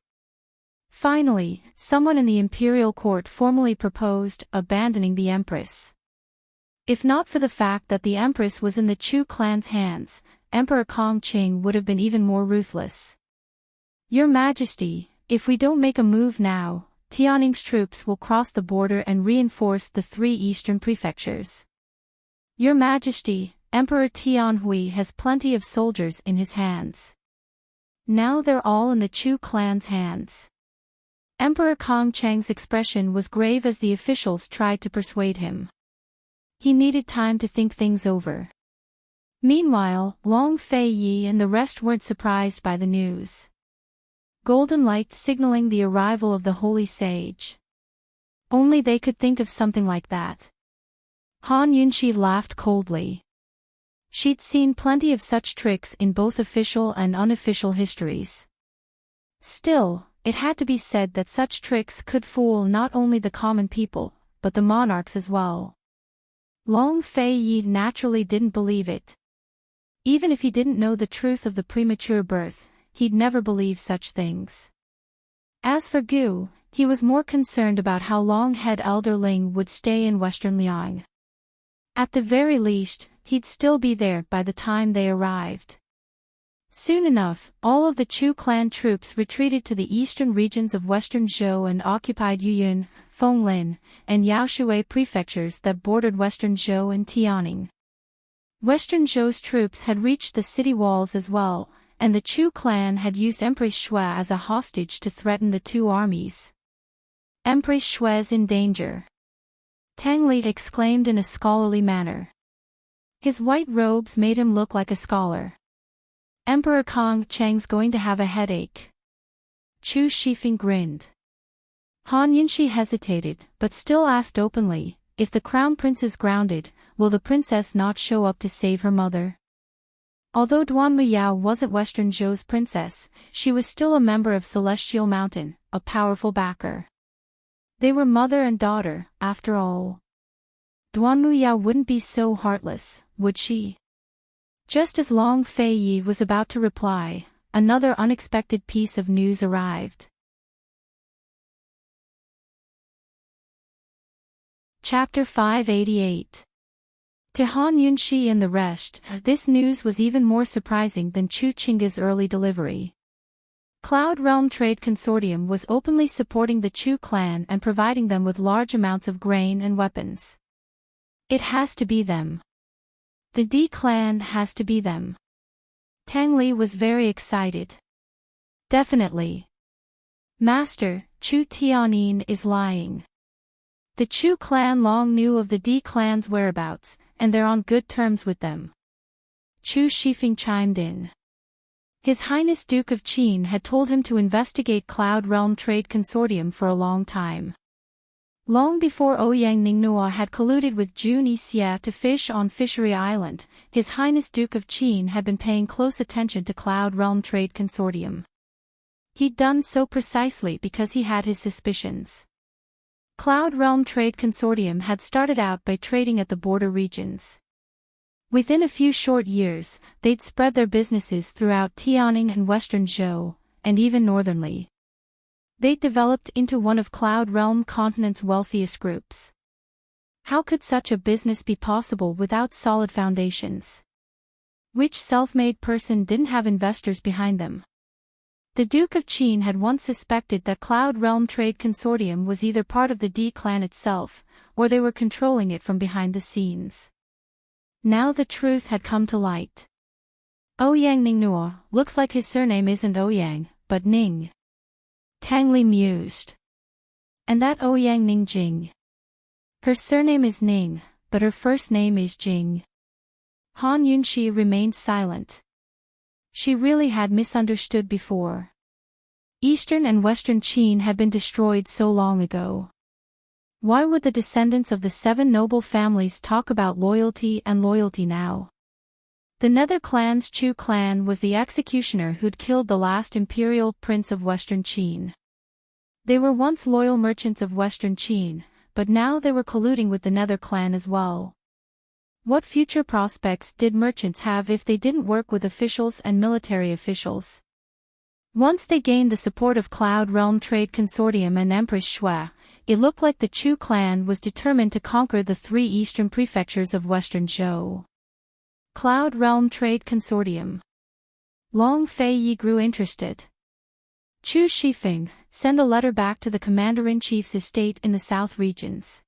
Finally, someone in the imperial court formally proposed abandoning the Empress. If not for the fact that the Empress was in the Chu clan's hands, Emperor Kong Qing would have been even more ruthless. Your Majesty, if we don't make a move now, Tianning's troops will cross the border and reinforce the 3 eastern prefectures. Your Majesty, Emperor Tianhui has plenty of soldiers in his hands. Now they're all in the Chu clan's hands. Emperor Kong Chang's expression was grave as the officials tried to persuade him. He needed time to think things over. Meanwhile, Long Fei Yi and the rest weren't surprised by the news. Golden light signaling the arrival of the holy sage. Only they could think of something like that. Han Yunxi laughed coldly. She'd seen plenty of such tricks in both official and unofficial histories. Still, it had to be said that such tricks could fool not only the common people, but the monarchs as well. Long Fei Yi naturally didn't believe it. Even if he didn't know the truth of the premature birth, he'd never believe such things. As for Gu, he was more concerned about how long-head Elder Ling would stay in Western Liang. At the very least, he'd still be there by the time they arrived. Soon enough, all of the Chu clan troops retreated to the eastern regions of Western Zhou and occupied Yuyun, Fenglin, and Yaoshui prefectures that bordered Western Zhou and Tianning. Western Zhou's troops had reached the city walls as well, and the Chu clan had used Empress Shui as a hostage to threaten the two armies. Empress Shui's in danger. Tang Li exclaimed in a scholarly manner. His white robes made him look like a scholar. Emperor Kong Chang's going to have a headache. Chu Shifeng grinned. Han Yunxi hesitated, but still asked openly, if the crown prince is grounded, will the princess not show up to save her mother? Although Duan Muyao wasn't Western Zhou's princess, she was still a member of Celestial Mountain, a powerful backer. They were mother and daughter, after all. Duan Muyao wouldn't be so heartless, would she? Just as Long Fei Yi was about to reply, another unexpected piece of news arrived. Chapter 588. To Han Yunxi and the rest, this news was even more surprising than Chu Qingge's early delivery. Cloud Realm Trade Consortium was openly supporting the Chu clan and providing them with large amounts of grain and weapons. It has to be them. The D clan has to be them. Tang Li was very excited. Definitely. Master, Chu Tianyin is lying. The Chu clan long knew of the D clan's whereabouts, and they're on good terms with them. Chu Shifeng chimed in. His Highness Duke of Qin had told him to investigate Cloud Realm Trade Consortium for a long time. Long before Ouyang Ningnua had colluded with Jun Yixia to fish on Fishery Island, His Highness Duke of Qin had been paying close attention to Cloud Realm Trade Consortium. He'd done so precisely because he had his suspicions. Cloud Realm Trade Consortium had started out by trading at the border regions. Within a few short years, they'd spread their businesses throughout Tianning and Western Zhou, and even northernly. They'd developed into one of Cloud Realm Continent's wealthiest groups. How could such a business be possible without solid foundations? Which self-made person didn't have investors behind them? The Duke of Qin had once suspected that Cloud Realm Trade Consortium was either part of the D clan itself, or they were controlling it from behind the scenes. Now the truth had come to light. Ouyang Ningnua, looks like his surname isn't Ouyang, but Ning. Tang Li mused. And that Ouyang Ningjing. Her surname is Ning, but her first name is Jing. Han Yunxi remained silent. She really had misunderstood before. Eastern and Western Qin had been destroyed so long ago. Why would the descendants of the seven noble families talk about loyalty and loyalty now? The Nether clan's Chu clan was the executioner who'd killed the last imperial prince of Western Qin. They were once loyal merchants of Western Qin, but now they were colluding with the Nether clan as well. What future prospects did merchants have if they didn't work with officials and military officials? Once they gained the support of Cloud Realm Trade Consortium and Empress Shui, it looked like the Chu clan was determined to conquer the three eastern prefectures of Western Zhou. Cloud Realm Trade Consortium. Long Fei Yi grew interested. Chu Shifeng, send a letter back to the Commander-in-Chief's estate in the South regions.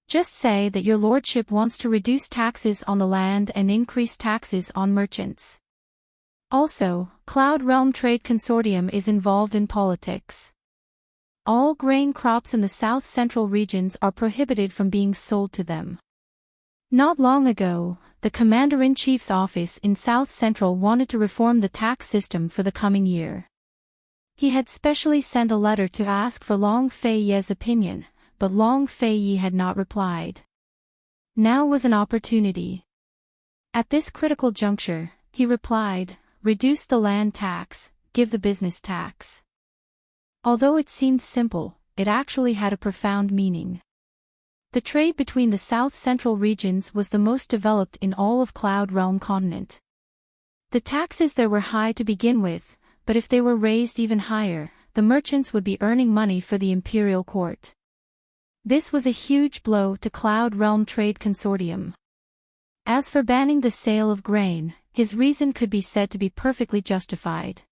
Just say that your lordship wants to reduce taxes on the land and increase taxes on merchants. Also, Cloud Realm Trade Consortium is involved in politics. All grain crops in the south-central regions are prohibited from being sold to them. Not long ago, the Commander-in-Chief's office in South Central wanted to reform the tax system for the coming year. He had specially sent a letter to ask for Long Fei-Ye's opinion, but Long Fei-Ye had not replied. Now was an opportunity. At this critical juncture, he replied, "Reduce the land tax, give the business tax." Although it seemed simple, it actually had a profound meaning. The trade between the south-central regions was the most developed in all of Cloud Realm continent. The taxes there were high to begin with, but if they were raised even higher, the merchants would be earning money for the imperial court. This was a huge blow to Cloud Realm Trade Consortium. As for banning the sale of grain, his reason could be said to be perfectly justified.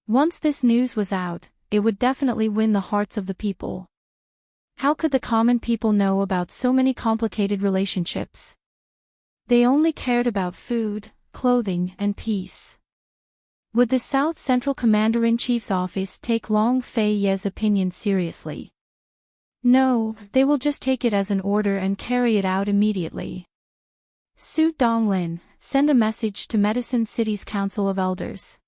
Once this news was out, it would definitely win the hearts of the people. How could the common people know about so many complicated relationships? They only cared about food, clothing, and peace. Would the South Central Commander-in-Chief's office take Long Fei-Ye's opinion seriously? No, they will just take it as an order and carry it out immediately. Su Donglin, send a message to Medicine City's Council of Elders.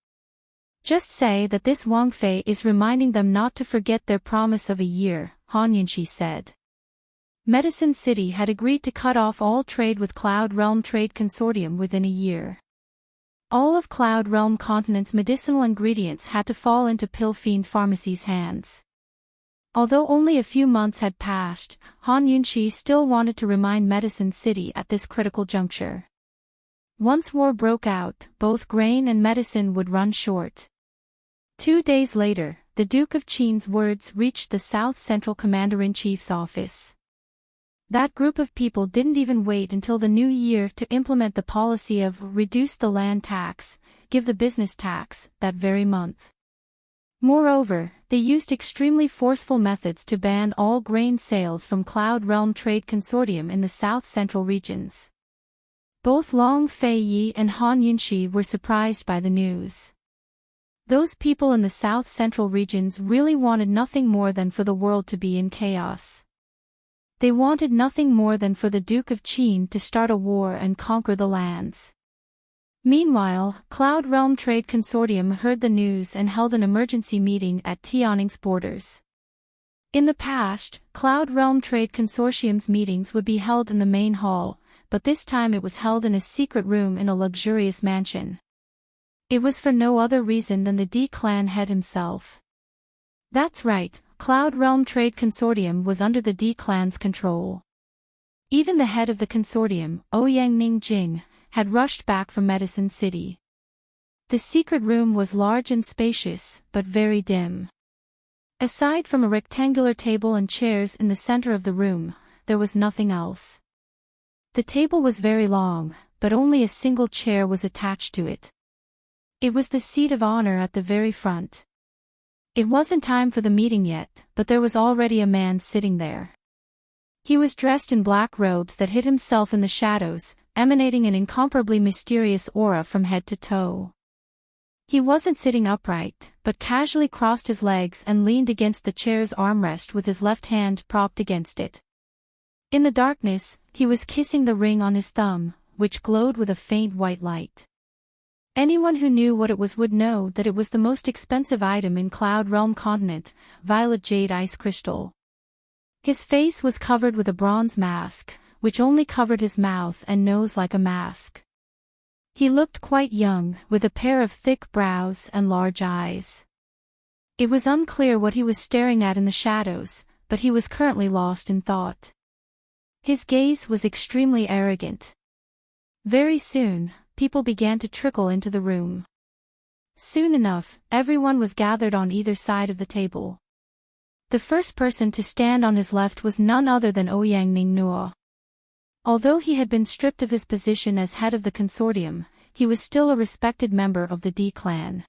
Just say that this Wang Fei is reminding them not to forget their promise of a year, Han Yunxi said. Medicine City had agreed to cut off all trade with Cloud Realm Trade Consortium within a year. All of Cloud Realm Continent's medicinal ingredients had to fall into Pill Fiend Pharmacy's hands. Although only a few months had passed, Han Yunxi still wanted to remind Medicine City at this critical juncture. Once war broke out, both grain and medicine would run short. 2 days later, the Duke of Qin's words reached the South Central Commander-in-Chief's office. That group of people didn't even wait until the new year to implement the policy of reduce the land tax, give the business tax, that very month. Moreover, they used extremely forceful methods to ban all grain sales from Cloud Realm Trade Consortium in the South Central regions. Both Long Fei-Ye and Han Yunxi were surprised by the news. Those people in the South Central regions really wanted nothing more than for the world to be in chaos. They wanted nothing more than for the Duke of Qin to start a war and conquer the lands. Meanwhile, Cloud Realm Trade Consortium heard the news and held an emergency meeting at Tianning's borders. In the past, Cloud Realm Trade Consortium's meetings would be held in the main hall, but this time it was held in a secret room in a luxurious mansion. It was for no other reason than the D-Clan head himself. That's right, Cloud Realm Trade Consortium was under the D-Clan's control. Even the head of the consortium, Ouyang Jing, had rushed back from Medicine City. The secret room was large and spacious, but very dim. Aside from a rectangular table and chairs in the center of the room, there was nothing else. The table was very long, but only a single chair was attached to it. It was the seat of honor at the very front. It wasn't time for the meeting yet, but there was already a man sitting there. He was dressed in black robes that hid himself in the shadows, emanating an incomparably mysterious aura from head to toe. He wasn't sitting upright, but casually crossed his legs and leaned against the chair's armrest with his left hand propped against it. In the darkness, he was kissing the ring on his thumb, which glowed with a faint white light. Anyone who knew what it was would know that it was the most expensive item in Cloud Realm Continent, violet jade ice crystal. His face was covered with a bronze mask, which only covered his mouth and nose like a mask. He looked quite young, with a pair of thick brows and large eyes. It was unclear what he was staring at in the shadows, but he was currently lost in thought. His gaze was extremely arrogant. Very soon, people began to trickle into the room. Soon enough, everyone was gathered on either side of the table. The first person to stand on his left was none other than Ouyang Ningnuo. Although he had been stripped of his position as head of the consortium, he was still a respected member of the D-Clan.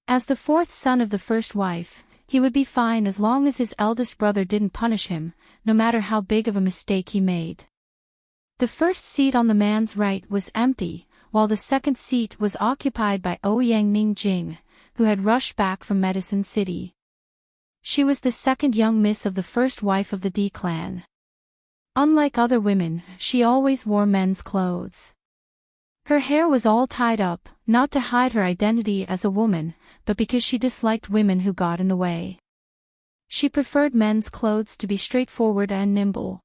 As the fourth son of the first wife, he would be fine as long as his eldest brother didn't punish him, no matter how big of a mistake he made. The first seat on the man's right was empty, while the second seat was occupied by Ouyang Jing, who had rushed back from Medicine City. She was the second young miss of the first wife of the D clan. Unlike other women, she always wore men's clothes. Her hair was all tied up, not to hide her identity as a woman, but because she disliked women who got in the way. She preferred men's clothes to be straightforward and nimble.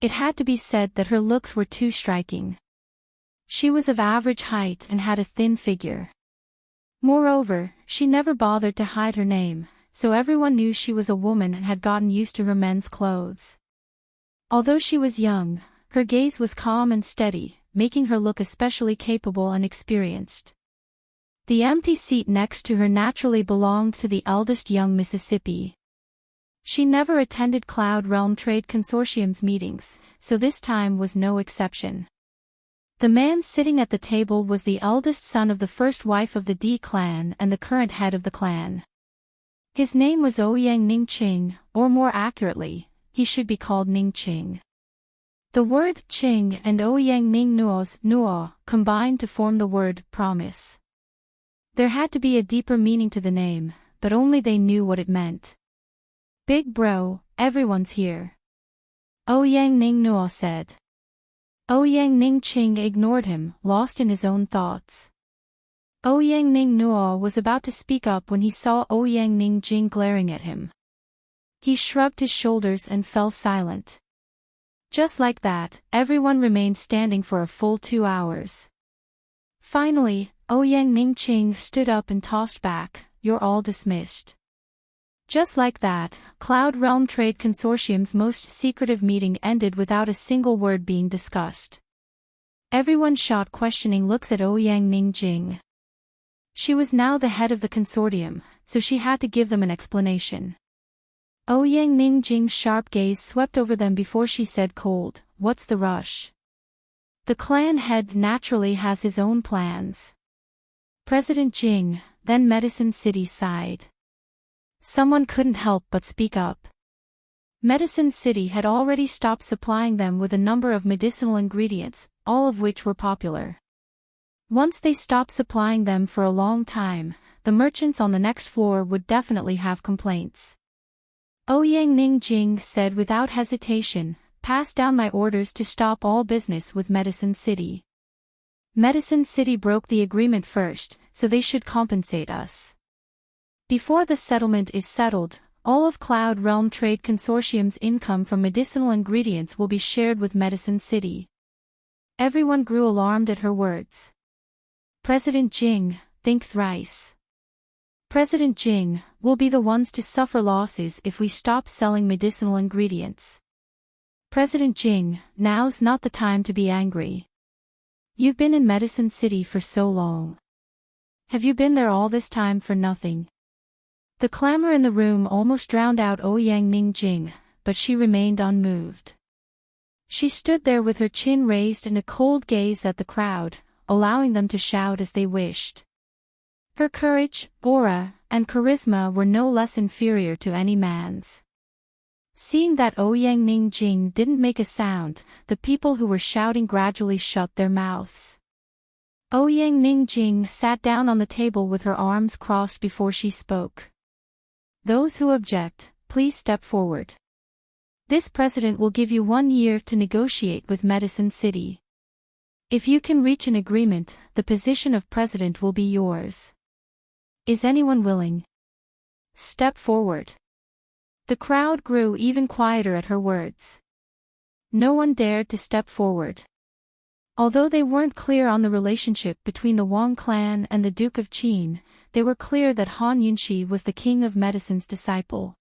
It had to be said that her looks were too striking. She was of average height and had a thin figure. Moreover, she never bothered to hide her name, so everyone knew she was a woman and had gotten used to her men's clothes. Although she was young, her gaze was calm and steady, making her look especially capable and experienced. The empty seat next to her naturally belonged to the eldest young Mississippi. She never attended Cloud Realm Trade Consortium's meetings, so this time was no exception. The man sitting at the table was the eldest son of the first wife of the D clan and the current head of the clan. His name was Ouyang Ningqing, or more accurately, he should be called Ningqing. The word Qing and Ouyang Ning Nuo combined to form the word promise. There had to be a deeper meaning to the name, but only they knew what it meant. Big bro, everyone's here. Ouyang Ning Nuo said. Ouyang Ning Qing ignored him, lost in his own thoughts. Ouyang Ning Nuo was about to speak up when he saw Ouyang Ning Jing glaring at him. He shrugged his shoulders and fell silent. Just like that, everyone remained standing for a full 2 hours. Finally, Ouyang Ning Qing stood up and tossed back, "You're all dismissed." Just like that, Cloud Realm Trade Consortium's most secretive meeting ended without a single word being discussed. Everyone shot questioning looks at Ouyang Ning Jing. She was now the head of the consortium, so she had to give them an explanation. Ouyang Ning Jing's sharp gaze swept over them before she said cold, "What's the rush?" The clan head naturally has his own plans. President Jing, then Medicine City sighed. Someone couldn't help but speak up. Medicine City had already stopped supplying them with a number of medicinal ingredients, all of which were popular. Once they stopped supplying them for a long time, the merchants on the next floor would definitely have complaints. Ouyang Ning Jing said without hesitation, "Pass down my orders to stop all business with Medicine City. Medicine City broke the agreement first, so they should compensate us. Before the settlement is settled, all of Cloud Realm Trade Consortium's income from medicinal ingredients will be shared with Medicine City." Everyone grew alarmed at her words. President Jing, think thrice. President Jing, we'll be the ones to suffer losses if we stop selling medicinal ingredients. President Jing, now's not the time to be angry. You've been in Medicine City for so long. Have you been there all this time for nothing? The clamor in the room almost drowned out Ouyang Ning Jing, but she remained unmoved. She stood there with her chin raised and a cold gaze at the crowd, allowing them to shout as they wished. Her courage, aura, and charisma were no less inferior to any man's. Seeing that Ouyang Ning Jing didn't make a sound, the people who were shouting gradually shut their mouths. Ouyang Ning Jing sat down on the table with her arms crossed before she spoke. Those who object, please step forward. This president will give you 1 year to negotiate with Medicine City. If you can reach an agreement, the position of president will be yours. Is anyone willing? Step forward. The crowd grew even quieter at her words. No one dared to step forward. Although they weren't clear on the relationship between the Wang clan and the Duke of Qin, they were clear that Han Yunshi was the king of medicine's disciple.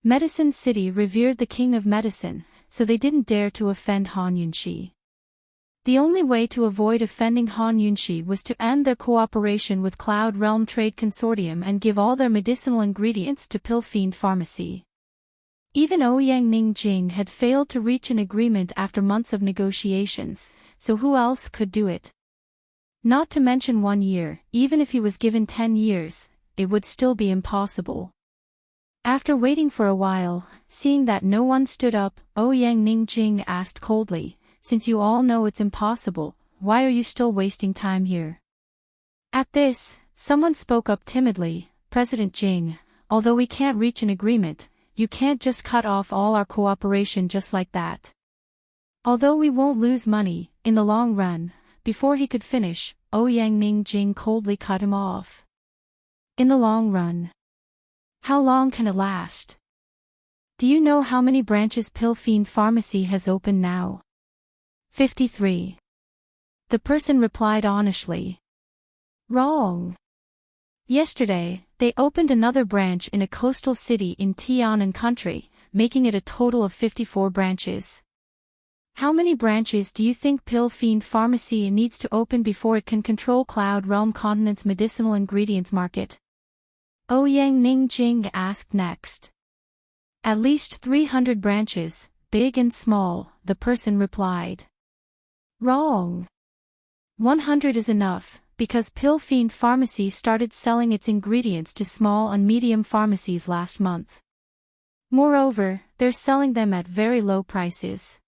Medicine City revered the king of medicine, so they didn't dare to offend Han Yunshi. The only way to avoid offending Han Yunshi was to end their cooperation with Cloud Realm Trade Consortium and give all their medicinal ingredients to Pill Fiend Pharmacy. Even Ouyang Ning Jing had failed to reach an agreement after months of negotiations, so who else could do it? Not to mention 1 year, even if he was given 10 years, it would still be impossible. After waiting for a while, seeing that no one stood up, Ouyang Ning Jing asked coldly, "Since you all know it's impossible, why are you still wasting time here?" At this, someone spoke up timidly, "President Jing, although we can't reach an agreement, you can't just cut off all our cooperation just like that. Although we won't lose money, in the long run, before he could finish, Ouyang Ningjing coldly cut him off. In the long run. How long can it last? Do you know how many branches Pill Fiend Pharmacy has opened now? 53. The person replied honestly. Wrong. Yesterday, they opened another branch in a coastal city in Tianan country, making it a total of 54 branches. How many branches do you think Pill Fiend Pharmacy needs to open before it can control Cloud Realm Continent's medicinal ingredients market? Ouyang Ningjing asked next. At least 300 branches, big and small, the person replied. Wrong. 100 is enough, because Pill Fiend Pharmacy started selling its ingredients to small and medium pharmacies last month. Moreover, they're selling them at very low prices.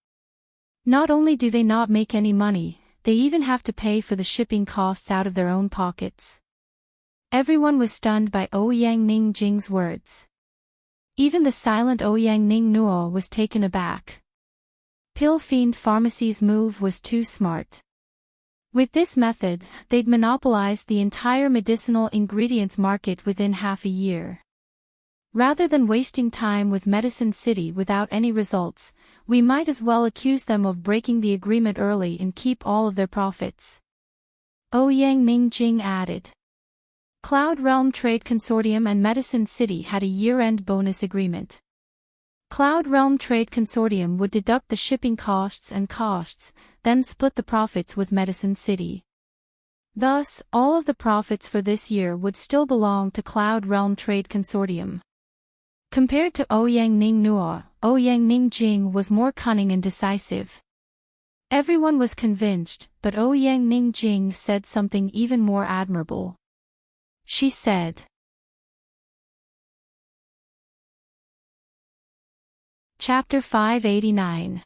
Not only do they not make any money, they even have to pay for the shipping costs out of their own pockets. Everyone was stunned by Ouyang Ningjing's words. Even the silent Ouyang Ningnuo was taken aback. Pill Fiend Pharmacy's move was too smart. With this method, they'd monopolized the entire medicinal ingredients market within half a year. Rather than wasting time with Medicine City without any results, we might as well accuse them of breaking the agreement early and keep all of their profits. Ouyang Ningjing added. Cloud Realm Trade Consortium and Medicine City had a year-end bonus agreement. Cloud Realm Trade Consortium would deduct the shipping costs, then split the profits with Medicine City. Thus, all of the profits for this year would still belong to Cloud Realm Trade Consortium. Compared to Ouyang Ningnuo, Ouyang Ningjing was more cunning and decisive. Everyone was convinced, but Ouyang Ningjing said something even more admirable. She said. Chapter 589.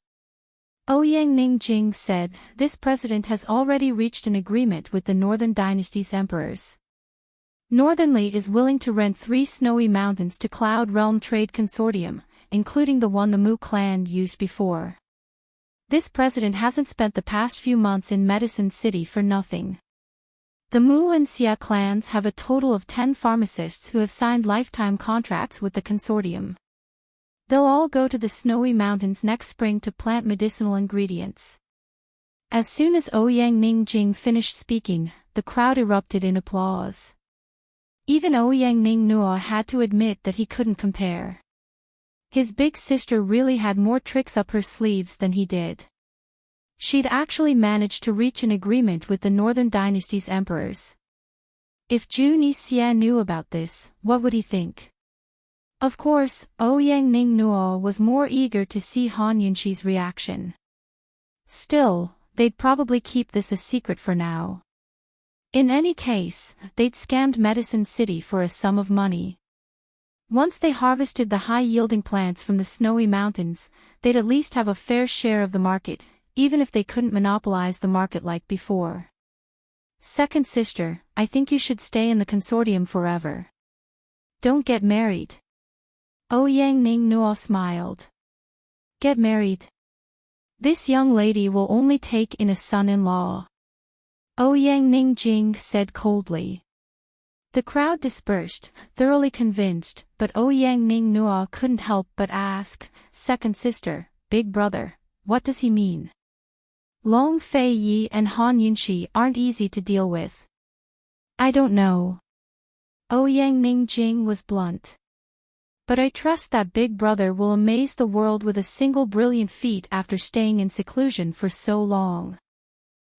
Ouyang Ningjing said, this president has already reached an agreement with the Northern Dynasty's emperors. Northernly is willing to rent 3 snowy mountains to Cloud Realm Trade Consortium, including the one the Mu clan used before. This president hasn't spent the past few months in Medicine City for nothing. The Mu and Xia clans have a total of 10 pharmacists who have signed lifetime contracts with the consortium. They'll all go to the snowy mountains next spring to plant medicinal ingredients. As soon as Ouyang Ningjing finished speaking, the crowd erupted in applause. Even Ouyang Ningnuo had to admit that he couldn't compare. His big sister really had more tricks up her sleeves than he did. She'd actually managed to reach an agreement with the Northern Dynasty's emperors. If Juni Xia knew about this, what would he think? Of course, Ouyang Ningnuo was more eager to see Han Yunxi's reaction. Still, they'd probably keep this a secret for now. In any case, they'd scammed Medicine City for a sum of money. Once they harvested the high-yielding plants from the snowy mountains, they'd at least have a fair share of the market, even if they couldn't monopolize the market like before. Second sister, I think you should stay in the consortium forever. Don't get married. Ouyang Ningnuo smiled. Get married? This young lady will only take in a son-in-law. Ouyang Ningjing said coldly. The crowd dispersed, thoroughly convinced, but Ouyang Ningnuo couldn't help but ask, second sister, big brother, what does he mean? Long Fei Yi and Han Yunxi aren't easy to deal with. I don't know. Ouyang Ningjing was blunt. But I trust that big brother will amaze the world with a single brilliant feat after staying in seclusion for so long.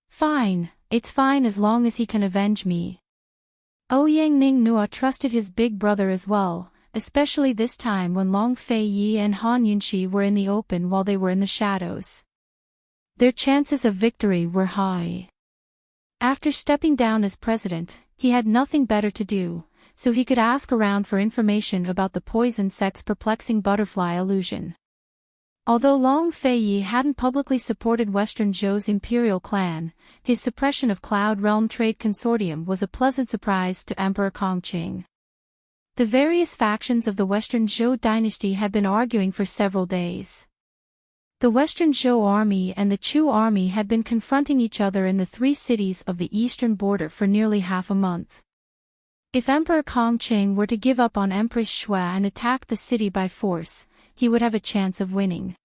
Fine, it's fine as long as he can avenge me. Ouyang Ningnuo trusted his big brother as well, especially this time when Long Fei Yi and Han Yunxi were in the open while they were in the shadows. Their chances of victory were high. After stepping down as president, he had nothing better to do, so he could ask around for information about the poison sect's perplexing butterfly illusion. Although Long Fei Yi hadn't publicly supported Western Zhou's imperial clan, his suppression of Cloud Realm Trade Consortium was a pleasant surprise to Emperor Kongqing. The various factions of the Western Zhou dynasty had been arguing for several days. The Western Zhou army and the Chu army had been confronting each other in the three cities of the eastern border for nearly half a month. If Emperor Kongqing were to give up on Empress Shui and attack the city by force, he would have a chance of winning.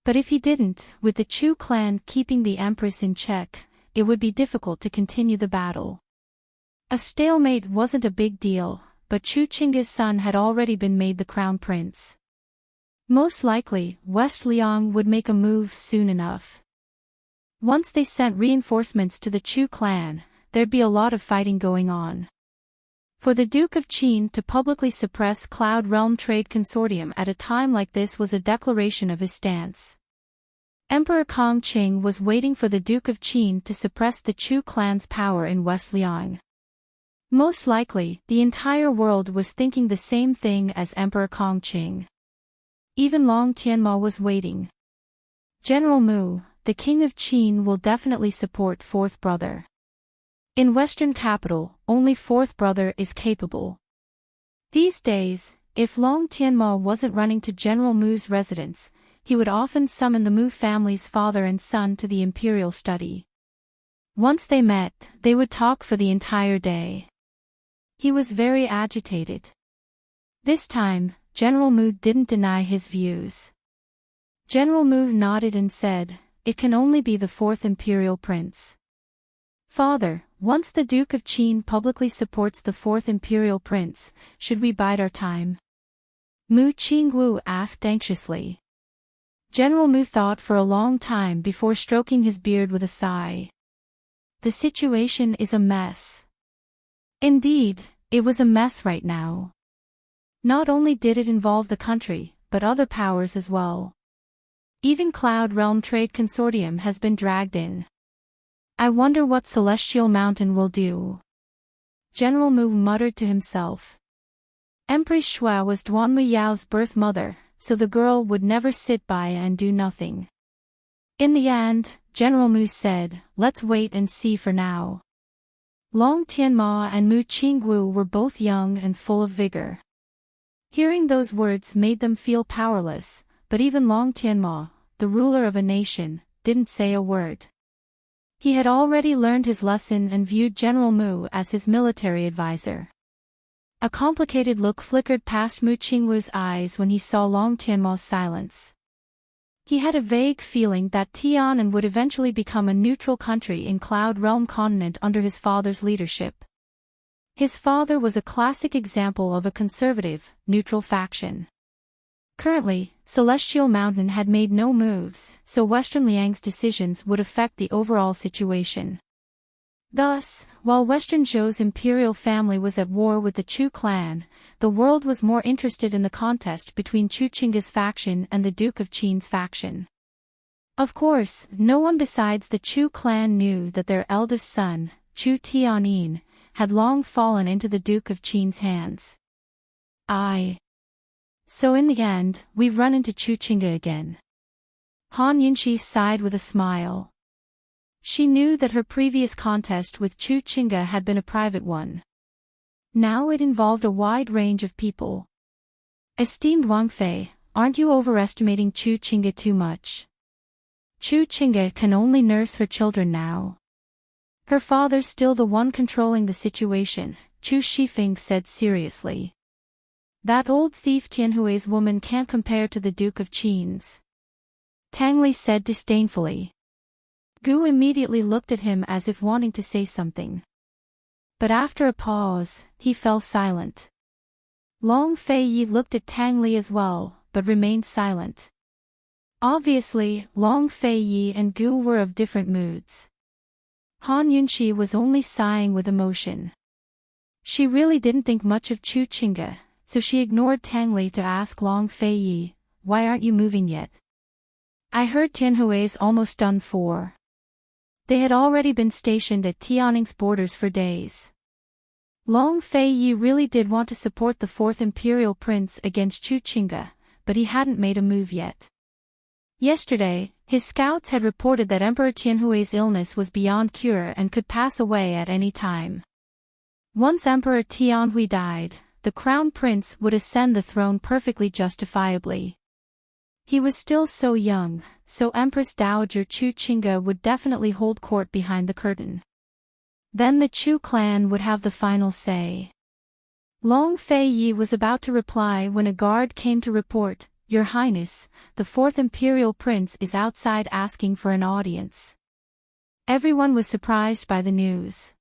But if he didn't, with the Chu clan keeping the Empress in check, it would be difficult to continue the battle. A stalemate wasn't a big deal, but Chu Qingge's son had already been made the crown prince. Most likely, West Liang would make a move soon enough. Once they sent reinforcements to the Chu clan, there'd be a lot of fighting going on. For the Duke of Qin to publicly suppress Cloud Realm Trade Consortium at a time like this was a declaration of his stance. Emperor Kongqing was waiting for the Duke of Qin to suppress the Chu clan's power in West Liang. Most likely, the entire world was thinking the same thing as Emperor Kongqing. Even Long Tianma was waiting. General Mu, the king of Qin, will definitely support fourth brother. In Western capital, only fourth brother is capable. These days, if Long Tianma wasn't running to General Mu's residence, he would often summon the Mu family's father and son to the imperial study. Once they met, they would talk for the entire day. He was very agitated. This time, General Mu didn't deny his views. General Mu nodded and said, "It can only be the fourth imperial prince." "Father, once the Duke of Qin publicly supports the fourth imperial prince, should we bide our time?" Mu Qingwu asked anxiously. General Mu thought for a long time before stroking his beard with a sigh. The situation is a mess. Indeed, it was a mess right now. Not only did it involve the country, but other powers as well. Even Cloud Realm Trade Consortium has been dragged in. I wonder what Celestial Mountain will do. General Mu muttered to himself. Empress Shui was Duanmu Yao's birth mother, so the girl would never sit by and do nothing. In the end, General Mu said, "Let's wait and see for now." Long Tianma and Mu Qingwu were both young and full of vigor. Hearing those words made them feel powerless, but even Long Tianma, the ruler of a nation, didn't say a word. He had already learned his lesson and viewed General Mu as his military advisor. A complicated look flickered past Mu Qingwu's eyes when he saw Long Tianma's silence. He had a vague feeling that Tianan would eventually become a neutral country in Cloud Realm Continent under his father's leadership. His father was a classic example of a conservative, neutral faction. Currently, Celestial Mountain had made no moves, so Western Liang's decisions would affect the overall situation. Thus, while Western Zhou's imperial family was at war with the Chu clan, the world was more interested in the contest between Chu Qingge's faction and the Duke of Qin's faction. Of course, no one besides the Chu clan knew that their eldest son, Chu Tianin, had long fallen into the Duke of Qin's hands. So in the end, we've run into Chu Qingge again. Han Yunxi sighed with a smile. She knew that her previous contest with Chu Qingge had been a private one. Now it involved a wide range of people. Esteemed Wang Fei, aren't you overestimating Chu Qingge too much? Chu Qingge can only nurse her children now. Her father's still the one controlling the situation, Chu Shifeng said seriously. That old thief Tianhui's woman can't compare to the Duke of Qin's. Tang Li said disdainfully. Gu immediately looked at him as if wanting to say something. But after a pause, he fell silent. Long Fei Yi looked at Tang Li as well, but remained silent. Obviously, Long Fei Yi and Gu were of different moods. Han Yunxi was only sighing with emotion. She really didn't think much of Chu Qingge, so she ignored Tang Li to ask Long Fei Yi, "Why aren't you moving yet?" "I heard Tianhui's almost done for." They had already been stationed at Tianning's borders for days. Long Fei Yi really did want to support the fourth imperial prince against Chu Qingge, but he hadn't made a move yet. Yesterday, his scouts had reported that Emperor Tianhui's illness was beyond cure and could pass away at any time. Once Emperor Tianhui died, the crown prince would ascend the throne perfectly justifiably. He was still so young, so Empress Dowager Chu Qingge would definitely hold court behind the curtain. Then the Chu clan would have the final say. Long Fei Yi was about to reply when a guard came to report, "Your Highness, the fourth imperial prince is outside asking for an audience." Everyone was surprised by the news.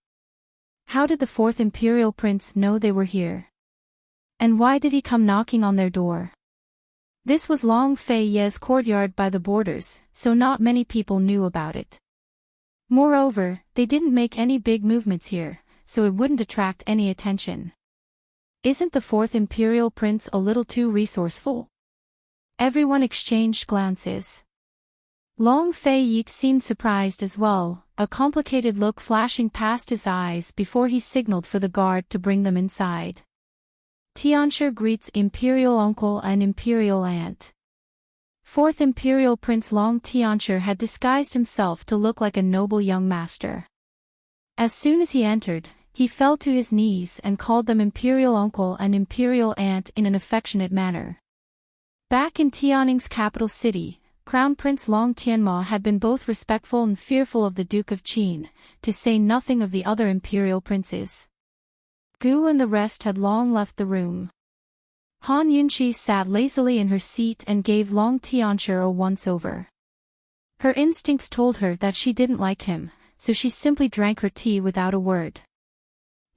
How did the fourth imperial prince know they were here? And why did he come knocking on their door? This was Long Fei Ye's courtyard by the borders, so not many people knew about it. Moreover, they didn't make any big movements here, so it wouldn't attract any attention. Isn't the fourth imperial prince a little too resourceful? Everyone exchanged glances. Long Fei Yi seemed surprised as well, a complicated look flashing past his eyes before he signaled for the guard to bring them inside. Tianshi greets Imperial Uncle and Imperial Aunt. Fourth Imperial Prince Long Tianshi had disguised himself to look like a noble young master. As soon as he entered, he fell to his knees and called them Imperial Uncle and Imperial Aunt in an affectionate manner. Back in Tianning's capital city, Crown Prince Long Tianma had been both respectful and fearful of the Duke of Qin, to say nothing of the other imperial princes. Gu and the rest had long left the room. Han Yunqi sat lazily in her seat and gave Long Tianshi a once-over. Her instincts told her that she didn't like him, so she simply drank her tea without a word.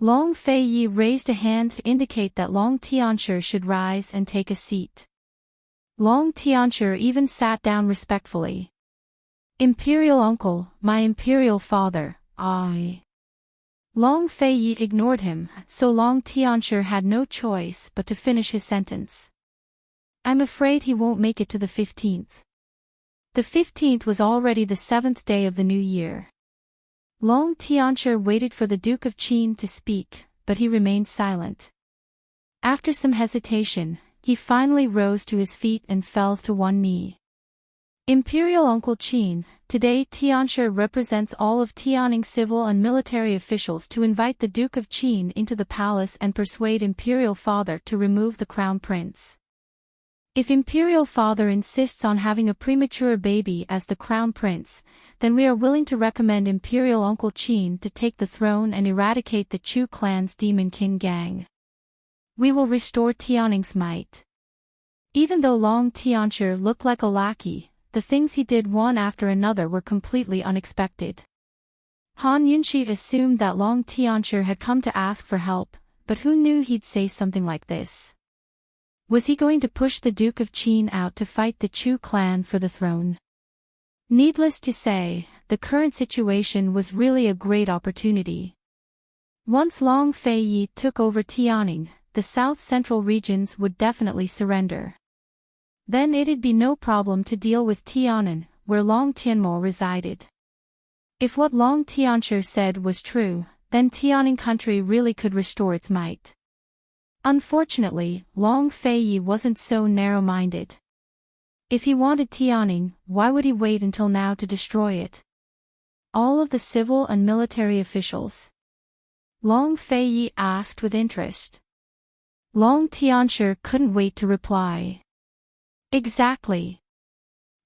Long Fei Yi raised a hand to indicate that Long Tianshi should rise and take a seat. Long Tianshi even sat down respectfully. "Imperial uncle, my imperial father, I..." Long Fei Yi ignored him, so Long Tianshi had no choice but to finish his sentence. "I'm afraid he won't make it to the 15th. The 15th was already the 7th day of the new year. Long Tianshi waited for the Duke of Qin to speak, but he remained silent. After some hesitation, he finally rose to his feet and fell to one knee. "Imperial Uncle Qin, today Tianshi represents all of Tianning civil and military officials to invite the Duke of Qin into the palace and persuade Imperial Father to remove the Crown Prince. If Imperial Father insists on having a premature baby as the Crown Prince, then we are willing to recommend Imperial Uncle Qin to take the throne and eradicate the Chu clan's Demon Kin gang. We will restore Tianning's might." Even though Long Tianshi looked like a lackey, the things he did one after another were completely unexpected. Han Yunqi assumed that Long Tianshi had come to ask for help, but who knew he'd say something like this? Was he going to push the Duke of Qin out to fight the Chu clan for the throne? Needless to say, the current situation was really a great opportunity. Once Long Fei Yi took over Tianning, the south-central regions would definitely surrender. Then it'd be no problem to deal with Tiannan, where Long Tianmo resided. If what Long Tianshi said was true, then Tianning country really could restore its might. Unfortunately, Long Fei Yi wasn't so narrow-minded. If he wanted Tianning, why would he wait until now to destroy it? All of the civil and military officials? Long Fei Yi asked with interest. Long Tianshi couldn't wait to reply. Exactly.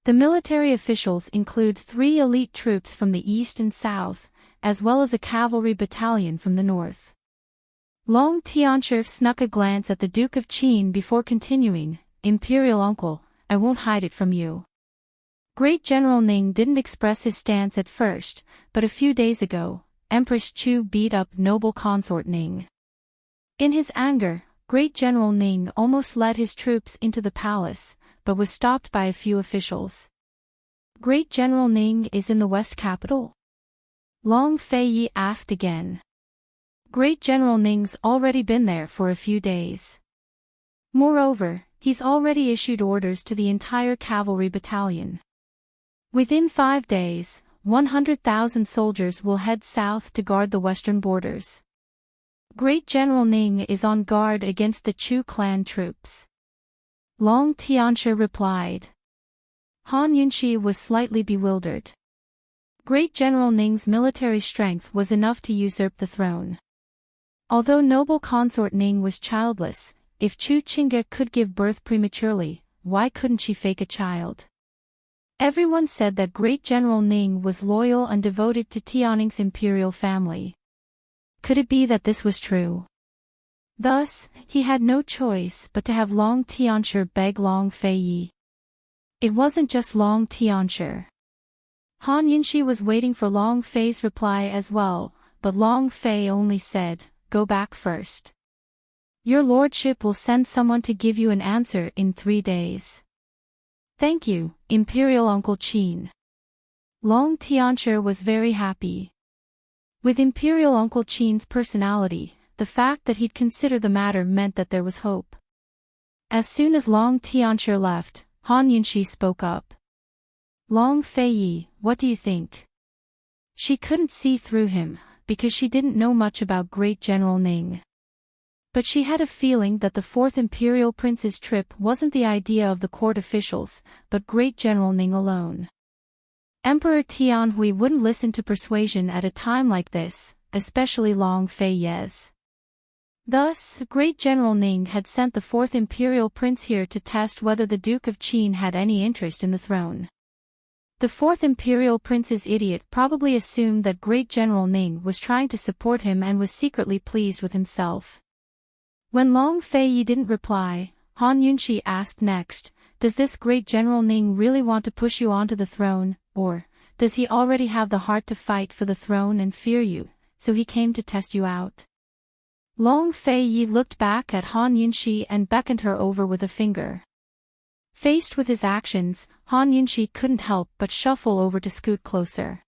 The military officials include 3 elite troops from the east and south, as well as a cavalry battalion from the north. Long Tianshi snuck a glance at the Duke of Qin before continuing, "Imperial Uncle, I won't hide it from you. Great General Ning didn't express his stance at first, but a few days ago, Empress Chu beat up noble Consort Ning. In his anger, Great General Ning almost led his troops into the palace, but was stopped by a few officials. Great General Ning is in the West capital?" Long Fei Yi asked again. "Great General Ning's already been there for a few days. Moreover, he's already issued orders to the entire cavalry battalion. Within 5 days, 100,000 soldiers will head south to guard the western borders. Great General Ning is on guard against the Chu clan troops." Long Tianshi replied. Han Yunqi was slightly bewildered. Great General Ning's military strength was enough to usurp the throne. Although noble consort Ning was childless, if Chu Chinga could give birth prematurely, why couldn't she fake a child? Everyone said that Great General Ning was loyal and devoted to Tianning's imperial family. Could it be that this was true? Thus, he had no choice but to have Long Tianshi beg Long Feiyi. It wasn't just Long Tianshi. Han Yunshi was waiting for Long Fei's reply as well, but Long Fei only said, "Go back first. Your lordship will send someone to give you an answer in 3 days." "Thank you, Imperial Uncle Qin." Long Tianshi was very happy. With Imperial Uncle Qin's personality, the fact that he'd consider the matter meant that there was hope. As soon as Long Tianshi left, Han Yunshi spoke up. "Long Feiyi, what do you think?" She couldn't see through him, because she didn't know much about Great General Ning. But she had a feeling that the 4th Imperial Prince's trip wasn't the idea of the court officials, but Great General Ning alone. Emperor Tianhui wouldn't listen to persuasion at a time like this, especially Long Feiyi's. Thus, Great General Ning had sent the 4th Imperial Prince here to test whether the Duke of Qin had any interest in the throne. The 4th Imperial Prince's idiot probably assumed that Great General Ning was trying to support him and was secretly pleased with himself. When Long Feiyi didn't reply, Han Yunshi asked next, "Does this Great General Ning really want to push you onto the throne, or does he already have the heart to fight for the throne and fear you, so he came to test you out?" Long Feiyi looked back at Han Yunshi and beckoned her over with a finger. Faced with his actions, Han Yunshi couldn't help but shuffle over to scoot closer.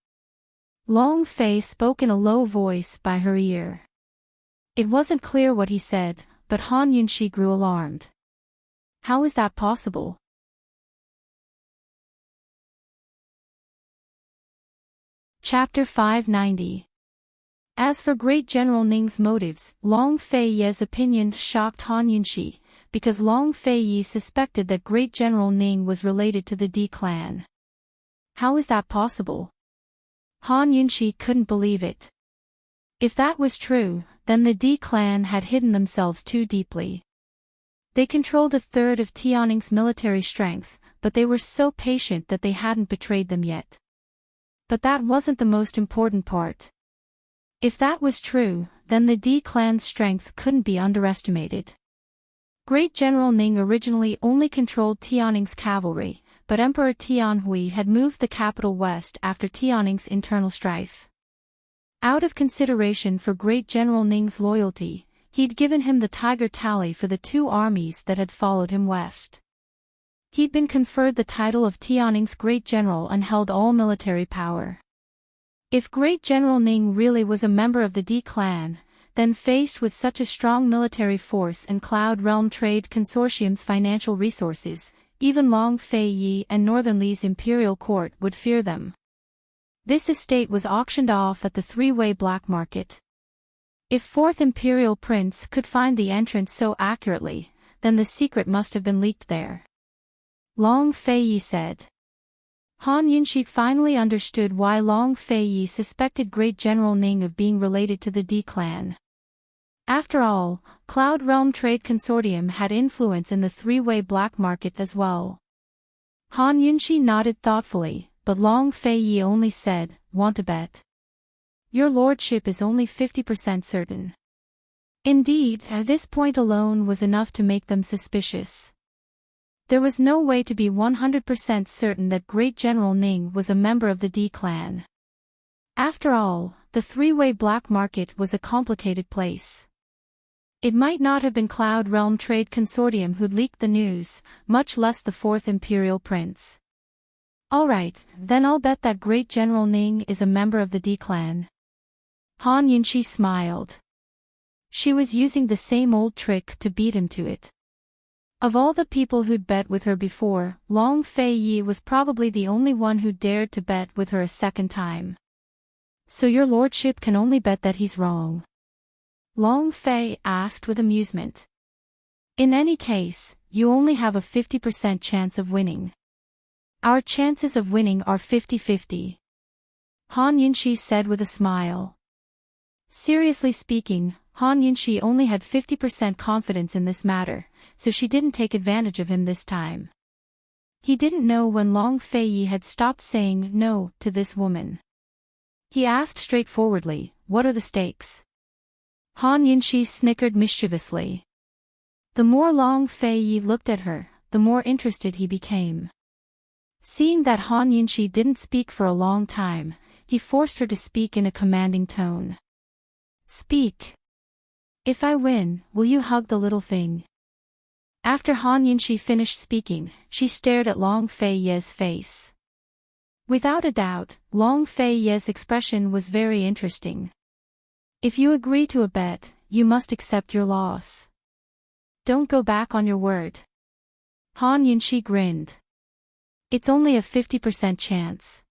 Long Fei spoke in a low voice by her ear. It wasn't clear what he said, but Han Yunshi grew alarmed. How is that possible? Chapter 590. As for Great General Ning's motives, Long Feiyi's opinion shocked Han Yunshi, because Long Feiyi suspected that Great General Ning was related to the Di clan. How is that possible? Han Yunshi couldn't believe it. If that was true, then the Di clan had hidden themselves too deeply. They controlled 1/3 of Tianning's military strength, but they were so patient that they hadn't betrayed them yet. But that wasn't the most important part. If that was true, then the Di clan's strength couldn't be underestimated. Great General Ning originally only controlled Tianning's cavalry, but Emperor Tianhui had moved the capital west after Tianning's internal strife. Out of consideration for Great General Ning's loyalty, he'd given him the Tiger Tally for the 2 armies that had followed him west. He'd been conferred the title of Tianning's Great General and held all military power. If Great General Ning really was a member of the Di clan, then faced with such a strong military force and Cloud Realm Trade Consortium's financial resources, even Long Feiyi and Northern Li's imperial court would fear them. This estate was auctioned off at the 3-way black market. If 4th Imperial Prince could find the entrance so accurately, then the secret must have been leaked there. Long Feiyi said. Han Yunshi finally understood why Long Feiyi suspected Great General Ning of being related to the Di clan. After all, Cloud Realm Trade Consortium had influence in the 3-way black market as well. Han Yunshi nodded thoughtfully, but Long Feiyi only said, "Want to bet?" "Your lordship is only 50% certain." Indeed, at this point alone was enough to make them suspicious. There was no way to be 100% certain that Great General Ning was a member of the Di clan. After all, the 3-way black market was a complicated place. It might not have been Cloud Realm Trade Consortium who'd leaked the news, much less the 4th Imperial Prince. "Alright, then I'll bet that Great General Ning is a member of the Di clan." Han Yunshi smiled. She was using the same old trick to beat him to it. Of all the people who'd bet with her before, Long Feiyi was probably the only one who dared to bet with her a second time. "So your lordship can only bet that he's wrong?" Long Fei asked with amusement. "In any case, you only have a 50% chance of winning." "Our chances of winning are 50-50. Han Yunshi said with a smile. Seriously speaking, Han Yunxi only had 50% confidence in this matter, so she didn't take advantage of him this time. He didn't know when Long Feiyi had stopped saying no to this woman. He asked straightforwardly, "What are the stakes?" Han Yunxi snickered mischievously. The more Long Feiyi looked at her, the more interested he became. Seeing that Han Yunxi didn't speak for a long time, he forced her to speak in a commanding tone. "Speak. If I win, will you hug the little thing?" After Han Yunxi finished speaking, she stared at Long Feiyi's face. Without a doubt, Long Feiyi's expression was very interesting. "If you agree to a bet, you must accept your loss. Don't go back on your word." Han Yunxi grinned. "It's only a 50% chance.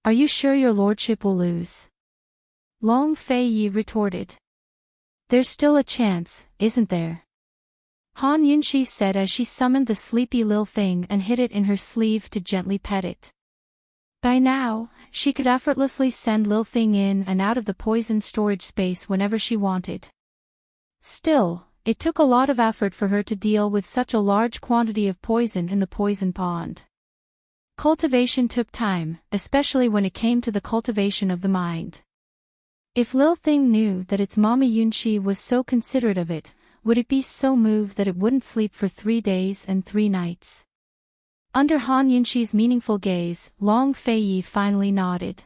Are you sure your lordship will lose?" Long Feiyi retorted. "There's still a chance, isn't there?" Han Yunxi said as she summoned the sleepy lil thing and hid it in her sleeve to gently pet it. By now, she could effortlessly send lil thing in and out of the poison storage space whenever she wanted. Still, it took a lot of effort for her to deal with such a large quantity of poison in the poison pond. Cultivation took time, especially when it came to the cultivation of the mind. If Lil Thing knew that its mommy Yunxi was so considerate of it, would it be so moved that it wouldn't sleep for 3 days and 3 nights? Under Han Yunxi's meaningful gaze, Long Feiyi finally nodded.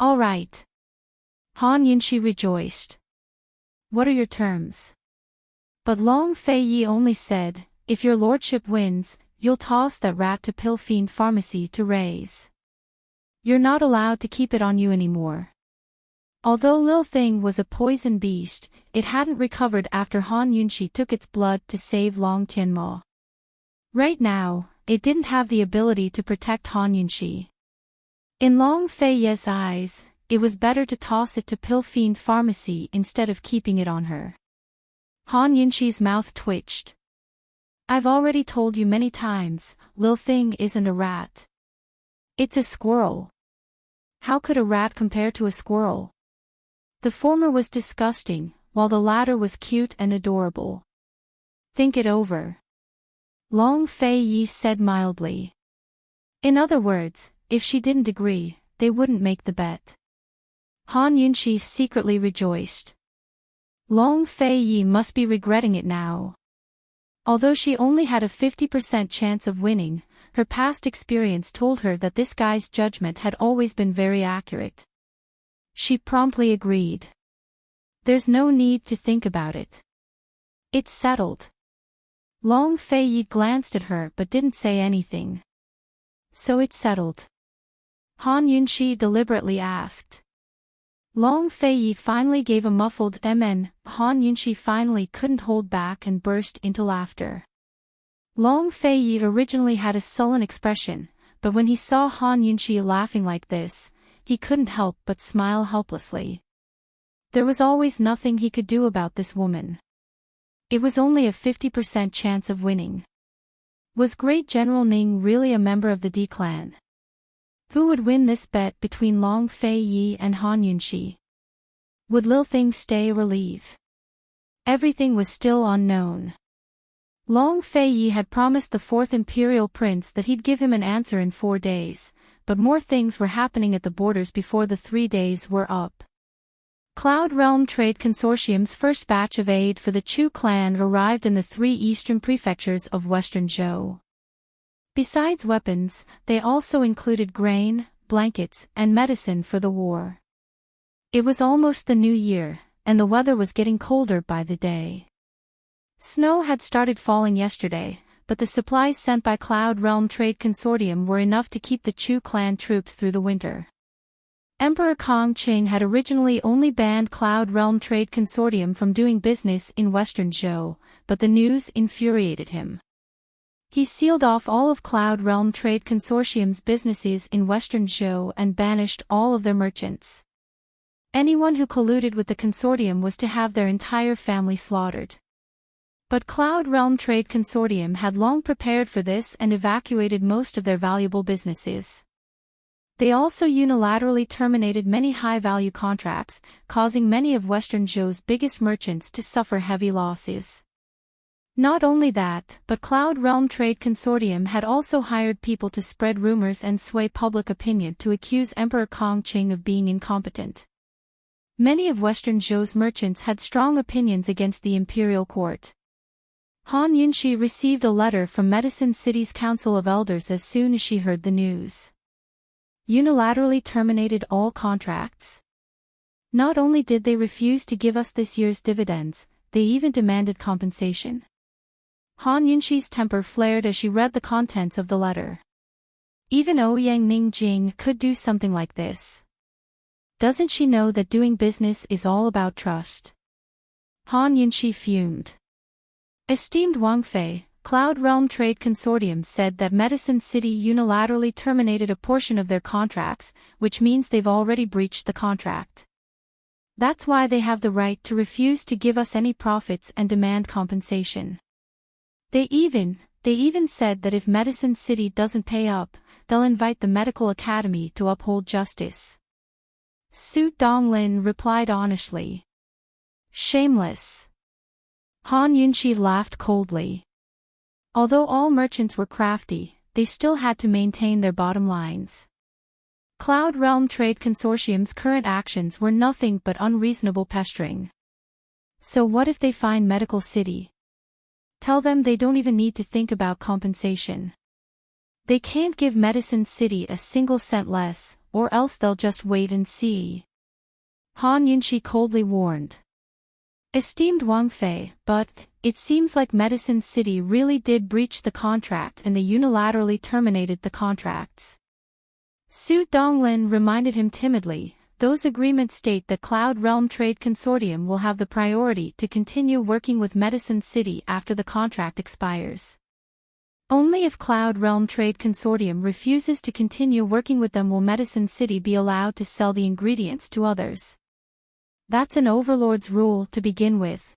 "All right." Han Yunxi rejoiced. "What are your terms?" But Long Feiyi only said, "If your lordship wins, you'll toss that rat to Pill Fiend Pharmacy to raise. You're not allowed to keep it on you anymore." Although Lil Thing was a poison beast, it hadn't recovered after Han Yunxi took its blood to save Long Tianmo. Right now, it didn't have the ability to protect Han Yunxi. In Long Feiyi's eyes, it was better to toss it to Pill Fiend Pharmacy instead of keeping it on her. Han Yunxi's mouth twitched. "I've already told you many times, Lil Thing isn't a rat. It's a squirrel. How could a rat compare to a squirrel?" The former was disgusting, while the latter was cute and adorable. "Think it over," Long Feiyi said mildly. In other words, if she didn't agree, they wouldn't make the bet. Han Yunxi secretly rejoiced. Long Feiyi must be regretting it now. Although she only had a 50% chance of winning, her past experience told her that this guy's judgment had always been very accurate. She promptly agreed. "There's no need to think about it. It's settled." Long Feiyi glanced at her but didn't say anything. "So it's settled?" Han Yunxi deliberately asked. Long Feiyi finally gave a muffled "Amen." Han Yunxi finally couldn't hold back and burst into laughter. Long Feiyi originally had a sullen expression, but when he saw Han Yunxi laughing like this, he couldn't help but smile helplessly. There was always nothing he could do about this woman. It was only a 50% chance of winning. Was Great General Ning really a member of the D clan? Who would win this bet between Long Feiyi and Han Yunxi? Would Lil Thing stay or leave? Everything was still unknown. Long Feiyi had promised the 4th Imperial Prince that he'd give him an answer in 4 days, but more things were happening at the borders before the 3 days were up. Cloud Realm Trade Consortium's first batch of aid for the Chu clan arrived in the 3 eastern prefectures of Western Zhou. Besides weapons, they also included grain, blankets, and medicine for the war. It was almost the new year, and the weather was getting colder by the day. Snow had started falling yesterday, but the supplies sent by Cloud Realm Trade Consortium were enough to keep the Chu clan troops through the winter. Emperor Kong Qing had originally only banned Cloud Realm Trade Consortium from doing business in Western Zhou, but the news infuriated him. He sealed off all of Cloud Realm Trade Consortium's businesses in Western Zhou and banished all of their merchants. Anyone who colluded with the consortium was to have their entire family slaughtered. But Cloud Realm Trade Consortium had long prepared for this and evacuated most of their valuable businesses. They also unilaterally terminated many high-value contracts, causing many of Western Zhou's biggest merchants to suffer heavy losses. Not only that, but Cloud Realm Trade Consortium had also hired people to spread rumors and sway public opinion to accuse Emperor Kongqing of being incompetent. Many of Western Zhou's merchants had strong opinions against the imperial court. Han Yunxi received a letter from Medicine City's Council of Elders as soon as she heard the news. Unilaterally terminated all contracts. Not only did they refuse to give us this year's dividends, they even demanded compensation. Han Yunxi's temper flared as she read the contents of the letter. Even Ouyang Ningjing could do something like this. Doesn't she know that doing business is all about trust? Han Yunxi fumed. Esteemed Wang Fei, Cloud Realm Trade Consortium said that Medicine City unilaterally terminated a portion of their contracts, which means they've already breached the contract. That's why they have the right to refuse to give us any profits and demand compensation. They even said that if Medicine City doesn't pay up, they'll invite the Medical Academy to uphold justice. Su Donglin replied honestly. Shameless. Han Yunxi laughed coldly. Although all merchants were crafty, they still had to maintain their bottom lines. Cloud Realm Trade Consortium's current actions were nothing but unreasonable pestering. So what if they find Medical City? Tell them they don't even need to think about compensation. They can't give Medicine City a single cent less, or else they'll just wait and see. Han Yunxi coldly warned. Esteemed Wang Fei, but it seems like Medicine City really did breach the contract and they unilaterally terminated the contracts. Su Donglin reminded him timidly, those agreements state that Cloud Realm Trade Consortium will have the priority to continue working with Medicine City after the contract expires. Only if Cloud Realm Trade Consortium refuses to continue working with them will Medicine City be allowed to sell the ingredients to others. That's an overlord's rule to begin with.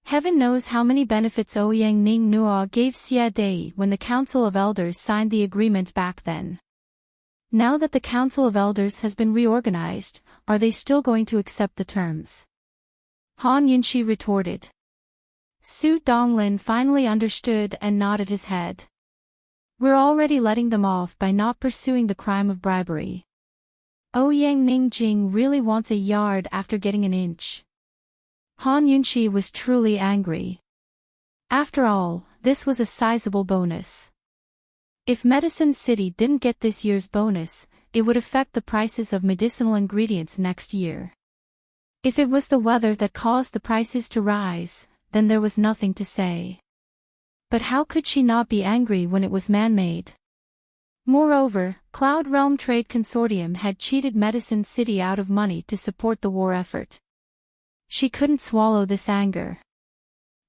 Heaven knows how many benefits Ouyang Ning Nuo gave Xie Dei when the Council of Elders signed the agreement back then. Now that the Council of Elders has been reorganized, are they still going to accept the terms? Han Yunxi retorted. Su Donglin finally understood and nodded his head. We're already letting them off by not pursuing the crime of bribery. Ouyang Ningjing really wants a yard after getting an inch. Han Yunxi was truly angry. After all, this was a sizable bonus. If Medicine City didn't get this year's bonus, it would affect the prices of medicinal ingredients next year. If it was the weather that caused the prices to rise, then there was nothing to say. But how could she not be angry when it was man-made? Moreover, Cloud Realm Trade Consortium had cheated Medicine City out of money to support the war effort. She couldn't swallow this anger.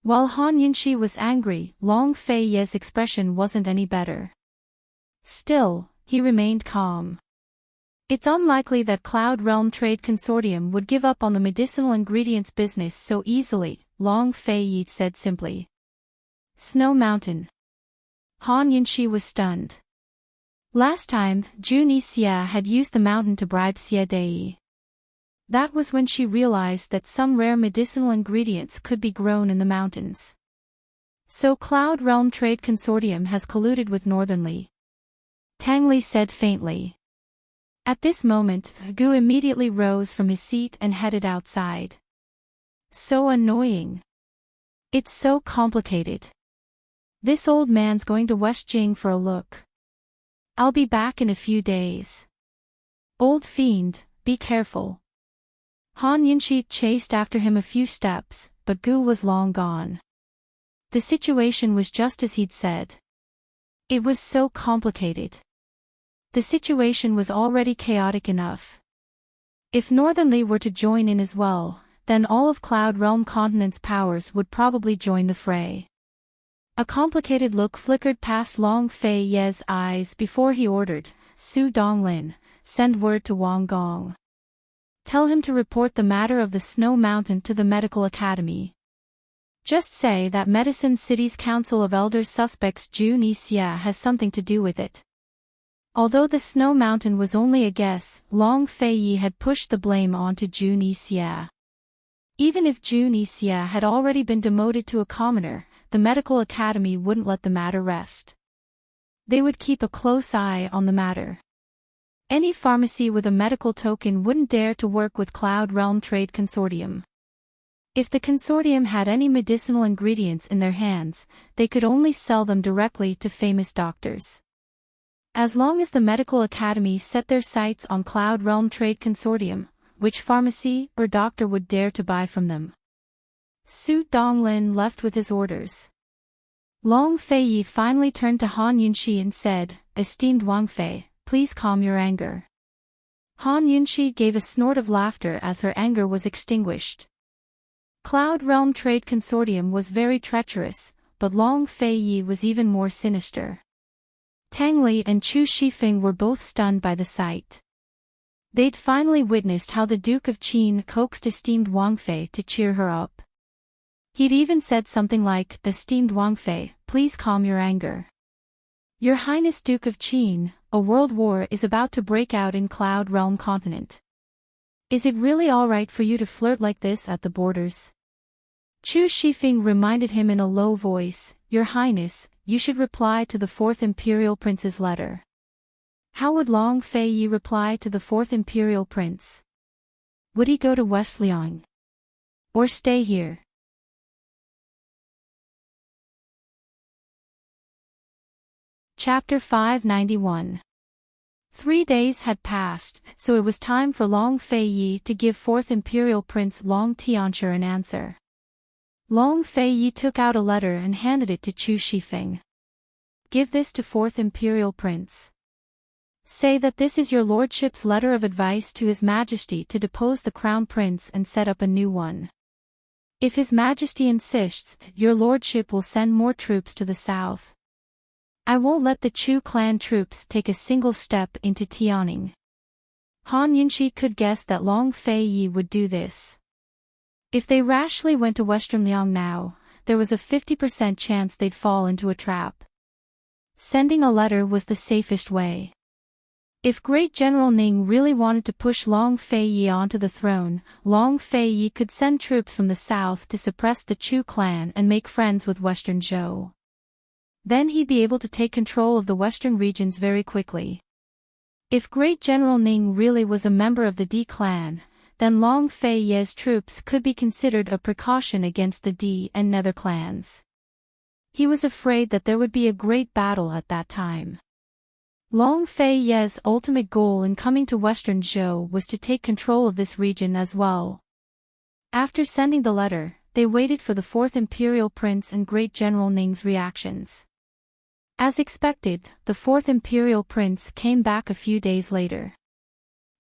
While Han Yunxi was angry, Long Fei Ye's expression wasn't any better. Still, he remained calm. It's unlikely that Cloud Realm Trade Consortium would give up on the medicinal ingredients business so easily, Long Fei Yi said simply. Snow Mountain. Han Yunxi was stunned. Last time, Jun Xia had used the mountain to bribe Xie Dei. That was when she realized that some rare medicinal ingredients could be grown in the mountains. So Cloud Realm Trade Consortium has colluded with Northern Li. Tang Li said faintly. At this moment, Gu immediately rose from his seat and headed outside. So annoying. It's so complicated. This old man's going to West Jing for a look. I'll be back in a few days. Old fiend, be careful. Han Yunxi chased after him a few steps, but Gu was long gone. The situation was just as he'd said. It was so complicated. The situation was already chaotic enough. If Northern Li were to join in as well, then all of Cloud Realm Continent's powers would probably join the fray. A complicated look flickered past Long Fei Ye's eyes before he ordered, Su Donglin, send word to Wang Gong. Tell him to report the matter of the Snow Mountain to the Medical Academy. Just say that Medicine City's Council of Elders suspects Jun Xia has something to do with it. Although the snow mountain was only a guess, Long Fei had pushed the blame onto Jun Yixia. Even if Jun Yixia had already been demoted to a commoner, the medical academy wouldn't let the matter rest. They would keep a close eye on the matter. Any pharmacy with a medical token wouldn't dare to work with Cloud Realm Trade Consortium. If the consortium had any medicinal ingredients in their hands, they could only sell them directly to famous doctors. As long as the medical academy set their sights on Cloud Realm Trade Consortium, which pharmacy or doctor would dare to buy from them? Su Donglin left with his orders. Long Fei finally turned to Han Yunxi and said, "Esteemed Wang Fei, please calm your anger." Han Yunxi gave a snort of laughter as her anger was extinguished. Cloud Realm Trade Consortium was very treacherous, but Long Fei was even more sinister. Tang Li and Chu Shifeng were both stunned by the sight. They'd finally witnessed how the Duke of Qin coaxed esteemed Wang Fei to cheer her up. He'd even said something like, "Esteemed Wang Fei, please calm your anger. Your Highness Duke of Qin, a world war is about to break out in Cloud Realm Continent. Is it really alright for you to flirt like this at the borders?" Chu Shifeng reminded him in a low voice, "Your Highness, you should reply to the 4th Imperial Prince's letter." How would Long Fei reply to the 4th Imperial Prince? Would he go to West Liang? Or stay here? Chapter 591. 3 days had passed, so it was time for Long Fei to give 4th Imperial Prince Long Tianshi an answer. Long Fei took out a letter and handed it to Chu Shifeng. "Give this to 4th Imperial Prince. Say that this is your lordship's letter of advice to His Majesty to depose the Crown Prince and set up a new one. If His Majesty insists, your lordship will send more troops to the south. I won't let the Chu clan troops take a single step into Tianning." Han Yunxi could guess that Long Fei would do this. If they rashly went to Western Liang now, there was a 50% chance they'd fall into a trap. Sending a letter was the safest way. If Great General Ning really wanted to push Long Fei onto the throne, Long Fei could send troops from the south to suppress the Chu clan and make friends with Western Zhou. Then he'd be able to take control of the western regions very quickly. If Great General Ning really was a member of the Di clan, then Long Fei's troops could be considered a precaution against the Di and Nether clans. He was afraid that there would be a great battle at that time. Long Fei's ultimate goal in coming to Western Zhou was to take control of this region as well. After sending the letter, they waited for the 4th Imperial Prince and Great General Ning's reactions. As expected, the 4th Imperial Prince came back a few days later.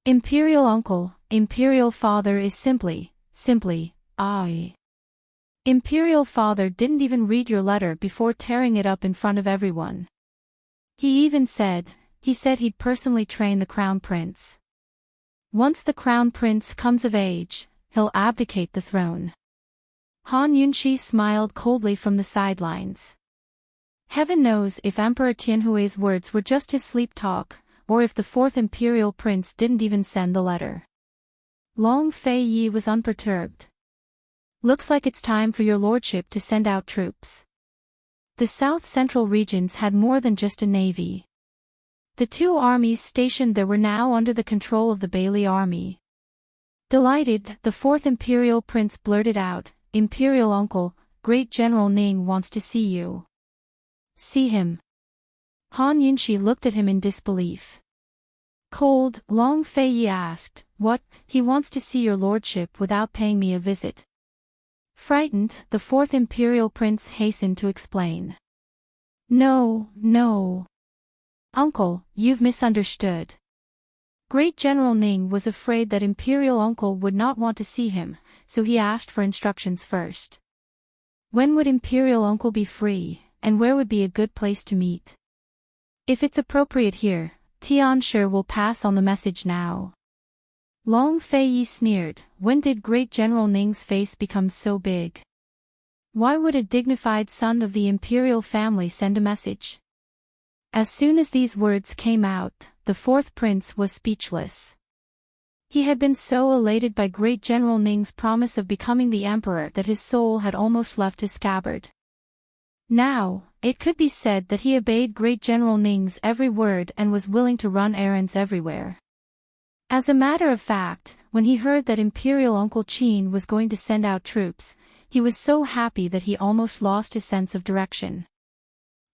"Imperial Uncle, Imperial Father is simply, I." Imperial Father didn't even read your letter before tearing it up in front of everyone. He even said he'd personally train the Crown Prince. Once the Crown Prince comes of age, he'll abdicate the throne. Han Yunxi smiled coldly from the sidelines. Heaven knows if Emperor Tianhui's words were just his sleep talk, or if the 4th Imperial Prince didn't even send the letter. Long Fei was unperturbed. "Looks like it's time for your lordship to send out troops." The South Central regions had more than just a navy. The 2 armies stationed there were now under the control of the Bailey army. Delighted, the 4th Imperial Prince blurted out, "Imperial Uncle, Great General Ning wants to see you." "See him?" Han Yunxi looked at him in disbelief. Cold, Long Fei asked, "What, he wants to see your lordship without paying me a visit?" Frightened, the 4th Imperial Prince hastened to explain. No. Uncle, you've misunderstood. Great General Ning was afraid that Imperial Uncle would not want to see him, so he asked for instructions first. When would Imperial Uncle be free, and where would be a good place to meet? If it's appropriate here, Tianshi will pass on the message now. Long Fei sneered, when did Great General Ning's face become so big? Why would a dignified son of the imperial family send a message? As soon as these words came out, the fourth prince was speechless. He had been so elated by Great General Ning's promise of becoming the emperor that his soul had almost left his scabbard. Now, it could be said that he obeyed Great General Ning's every word and was willing to run errands everywhere. As a matter of fact, when he heard that Imperial Uncle Qin was going to send out troops, he was so happy that he almost lost his sense of direction.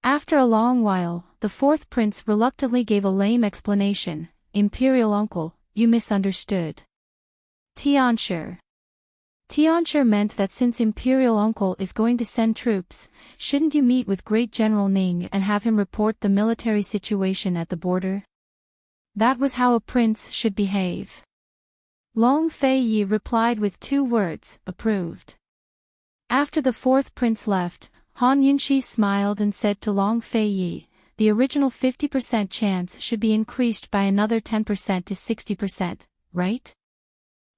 After a long while, the fourth prince reluctantly gave a lame explanation. Imperial Uncle, you misunderstood. Tianshi. Tianshi meant that since Imperial Uncle is going to send troops, shouldn't you meet with Great General Ning and have him report the military situation at the border? That was how a prince should behave. Long Fei replied with 2 words, approved. After the fourth prince left, Han Yunxi smiled and said to Long Fei, the original 50% chance should be increased by another 10% to 60%, right?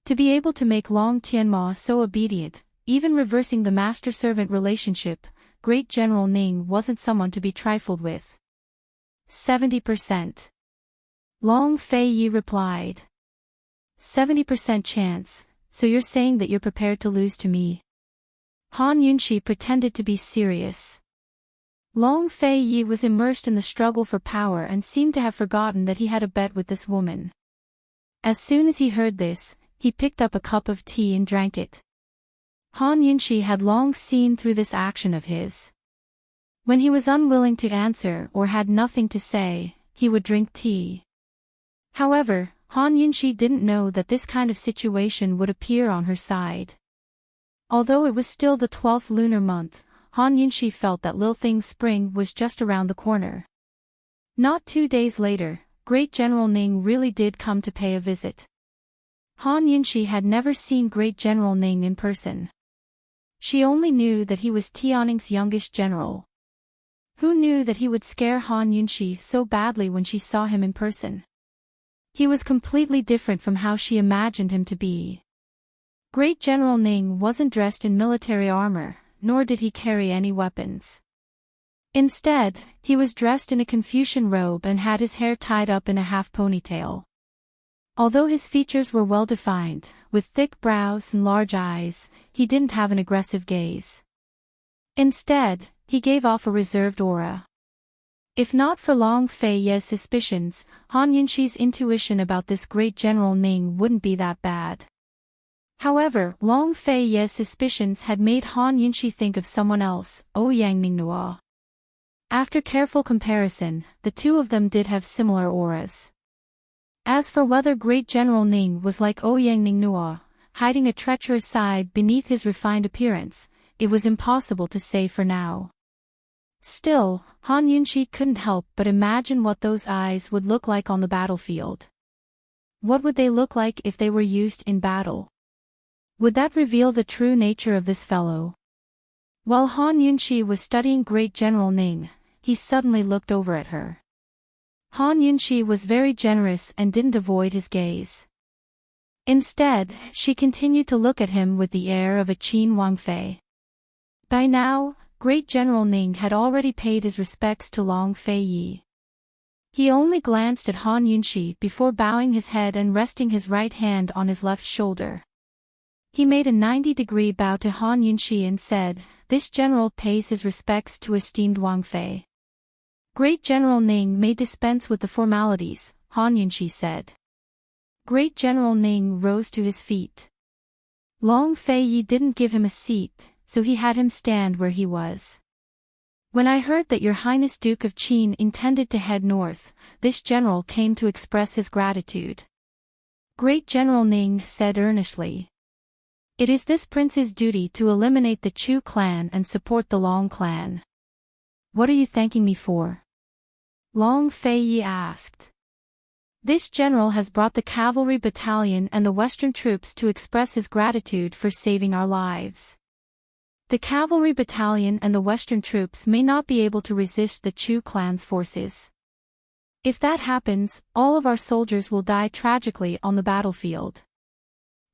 To be able to make Long Tianma so obedient, even reversing the master-servant relationship, Great General Ning wasn't someone to be trifled with. 70%. Long Fei replied. 70% chance, so you're saying that you're prepared to lose to me? Han Yunxi pretended to be serious. Long Fei was immersed in the struggle for power and seemed to have forgotten that he had a bet with this woman. As soon as he heard this, he picked up a cup of tea and drank it. Han Yunxi had long seen through this action of his. When he was unwilling to answer or had nothing to say, he would drink tea. However, Han Yunxi didn't know that this kind of situation would appear on her side. Although it was still the 12th lunar month, Han Yunxi felt that Lilthing's spring was just around the corner. Not 2 days later, Great General Ning really did come to pay a visit. Han Yunxi had never seen Great General Ning in person. She only knew that he was Tianning's youngest general. Who knew that he would scare Han Yunxi so badly when she saw him in person? He was completely different from how she imagined him to be. Great General Ning wasn't dressed in military armor, nor did he carry any weapons. Instead, he was dressed in a Confucian robe and had his hair tied up in a half ponytail. Although his features were well defined, with thick brows and large eyes, he didn't have an aggressive gaze. Instead, he gave off a reserved aura. If not for Long Fei's suspicions, Han Yunxi's intuition about this Great General Ning wouldn't be that bad. However, Long Fei's suspicions had made Han Yunxi think of someone else, Ouyang Ningnua. After careful comparison, the two of them did have similar auras. As for whether Great General Ning was like Ouyang Ningnua, hiding a treacherous side beneath his refined appearance, it was impossible to say for now. Still, Han Yunxi couldn't help but imagine what those eyes would look like on the battlefield. What would they look like if they were used in battle? Would that reveal the true nature of this fellow? While Han Yunxi was studying Great General Ning, he suddenly looked over at her. Han Yunxi was very generous and didn't avoid his gaze. Instead, she continued to look at him with the air of a Qin Wangfei. By now, Great General Ning had already paid his respects to Long Fei. He only glanced at Han Yunxi before bowing his head and resting his right hand on his left shoulder. He made a 90-degree bow to Han Yunxi and said, "This general pays his respects to esteemed Wang Fei." Great General Ning may dispense with the formalities, Han Yunxi said. Great General Ning rose to his feet. Long Fei didn't give him a seat, so he had him stand where he was. "When I heard that Your Highness Duke of Qin intended to head north, this general came to express his gratitude." Great General Ning said earnestly. "It is this prince's duty to eliminate the Chu clan and support the Long clan. What are you thanking me for?" Long Fei asked. "This general has brought the cavalry battalion and the western troops to express his gratitude for saving our lives. The cavalry battalion and the western troops may not be able to resist the Chu clan's forces. If that happens, all of our soldiers will die tragically on the battlefield.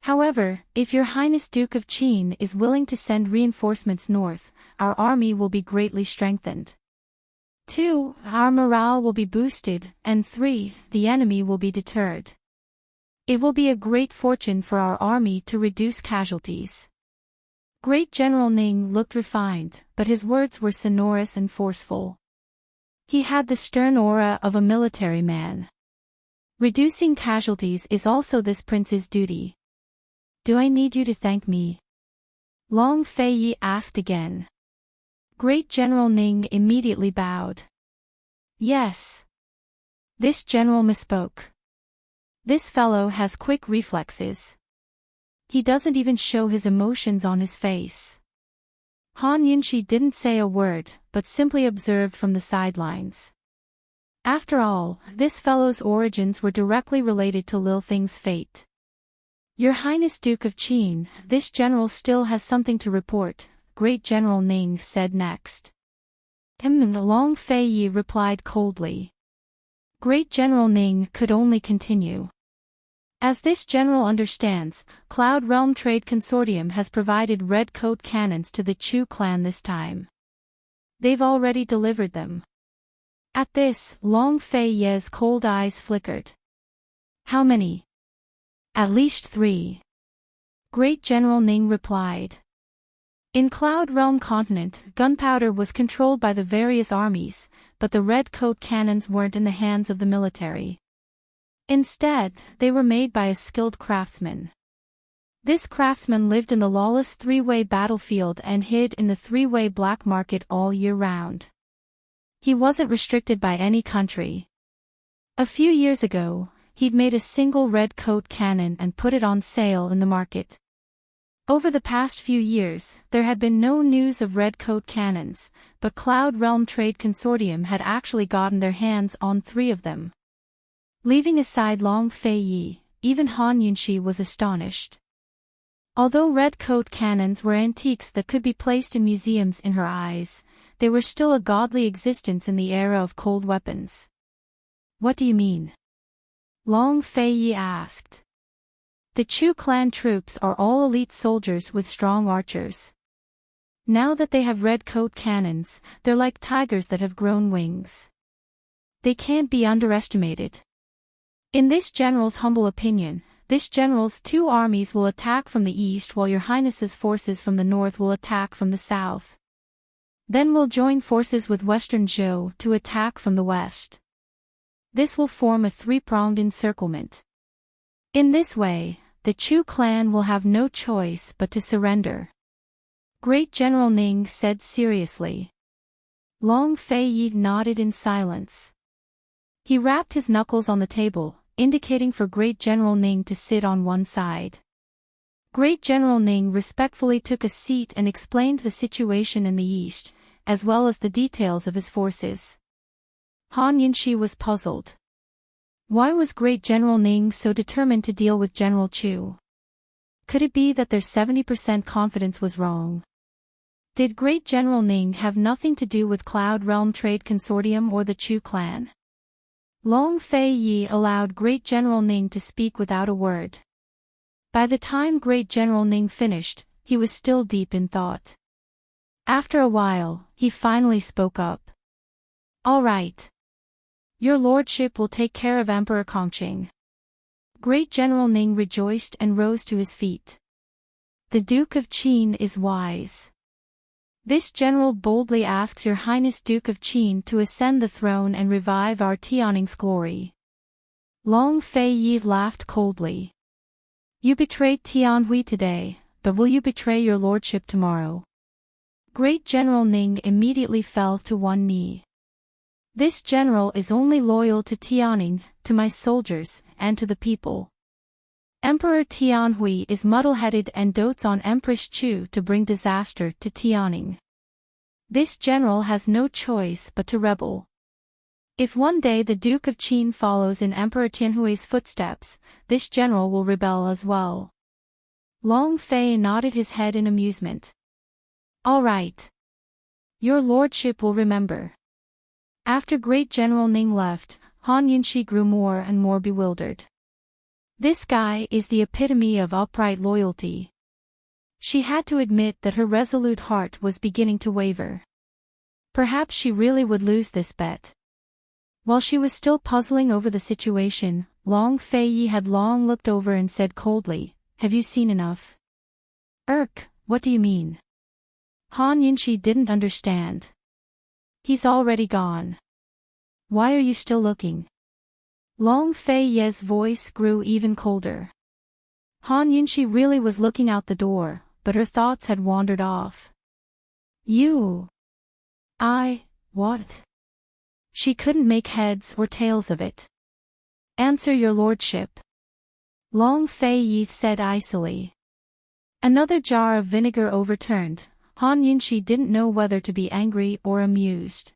However, if Your Highness Duke of Qin is willing to send reinforcements north, our army will be greatly strengthened." 2. Our morale will be boosted, and 3. The enemy will be deterred. It will be a great fortune for our army to reduce casualties. Great General Ning looked refined, but his words were sonorous and forceful. He had the stern aura of a military man. Reducing casualties is also this prince's duty. Do I need you to thank me? Long Feiyi asked again. Great General Ning immediately bowed. Yes. This general misspoke. This fellow has quick reflexes. He doesn't even show his emotions on his face. Han Yunxi didn't say a word, but simply observed from the sidelines. After all, this fellow's origins were directly related to Lil Thing's fate. Your Highness Duke of Qin, this general still has something to report, Great General Ning said next. Long Feiyi replied coldly. Great General Ning could only continue. As this general understands, Cloud Realm Trade Consortium has provided red coat cannons to the Chu clan this time. They've already delivered them. At this, Long Feiyi's cold eyes flickered. How many? At least 3. Great General Ning replied. In Cloud Realm Continent, gunpowder was controlled by the various armies, but the red coat cannons weren't in the hands of the military. Instead, they were made by a skilled craftsman. This craftsman lived in the lawless three-way battlefield and hid in the three-way black market all year round. He wasn't restricted by any country. A few years ago, he'd made a single red coat cannon and put it on sale in the market. Over the past few years, there had been no news of red coat cannons, but Cloud Realm Trade Consortium had actually gotten their hands on 3 of them. Leaving aside Long Feiyi, even Han Yunxi was astonished. Although red coat cannons were antiques that could be placed in museums in her eyes, they were still a godly existence in the era of cold weapons. What do you mean? Long Feiyi asked. The Chu clan troops are all elite soldiers with strong archers. Now that they have red coat cannons, they're like tigers that have grown wings. They can't be underestimated. In this general's humble opinion, this general's 2 armies will attack from the east while your highness's forces from the north will attack from the south. Then we'll join forces with Western Zhou to attack from the west. This will form a 3-pronged encirclement. In this way, the Chu clan will have no choice but to surrender. Great General Ning said seriously. Long Feiyi nodded in silence. He rapped his knuckles on the table, indicating for Great General Ning to sit on one side. Great General Ning respectfully took a seat and explained the situation in the east, as well as the details of his forces. Han Yunxi was puzzled. Why was Great General Ning so determined to deal with General Chu? Could it be that their 70% confidence was wrong? Did Great General Ning have nothing to do with Cloud Realm Trade Consortium or the Chu clan? Long Feiyi allowed Great General Ning to speak without a word. By the time Great General Ning finished, he was still deep in thought. After a while, he finally spoke up. All right. Your lordship will take care of Emperor Kongqing. Great General Ning rejoiced and rose to his feet. The Duke of Qin is wise. This general boldly asks Your Highness Duke of Qin to ascend the throne and revive our Tianning's glory. Long Feiyi laughed coldly. You betrayed Tianhui today, but will you betray your lordship tomorrow? Great General Ning immediately fell to one knee. This general is only loyal to Tianning, to my soldiers, and to the people. Emperor Tianhui is muddle-headed and dotes on Empress Chu to bring disaster to Tianning. This general has no choice but to rebel. If one day the Duke of Qin follows in Emperor Tianhui's footsteps, this general will rebel as well. Long Fei nodded his head in amusement. All right. Your lordship will remember. After Great General Ning left, Han Yunxi grew more and more bewildered. This guy is the epitome of upright loyalty. She had to admit that her resolute heart was beginning to waver. Perhaps she really would lose this bet. While she was still puzzling over the situation, Long Fei had long looked over and said coldly, "Have you seen enough?" What do you mean?" Han Yunxi didn't understand. "He's already gone. Why are you still looking?" Long Fei's voice grew even colder. Han Yunxi really was looking out the door, but her thoughts had wandered off. What? She couldn't make heads or tails of it. "Answer your lordship," Long Fei said icily. Another jar of vinegar overturned. Han Yunxi didn't know whether to be angry or amused.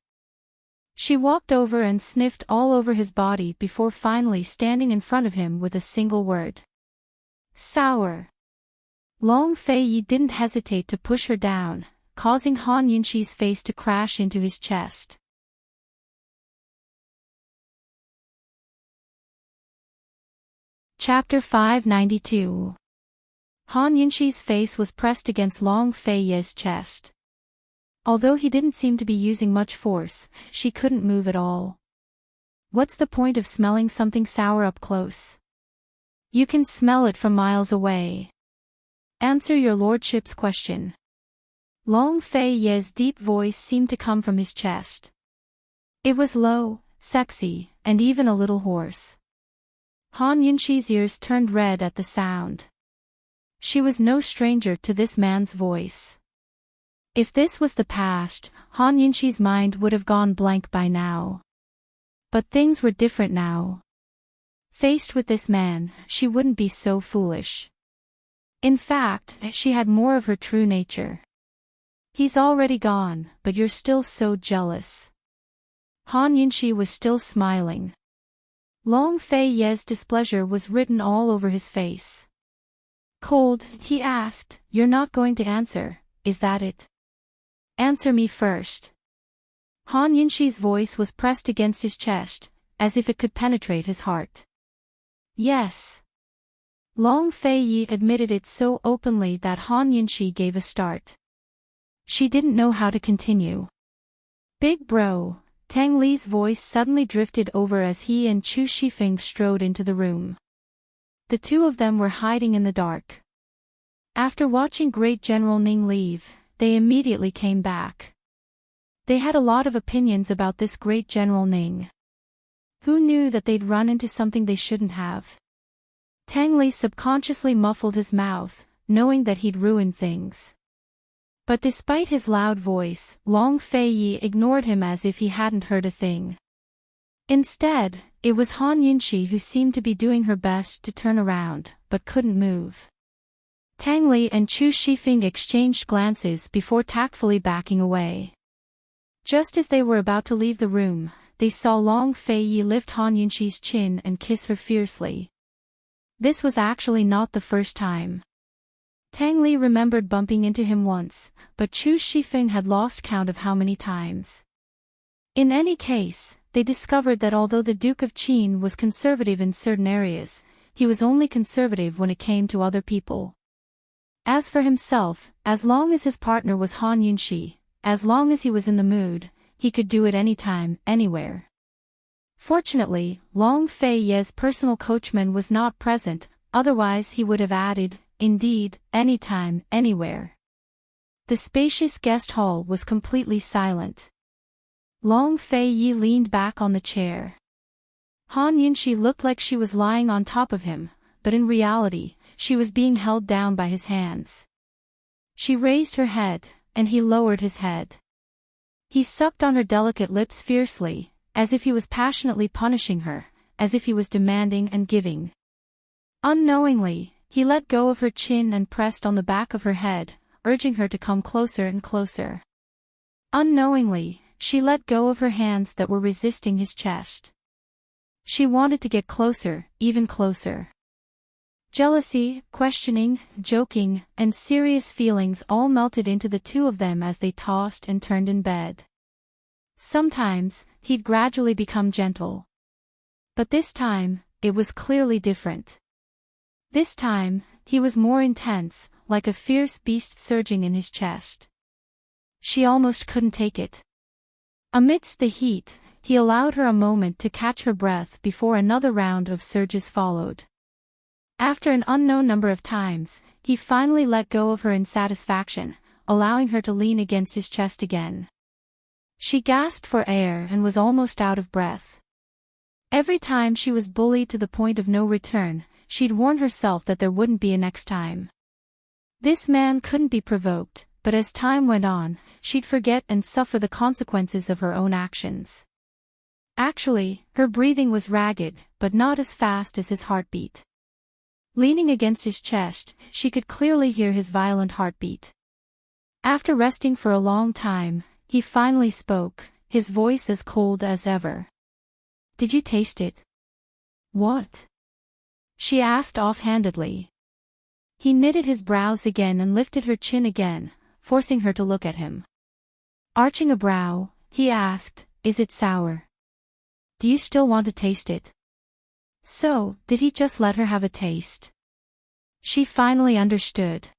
She walked over and sniffed all over his body before finally standing in front of him with a single word. "Sour." Long Fei didn't hesitate to push her down, causing Han Yunxi's face to crash into his chest. Chapter 592. Han Yunxi's face was pressed against Long Fei's chest. Although he didn't seem to be using much force, she couldn't move at all. What's the point of smelling something sour up close? You can smell it from miles away. Answer your lordship's question. Long Fei's deep voice seemed to come from his chest. It was low, sexy, and even a little hoarse. Han Yunxi's ears turned red at the sound. She was no stranger to this man's voice. If this was the past, Han Yunxi's mind would have gone blank by now. But things were different now. Faced with this man, she wouldn't be so foolish. In fact, she had more of her true nature. "He's already gone, but you're still so jealous." Han Yunxi was still smiling. Long Fei's displeasure was written all over his face. Cold, he asked, "You're not going to answer, is that it? Answer me first." Han Yunxi's voice was pressed against his chest, as if it could penetrate his heart. "Yes." Long Fei admitted it so openly that Han Yunxi gave a start. She didn't know how to continue. "Big bro," Tang Li's voice suddenly drifted over as he and Chu Shifeng strode into the room. The two of them were hiding in the dark. After watching Great General Ning leave, they immediately came back. They had a lot of opinions about this Great General Ning. Who knew that they'd run into something they shouldn't have? Tang Li subconsciously muffled his mouth, knowing that he'd ruined things. But despite his loud voice, Long Fei ignored him as if he hadn't heard a thing. Instead, it was Han Yunxi who seemed to be doing her best to turn around, but couldn't move. Tang Li and Chu Shifeng exchanged glances before tactfully backing away. Just as they were about to leave the room, they saw Long Fei lift Han Yunxi's chin and kiss her fiercely. This was actually not the first time. Tang Li remembered bumping into him once, but Chu Shifeng had lost count of how many times. In any case, they discovered that although the Duke of Qin was conservative in certain areas, he was only conservative when it came to other people. As for himself, as long as his partner was Han Yunxi, as long as he was in the mood, he could do it anytime, anywhere. Fortunately, Long Fei's personal coachman was not present, otherwise he would have added, indeed, anytime, anywhere. The spacious guest hall was completely silent. Long Fei leaned back on the chair. Han Yunxi looked like she was lying on top of him, but in reality, she was being held down by his hands. She raised her head, and he lowered his head. He sucked on her delicate lips fiercely, as if he was passionately punishing her, as if he was demanding and giving. Unknowingly, he let go of her chin and pressed on the back of her head, urging her to come closer and closer. Unknowingly, she let go of her hands that were resisting his chest. She wanted to get closer, even closer. Jealousy, questioning, joking, and serious feelings all melted into the two of them as they tossed and turned in bed. Sometimes, he'd gradually become gentle. But this time, it was clearly different. This time, he was more intense, like a fierce beast surging in his chest. She almost couldn't take it. Amidst the heat, he allowed her a moment to catch her breath before another round of surges followed. After an unknown number of times, he finally let go of her in satisfaction, allowing her to lean against his chest again. She gasped for air and was almost out of breath. Every time she was bullied to the point of no return, she'd warn herself that there wouldn't be a next time. This man couldn't be provoked, but as time went on, she'd forget and suffer the consequences of her own actions. Actually, her breathing was ragged, but not as fast as his heartbeat. Leaning against his chest, she could clearly hear his violent heartbeat. After resting for a long time, he finally spoke, his voice as cold as ever. "Did you taste it?" "What?" she asked offhandedly. He knitted his brows again and lifted her chin again, forcing her to look at him. Arching a brow, he asked, "Is it sour? Do you still want to taste it?" So, did he just let her have a taste? She finally understood.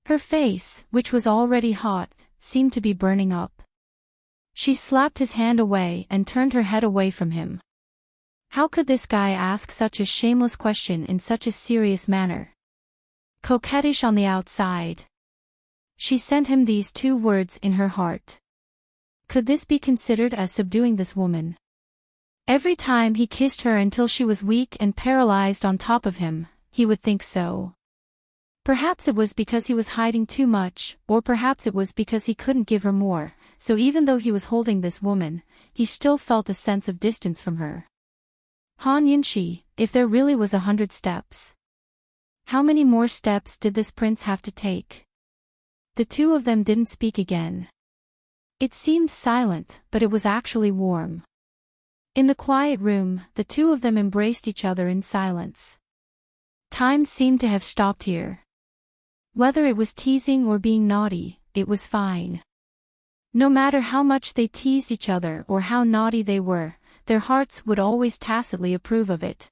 Her face, which was already hot, seemed to be burning up. She slapped his hand away and turned her head away from him. How could this guy ask such a shameless question in such a serious manner? Coquettish on the outside. She sent him these two words in her heart. Could this be considered as subduing this woman? Every time he kissed her until she was weak and paralyzed on top of him, he would think so. Perhaps it was because he was hiding too much, or perhaps it was because he couldn't give her more, so even though he was holding this woman, he still felt a sense of distance from her. Han Yunshi, if there really was 100 steps. How many more steps did this prince have to take? The two of them didn't speak again. It seemed silent, but it was actually warm. In the quiet room, the two of them embraced each other in silence. Time seemed to have stopped here. Whether it was teasing or being naughty, it was fine. No matter how much they teased each other or how naughty they were, their hearts would always tacitly approve of it.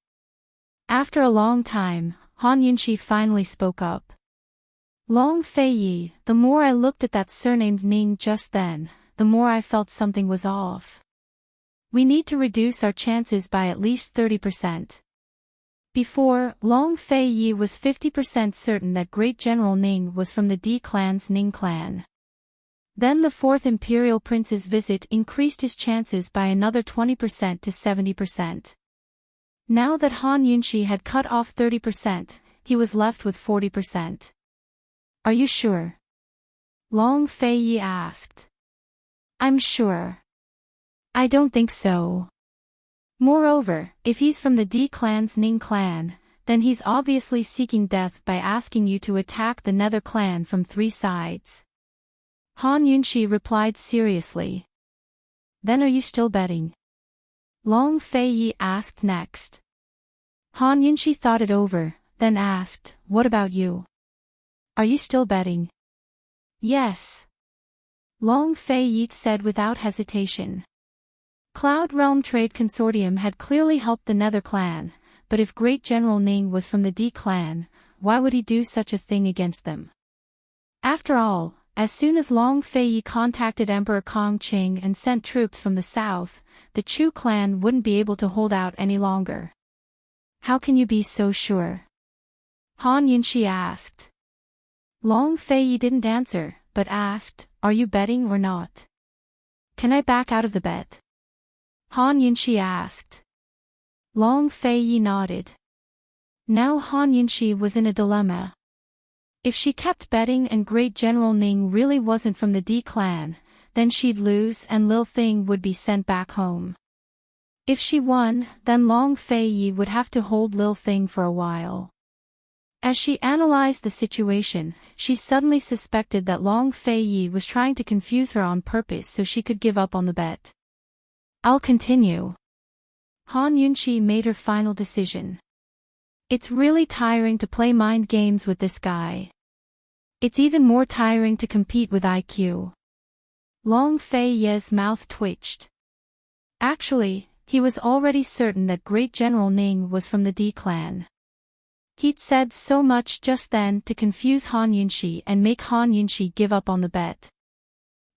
After a long time, Han Yunshi finally spoke up. "Long Fei Yi, the more I looked at that surnamed Ning just then, the more I felt something was off. We need to reduce our chances by at least 30%. Before, Long Fei Yi was 50% certain that Great General Ning was from the D clan's Ning clan. Then the 4th Imperial Prince's visit increased his chances by another 20% to 70%. Now that Han Yunshi had cut off 30%, he was left with 40%. "Are you sure?" Long Fei Yi asked. "I'm sure. I don't think so. Moreover, if he's from the D clan's Ning clan, then he's obviously seeking death by asking you to attack the Nether clan from 3 sides." Han Yunshi replied seriously. "Then are you still betting?" Long Fei Yi asked next. Han Yunshi thought it over, then asked, "What about you? Are you still betting?" "Yes." Long Fei Yi said without hesitation. Cloud Realm Trade Consortium had clearly helped the Nether clan, but if Great General Ning was from the D clan, why would he do such a thing against them? After all, as soon as Long Fei Yi contacted Emperor Kong Qing and sent troops from the south, the Chu clan wouldn't be able to hold out any longer. "How can you be so sure?" Han Yunshi asked. Long Fei Yi didn't answer, but asked, "Are you betting or not? Can I back out of the bet?" Han Yunshi asked. Long Fei Yi nodded. Now Han Yunshi was in a dilemma. If she kept betting and Great General Ning really wasn't from the D clan, then she'd lose and Lil Thing would be sent back home. If she won, then Long Fei Yi would have to hold Lil Thing for a while. As she analyzed the situation, she suddenly suspected that Long Fei Yi was trying to confuse her on purpose so she could give up on the bet. "I'll continue." Han Yunshi made her final decision. It's really tiring to play mind games with this guy. It's even more tiring to compete with IQ. Long Fei Yi's mouth twitched. Actually, he was already certain that Great General Ning was from the D clan. He'd said so much just then to confuse Han Yunshi and make Han Yunshi give up on the bet.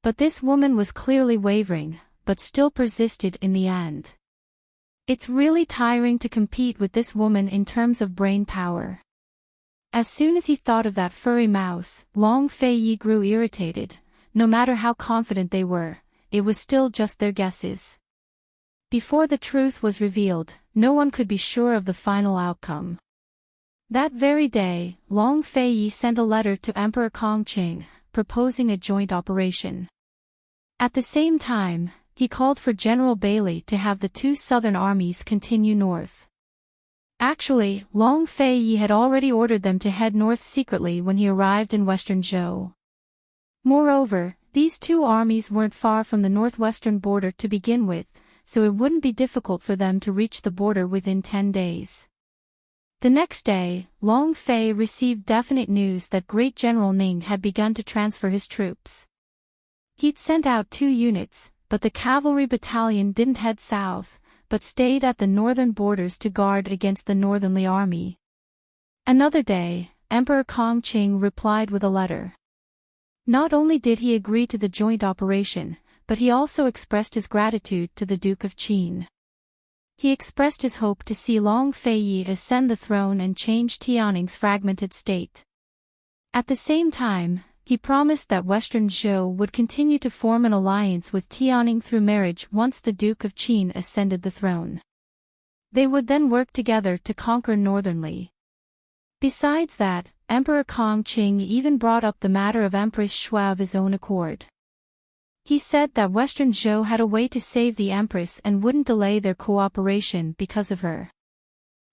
But this woman was clearly wavering, but still persisted in the end. It's really tiring to compete with this woman in terms of brain power. As soon as he thought of that furry mouse, Long Fei-yi grew irritated. No matter how confident they were, it was still just their guesses. Before the truth was revealed, no one could be sure of the final outcome. That very day, Long Fei-yi sent a letter to Emperor Kongqing, proposing a joint operation. At the same time, he called for General Bailey to have the two southern armies continue north. Actually, Long Fei-yi had already ordered them to head north secretly when he arrived in western Zhou. Moreover, these two armies weren't far from the northwestern border to begin with, so it wouldn't be difficult for them to reach the border within 10 days. The next day, Long Fei received definite news that Great General Ning had begun to transfer his troops. He'd sent out 2 units, but the cavalry battalion didn't head south, but stayed at the northern borders to guard against the northernly army. Another day, Emperor Kongqing replied with a letter. Not only did he agree to the joint operation, but he also expressed his gratitude to the Duke of Qin. He expressed his hope to see Long Fei-yi ascend the throne and change Tianning's fragmented state. At the same time, he promised that Western Zhou would continue to form an alliance with Tianning through marriage once the Duke of Qin ascended the throne. They would then work together to conquer northernly. Besides that, Emperor Kongqing even brought up the matter of Empress Shui of his own accord. He said that Western Zhou had a way to save the Empress and wouldn't delay their cooperation because of her.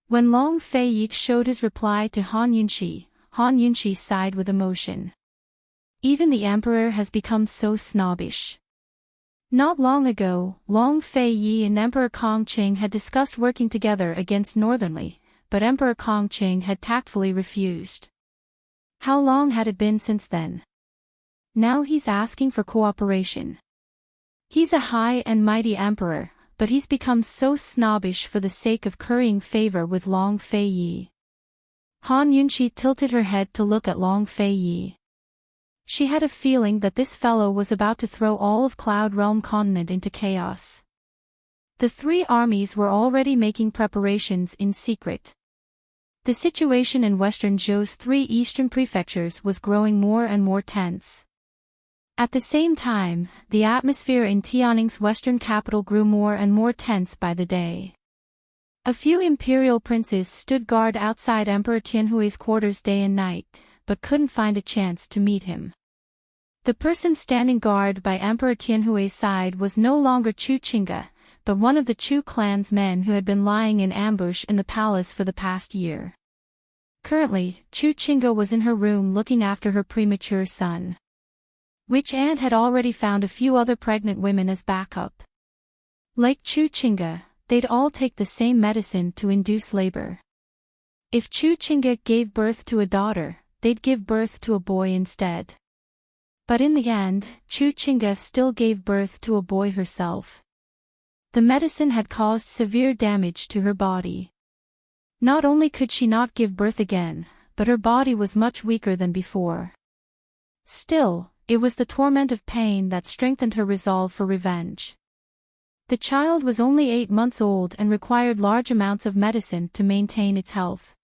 When Long Fei-yi showed his reply to Han Yunshi sighed with emotion. Even the Emperor has become so snobbish. Not long ago, Long Fei-yi and Emperor Kongqing had discussed working together against northernly, but Emperor Kongqing had tactfully refused. How long had it been since then? Now he's asking for cooperation. He's a high and mighty emperor, but he's become so snobbish for the sake of currying favor with Long Fei-yi. Han Yunshi tilted her head to look at Long Fei-yi. She had a feeling that this fellow was about to throw all of Cloud Realm continent into chaos. The 3 armies were already making preparations in secret. The situation in Western Zhou's 3 eastern prefectures was growing more and more tense. At the same time, the atmosphere in Tianning's western capital grew more and more tense by the day. A few imperial princes stood guard outside Emperor Tianhui's quarters day and night, but couldn't find a chance to meet him. The person standing guard by Emperor Tianhui's side was no longer Chu Qingge, but one of the Chu clan's men who had been lying in ambush in the palace for the past year. Currently, Chu Qingge was in her room looking after her premature son. Witch Ant had already found a few other pregnant women as backup. Like Chu Qingge, they'd all take the same medicine to induce labor. If Chu Qingge gave birth to a daughter, they'd give birth to a boy instead. But in the end, Chu Qingge still gave birth to a boy herself. The medicine had caused severe damage to her body. Not only could she not give birth again, but her body was much weaker than before. Still, it was the torment of pain that strengthened her resolve for revenge. The child was only 8 months old and required large amounts of medicine to maintain its health.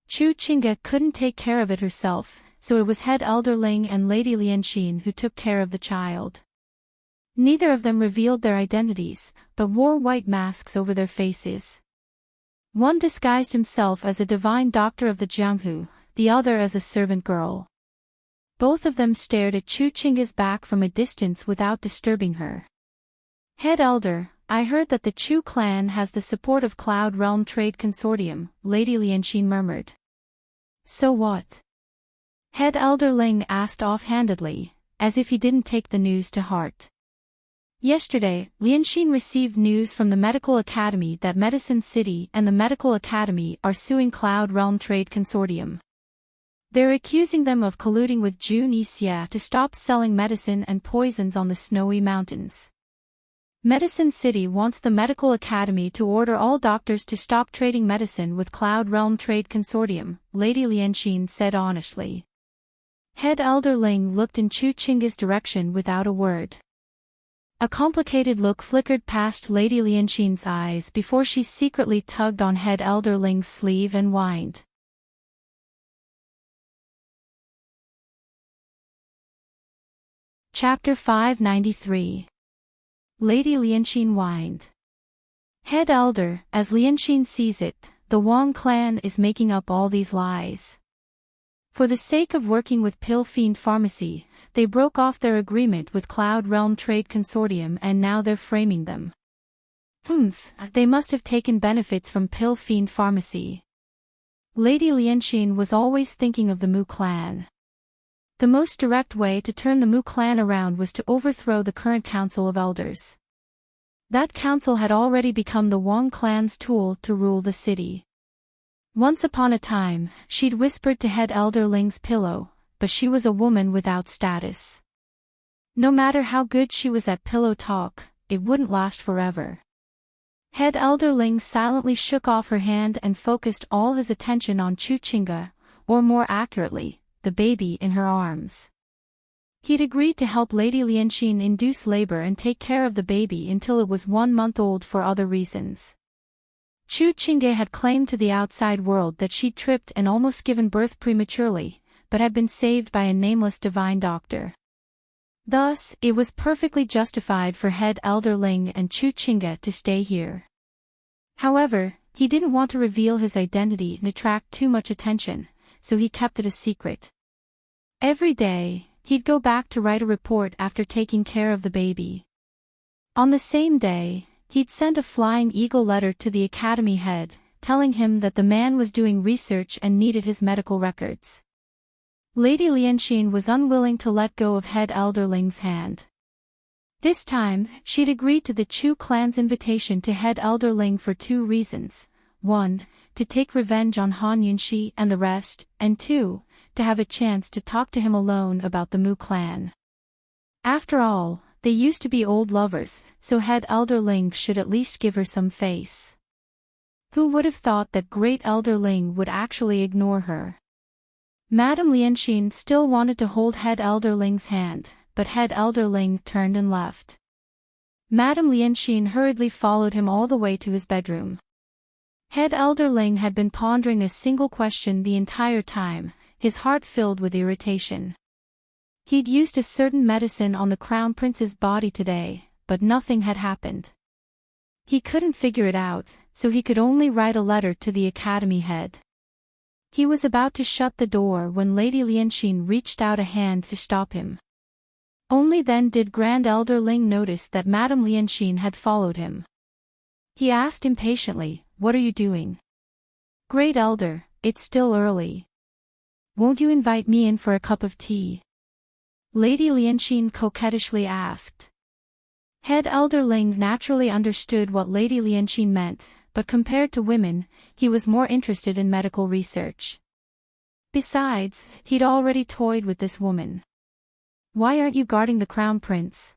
Chu Qingge couldn't take care of it herself, so it was head elder Ling and Lady Lianxin who took care of the child. Neither of them revealed their identities, but wore white masks over their faces. One disguised himself as a divine doctor of the Jianghu, the other as a servant girl. Both of them stared at Chu Qingge's back from a distance without disturbing her. Head elder, I heard that the Chu clan has the support of Cloud Realm Trade Consortium, Lady Lianxin murmured. So what? Head elder Ling asked offhandedly, as if he didn't take the news to heart. Yesterday, Lianxin received news from the Medical Academy that Medicine City and the Medical Academy are suing Cloud Realm Trade Consortium. They're accusing them of colluding with Jun Yixia to stop selling medicine and poisons on the snowy mountains. Medicine City wants the Medical Academy to order all doctors to stop trading medicine with Cloud Realm Trade Consortium, Lady Lianxin said honestly. Head elder Ling looked in Chu Qingge's direction without a word. A complicated look flickered past Lady Lianxin's eyes before she secretly tugged on Head Elder Ling's sleeve and whined. Chapter 593. Lady Lianxin whined. Head Elder, as Lianxin sees it, the Wang clan is making up all these lies. For the sake of working with Pill Fiend Pharmacy, they broke off their agreement with Cloud Realm Trade Consortium and now they're framing them. They must have taken benefits from Pill Fiend Pharmacy. Lady Lianxin was always thinking of the Mu clan. The most direct way to turn the Mu clan around was to overthrow the current Council of Elders. That council had already become the Wang clan's tool to rule the city. Once upon a time, she'd whispered to Head Elder Ling's pillow, but she was a woman without status. No matter how good she was at pillow talk, it wouldn't last forever. Head Elder Ling silently shook off her hand and focused all his attention on Chu Qingge, or more accurately, the baby in her arms. He'd agreed to help Lady Lianxin induce labor and take care of the baby until it was 1 month old for other reasons. Chu Qingge had claimed to the outside world that she'd tripped and almost given birth prematurely, but had been saved by a nameless divine doctor. Thus, it was perfectly justified for Head Elder Ling and Chu Qingge to stay here. However, he didn't want to reveal his identity and attract too much attention, so he kept it a secret. Every day, he'd go back to write a report after taking care of the baby. On the same day, he'd send a flying eagle letter to the academy head, telling him that the man was doing research and needed his medical records. Lady Lianxin was unwilling to let go of Head Elder Ling's hand. This time, she'd agreed to the Chu clan's invitation to Head Elder Ling for 2 reasons. 1, to take revenge on Han Yunxi and the rest, and 2, to have a chance to talk to him alone about the Mu clan. After all, they used to be old lovers, so Head Elder Ling should at least give her some face. Who would have thought that Great Elder Ling would actually ignore her? Madame Lianxin still wanted to hold Head Elder Ling's hand, but Head Elder Ling turned and left. Madame Lianxin hurriedly followed him all the way to his bedroom. Head Elder Ling had been pondering a single question the entire time, his heart filled with irritation. He'd used a certain medicine on the Crown Prince's body today, but nothing had happened. He couldn't figure it out, so he could only write a letter to the academy head. He was about to shut the door when Lady Lianxin reached out a hand to stop him. Only then did Grand Elder Ling notice that Madame Lianxin had followed him. He asked impatiently, "What are you doing?" "Great Elder, it's still early. Won't you invite me in for a cup of tea?" Lady Lianxin coquettishly asked. Head Elder Ling naturally understood what Lady Lianxin meant, but compared to women, he was more interested in medical research. Besides, he'd already toyed with this woman. "Why aren't you guarding the Crown Prince?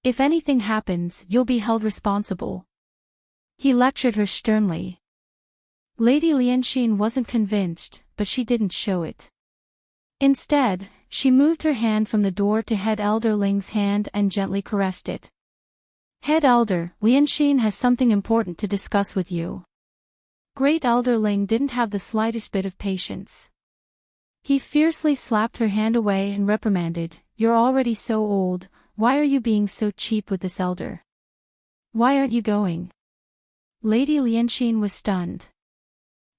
If anything happens, you'll be held responsible." He lectured her sternly. Lady Lianxin wasn't convinced, but she didn't show it. Instead, she moved her hand from the door to Head Elder Ling's hand and gently caressed it. "Head Elder, Lianxin has something important to discuss with you." Great Elder Ling didn't have the slightest bit of patience. He fiercely slapped her hand away and reprimanded, "You're already so old, why are you being so cheap with this elder? Why aren't you going?" Lady Lianxin was stunned.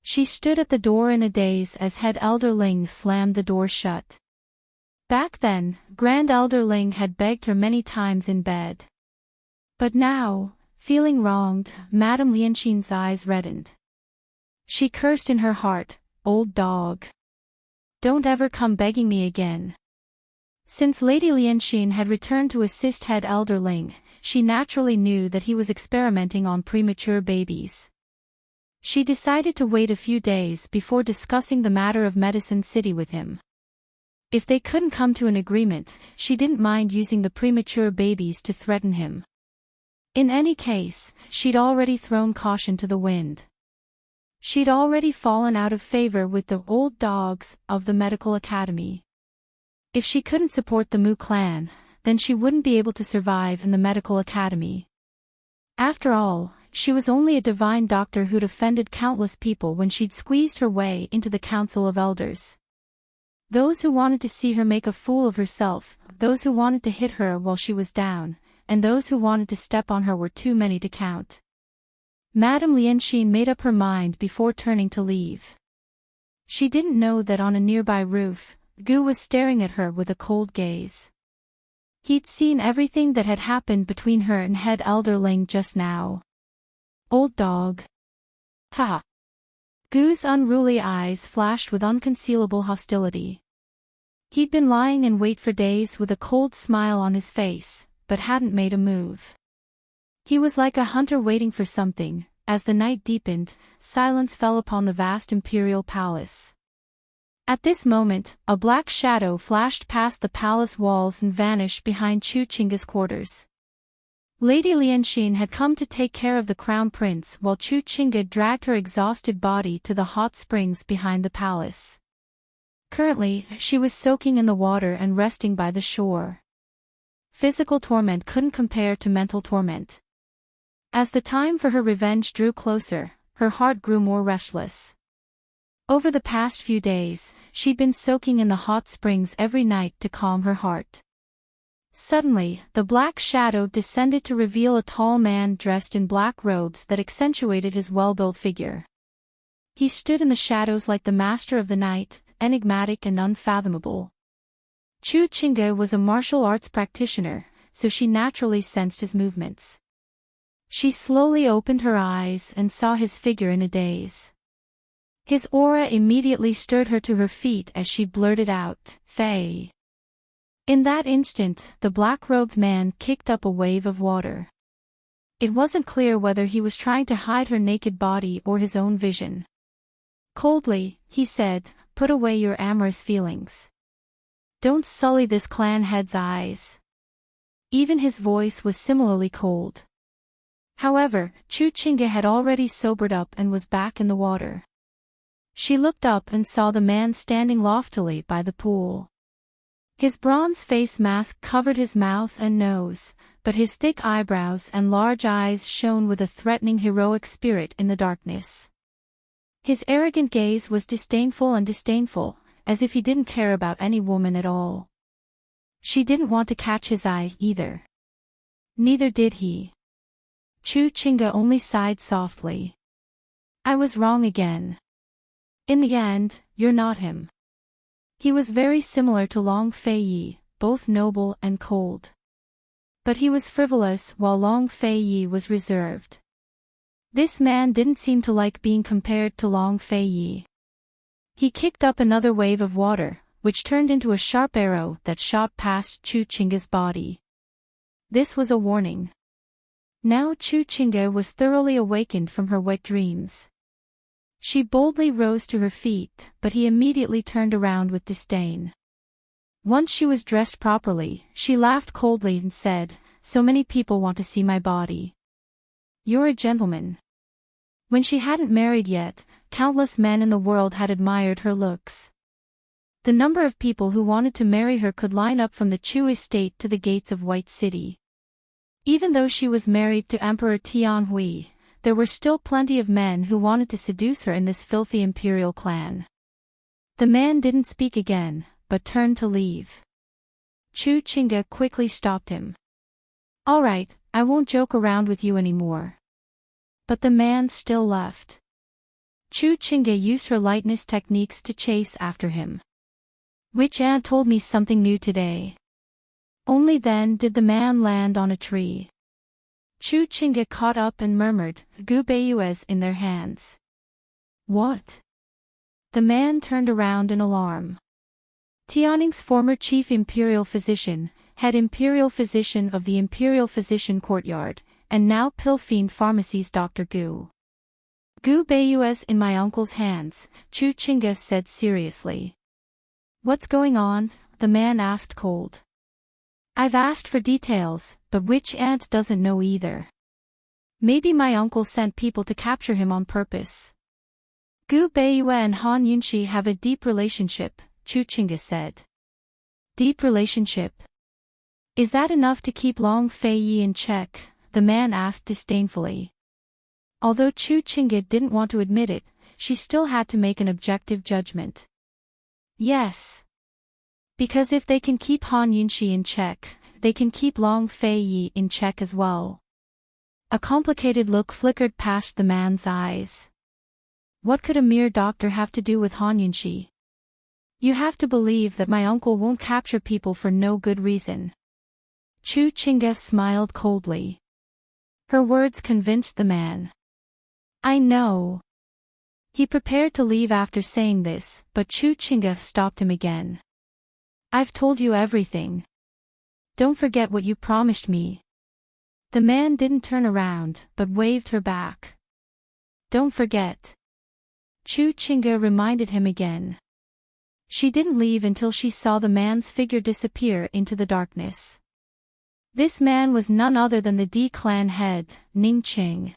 She stood at the door in a daze as Head Elder Ling slammed the door shut. Back then, Grand Elder Ling had begged her many times in bed. But now, feeling wronged, Madame Lianxin's eyes reddened. She cursed in her heart, "Old dog. Don't ever come begging me again." Since Lady Lianxin had returned to assist Head Elder Ling, she naturally knew that he was experimenting on premature babies. She decided to wait a few days before discussing the matter of Medicine City with him. If they couldn't come to an agreement, she didn't mind using the premature babies to threaten him. In any case, she'd already thrown caution to the wind. She'd already fallen out of favor with the old dogs of the medical academy. If she couldn't support the Mu clan, then she wouldn't be able to survive in the medical academy. After all, she was only a divine doctor who'd offended countless people when she'd squeezed her way into the Council of Elders. Those who wanted to see her make a fool of herself, those who wanted to hit her while she was down, and those who wanted to step on her were too many to count. Madame Lianxin made up her mind before turning to leave. She didn't know that on a nearby roof, Gu was staring at her with a cold gaze. He'd seen everything that had happened between her and head elderling just now. Old dog. Ha! Gu's unruly eyes flashed with unconcealable hostility. He'd been lying in wait for days with a cold smile on his face, but hadn't made a move. He was like a hunter waiting for something. As the night deepened, silence fell upon the vast imperial palace. At this moment, a black shadow flashed past the palace walls and vanished behind Chu Qingge's quarters. Lady Lianxin had come to take care of the crown prince while Chu Qingge dragged her exhausted body to the hot springs behind the palace. Currently, she was soaking in the water and resting by the shore. Physical torment couldn't compare to mental torment. As the time for her revenge drew closer, her heart grew more restless. Over the past few days, she'd been soaking in the hot springs every night to calm her heart. Suddenly, the black shadow descended to reveal a tall man dressed in black robes that accentuated his well-built figure. He stood in the shadows like the master of the night, enigmatic and unfathomable. Chu Qingge was a martial arts practitioner, so she naturally sensed his movements. She slowly opened her eyes and saw his figure in a daze. His aura immediately stirred her to her feet as she blurted out, "Faye." In that instant, the black-robed man kicked up a wave of water. It wasn't clear whether he was trying to hide her naked body or his own vision. Coldly, he said, "Put away your amorous feelings. Don't sully this clan head's eyes." Even his voice was similarly cold. However, Chu Qingge had already sobered up and was back in the water. She looked up and saw the man standing loftily by the pool. His bronze face mask covered his mouth and nose, but his thick eyebrows and large eyes shone with a threatening heroic spirit in the darkness. His arrogant gaze was disdainful, as if he didn't care about any woman at all. She didn't want to catch his eye either. Neither did he. Chu Qingge only sighed softly. "I was wrong again. In the end, you're not him." He was very similar to Long Feiyi, both noble and cold. But he was frivolous while Long Feiyi was reserved. This man didn't seem to like being compared to Long Feiyi. He kicked up another wave of water, which turned into a sharp arrow that shot past Chu Qingge's body. This was a warning. Now Chu Qingge was thoroughly awakened from her wet dreams. She boldly rose to her feet, but he immediately turned around with disdain. Once she was dressed properly, she laughed coldly and said, "So many people want to see my body. You're a gentleman." When she hadn't married yet, countless men in the world had admired her looks. The number of people who wanted to marry her could line up from the Chu estate to the gates of White City. Even though she was married to Emperor Tianhui, there were still plenty of men who wanted to seduce her in this filthy imperial clan. The man didn't speak again, but turned to leave. Chu Qingge quickly stopped him. "All right, I won't joke around with you anymore." But the man still left. Chu Qingge used her lightness techniques to chase after him. "Witch Aunt told me something new today." Only then did the man land on a tree. Chu Qingge caught up and murmured, "Gu Beiyues in their hands." "What?" The man turned around in alarm. Tianning's former chief imperial physician, head imperial physician of the Imperial Physician Courtyard, and now Pilfiend Pharmacy's Dr. Gu. "Gu Beiyues in my uncle's hands," Chu Qingge said seriously. "What's going on?" the man asked cold. "I've asked for details, but Witch Aunt doesn't know either. Maybe my uncle sent people to capture him on purpose." "Gu Beiyue and Han Yunxi have a deep relationship," Chu Qingge said. "Deep relationship?" Is that enough to keep Long Fei Yi in check? The man asked disdainfully. Although Chu Qingge didn't want to admit it, she still had to make an objective judgment. Yes. Because if they can keep Han Yunxi in check, they can keep Long Fei Yi in check as well. A complicated look flickered past the man's eyes. What could a mere doctor have to do with Han Yunxi? You have to believe that my uncle won't capture people for no good reason. Chu Qingge smiled coldly. Her words convinced the man. I know. He prepared to leave after saying this, but Chu Qingge stopped him again. I've told you everything. Don't forget what you promised me. The man didn't turn around, but waved her back. Don't forget. Chu Qingge reminded him again. She didn't leave until she saw the man's figure disappear into the darkness. This man was none other than the D clan head, Ning Qing.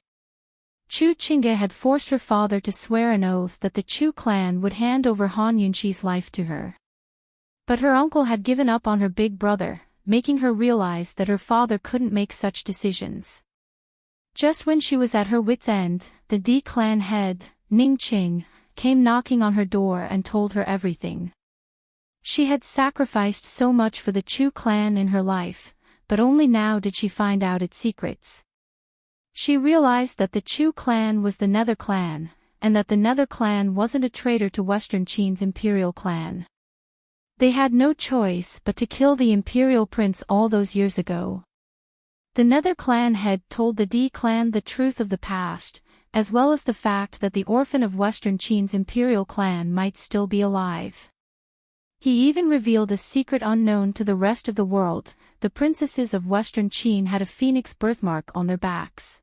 Chu Qingge had forced her father to swear an oath that the Chu clan would hand over Han Yunxi's life to her. But her uncle had given up on her big brother, making her realize that her father couldn't make such decisions. Just when she was at her wit's end, the D clan head, Ning Qing, came knocking on her door and told her everything. She had sacrificed so much for the Chu clan in her life, but only now did she find out its secrets. She realized that the Chu clan was the Nether clan, and that the Nether clan wasn't a traitor to Western Qin's imperial clan. They had no choice but to kill the imperial prince all those years ago. The Nether clan head told the D clan the truth of the past, as well as the fact that the orphan of Western Qin's imperial clan might still be alive. He even revealed a secret unknown to the rest of the world: the princesses of Western Qin had a phoenix birthmark on their backs.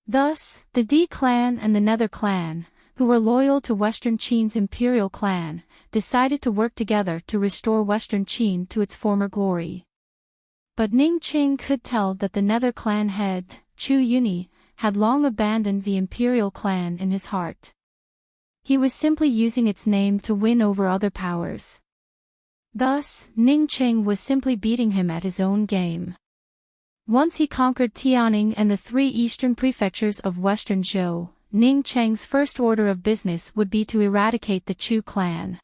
Thus, the D clan and the Nether clan, who were loyal to Western Qin's imperial clan, decided to work together to restore Western Qin to its former glory. But Ning Qing could tell that the Nether clan head, Chu Yuni, had long abandoned the imperial clan in his heart. He was simply using its name to win over other powers. Thus, Ning Qing was simply beating him at his own game. Once he conquered Tianing and the 3 eastern prefectures of Western Zhou, Ning Qing's first order of business would be to eradicate the Chu clan.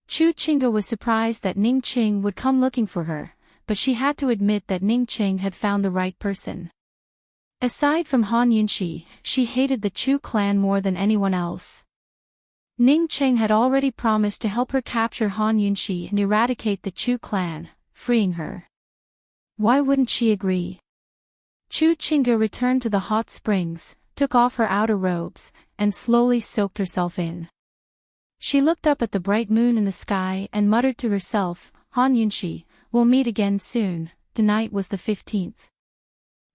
Chu Qingge was surprised that Ning Qing would come looking for her, but she had to admit that Ning Qing had found the right person. Aside from Han Yunxi, she hated the Chu clan more than anyone else. Ning Qing had already promised to help her capture Han Yunxi and eradicate the Chu clan, freeing her. Why wouldn't she agree? Chu Qingge returned to the hot springs, took off her outer robes, and slowly soaked herself in. She looked up at the bright moon in the sky and muttered to herself, Han Yunxi, we'll meet again soon. Tonight was the 15th.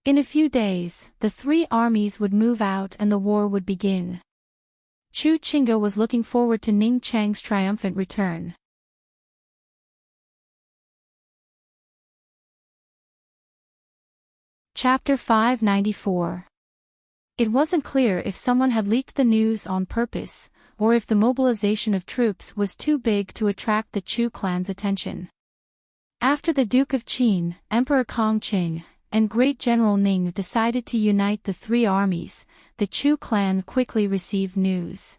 In a few days, the 3 armies would move out and the war would begin. Chu Qingge was looking forward to Ning Chang's triumphant return. Chapter 594. It wasn't clear if someone had leaked the news on purpose, or if the mobilization of troops was too big to attract the Chu clan's attention. After the Duke of Qin, Emperor Kongqing, and Great General Ning decided to unite the 3 armies, the Chu clan quickly received news.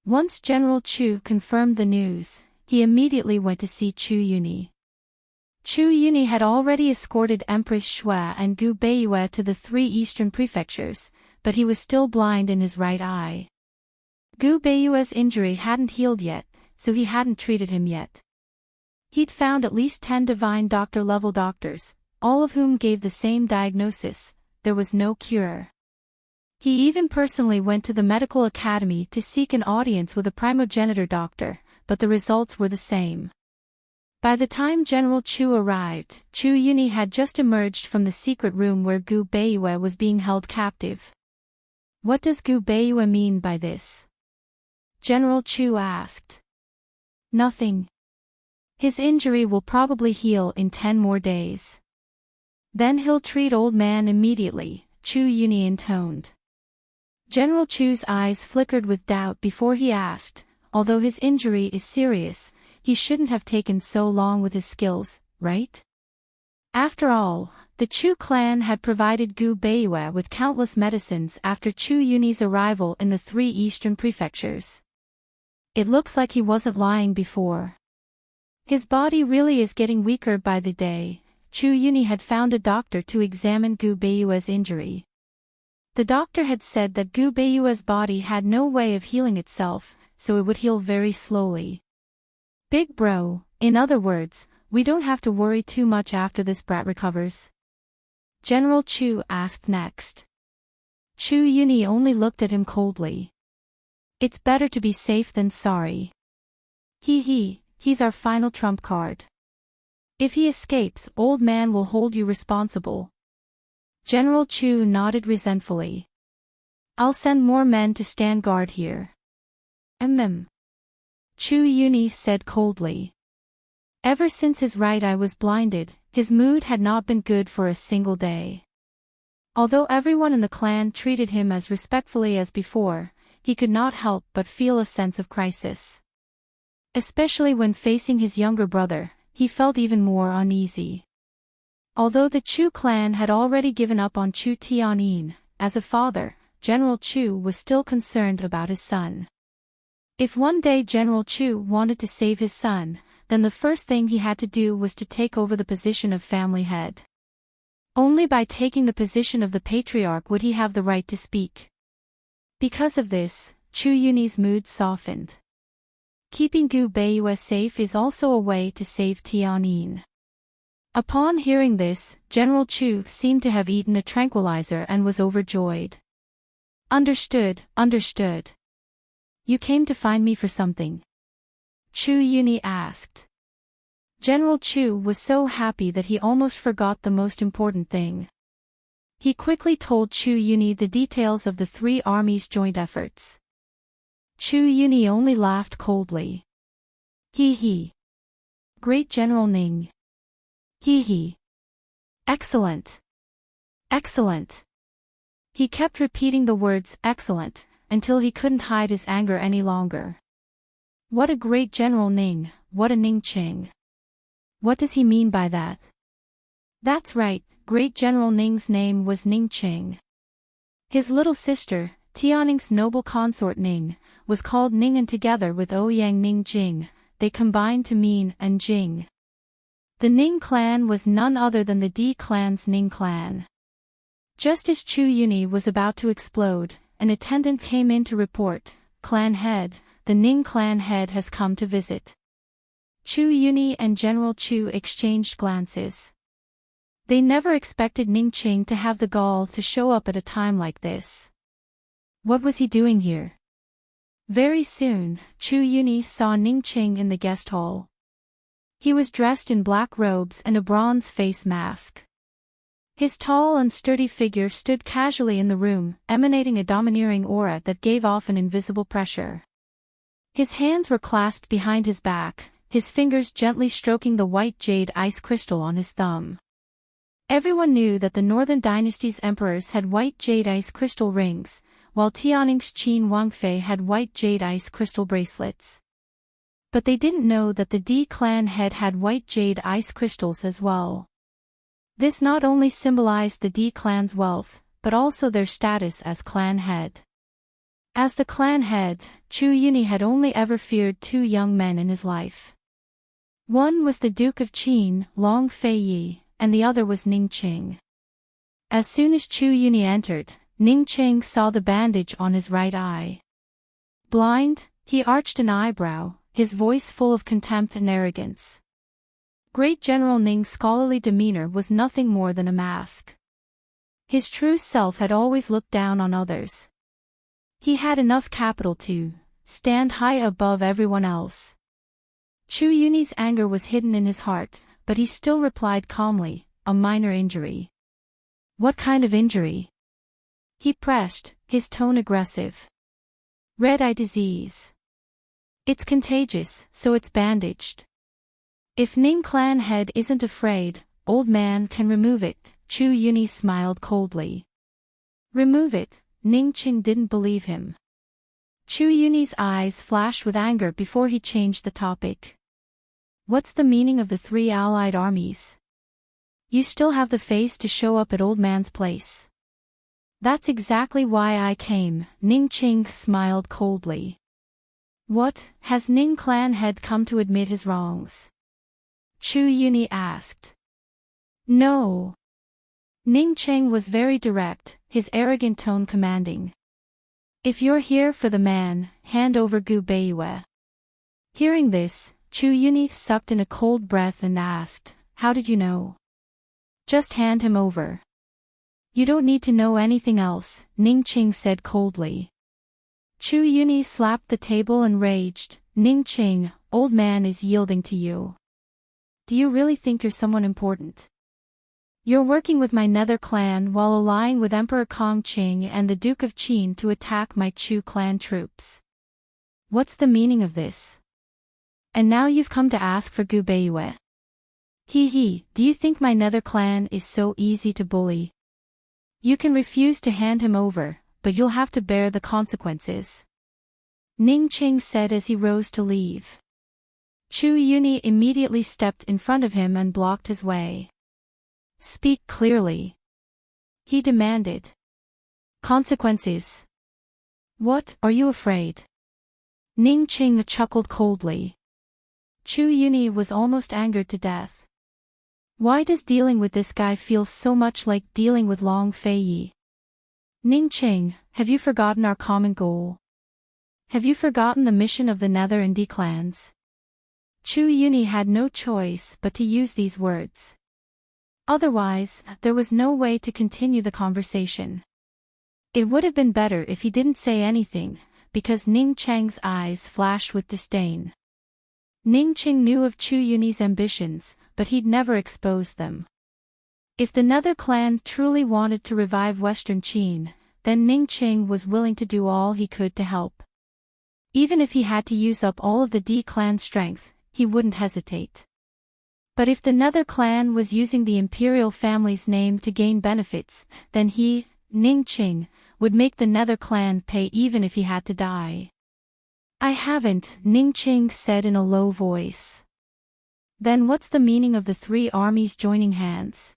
Once General Chu confirmed the news, he immediately went to see Chu Yuni. Chu Yuni had already escorted Empress Shui and Gu Beiyue to the 3 eastern prefectures, but he was still blind in his right eye. Gu Beiyue's injury hadn't healed yet, so he hadn't treated him yet. He'd found at least 10 divine doctor-level doctors, all of whom gave the same diagnosis: there was no cure. He even personally went to the medical academy to seek an audience with a primogenitor doctor, but the results were the same. By the time General Chu arrived, Chu Yuni had just emerged from the secret room where Gu Beiyue was being held captive. What does Gu Beiyue mean by this? General Chu asked. Nothing. His injury will probably heal in 10 more days. Then he'll treat old man immediately, Chu Yuni intoned. General Chu's eyes flickered with doubt before he asked, although his injury is serious, he shouldn't have taken so long with his skills, right? After all, the Chu clan had provided Gu Beiyue with countless medicines after Chu Yuni's arrival in the 3 eastern prefectures. It looks like he wasn't lying before. His body really is getting weaker by the day. Chu Yuni had found a doctor to examine Gu Beiyue's injury. The doctor had said that Gu Beiyue's body had no way of healing itself, so it would heal very slowly. Big bro, in other words, we don't have to worry too much after this brat recovers? General Chu asked next. Chu Yuni only looked at him coldly. It's better to be safe than sorry. He's our final trump card. If he escapes, old man will hold you responsible. General Chu nodded resentfully. I'll send more men to stand guard here. Chu Yuni said coldly. Ever since his right eye was blinded, his mood had not been good for a single day. Although everyone in the clan treated him as respectfully as before, he could not help but feel a sense of crisis. Especially when facing his younger brother, he felt even more uneasy. Although the Chu clan had already given up on Chu Tianyin, as a father, General Chu was still concerned about his son. If one day General Chu wanted to save his son, then the first thing he had to do was to take over the position of family head. Only by taking the position of the patriarch would he have the right to speak. Because of this, Chu Yuni's mood softened. Keeping Gu Beiyue safe is also a way to save Tianyin. Upon hearing this, General Chu seemed to have eaten a tranquilizer and was overjoyed. Understood. You came to find me for something? Chu Yuni asked. General Chu was so happy that he almost forgot the most important thing. He quickly told Chu Yuni the details of the 3 armies' joint efforts. Chu Yuni only laughed coldly. Great General Ning. Excellent. He kept repeating the words excellent, until he couldn't hide his anger any longer. What a great General Ning, what a Ning Qing. What does he mean by that? That's right, great General Ning's name was Ning Qing. His little sister, Tianning's noble consort Ning, was called Ning, and together with Ouyang Ning Jing, they combined to mean An Jing. The Ning clan was none other than the Di clan's Ning clan. Just as Chu Yuni was about to explode, an attendant came in to report, "Clan head, the Ning clan head has come to visit." Chu Yuni and General Chu exchanged glances. They never expected Ning Qing to have the gall to show up at a time like this. What was he doing here? Very soon, Chu Yuni saw Ning Qing in the guest hall. He was dressed in black robes and a bronze face mask. His tall and sturdy figure stood casually in the room, emanating a domineering aura that gave off an invisible pressure. His hands were clasped behind his back, his fingers gently stroking the white jade ice crystal on his thumb. Everyone knew that the Northern Dynasty's emperors had white jade ice crystal rings, while Tianning's Qin Wangfei had white jade ice crystal bracelets. But they didn't know that the Di clan head had white jade ice crystals as well. This not only symbolized the Di clan's wealth, but also their status as clan head. As the clan head, Chu Yuni had only ever feared 2 young men in his life. One was the Duke of Qin, Long Fei Yi, and the other was Ning Qing. As soon as Chu Yuni entered, Ning Qing saw the bandage on his right eye. Blind, he arched an eyebrow, his voice full of contempt and arrogance. Great General Ning's scholarly demeanor was nothing more than a mask. His true self had always looked down on others. He had enough capital to stand high above everyone else. Chu Yuni's anger was hidden in his heart, but he still replied calmly, "A minor injury." "What kind of injury?" he pressed, his tone aggressive. "Red eye disease. It's contagious, so it's bandaged. If Ning clan head isn't afraid, old man can remove it." Chu Yuni smiled coldly. "Remove it?" Ning Qing didn't believe him. Chu Yuni's eyes flashed with anger before he changed the topic. "What's the meaning of the 3 allied armies?" You still have the face to show up at old man's place. That's exactly why I came, Ning Ching smiled coldly. What, has Ning clan head come to admit his wrongs? Chu Yuni asked. No. Ning Ching was very direct, his arrogant tone commanding. If you're here for the man, hand over Gu Beiyue. Hearing this, Chu Yuni sucked in a cold breath and asked, how did you know? Just hand him over. You don't need to know anything else, Ning Ching said coldly. Chu Yuni slapped the table and raged, Ning Ching, old man is yielding to you. Do you really think you're someone important? You're working with my Nether clan while allying with Emperor Kong Qing and the Duke of Qin to attack my Chu clan troops. What's the meaning of this? And now you've come to ask for Gu Beiyue. Hee, do you think my Nether clan is so easy to bully? You can refuse to hand him over, but you'll have to bear the consequences. Ning Ching said as he rose to leave. Chu Yuni immediately stepped in front of him and blocked his way. Speak clearly. He demanded. Consequences. What, are you afraid? Ning Ching chuckled coldly. Chu Yuni was almost angered to death. Why does dealing with this guy feel so much like dealing with Long Feiyi? Ning Ching, have you forgotten our common goal? Have you forgotten the mission of the Nether and D clans? Chu Yuni had no choice but to use these words. Otherwise, there was no way to continue the conversation. It would have been better if he didn't say anything, because Ning Cheng's eyes flashed with disdain. Ning Ching knew of Chu Yuni's ambitions, but he'd never exposed them. If the Nether clan truly wanted to revive Western Qin, then Ning Ching was willing to do all he could to help. Even if he had to use up all of the D clan strength, he wouldn't hesitate. But if the Nether clan was using the imperial family's name to gain benefits, then he, Ning Ching, would make the Nether clan pay even if he had to die. I haven't, Ning Ching said in a low voice. Then what's the meaning of the three armies joining hands?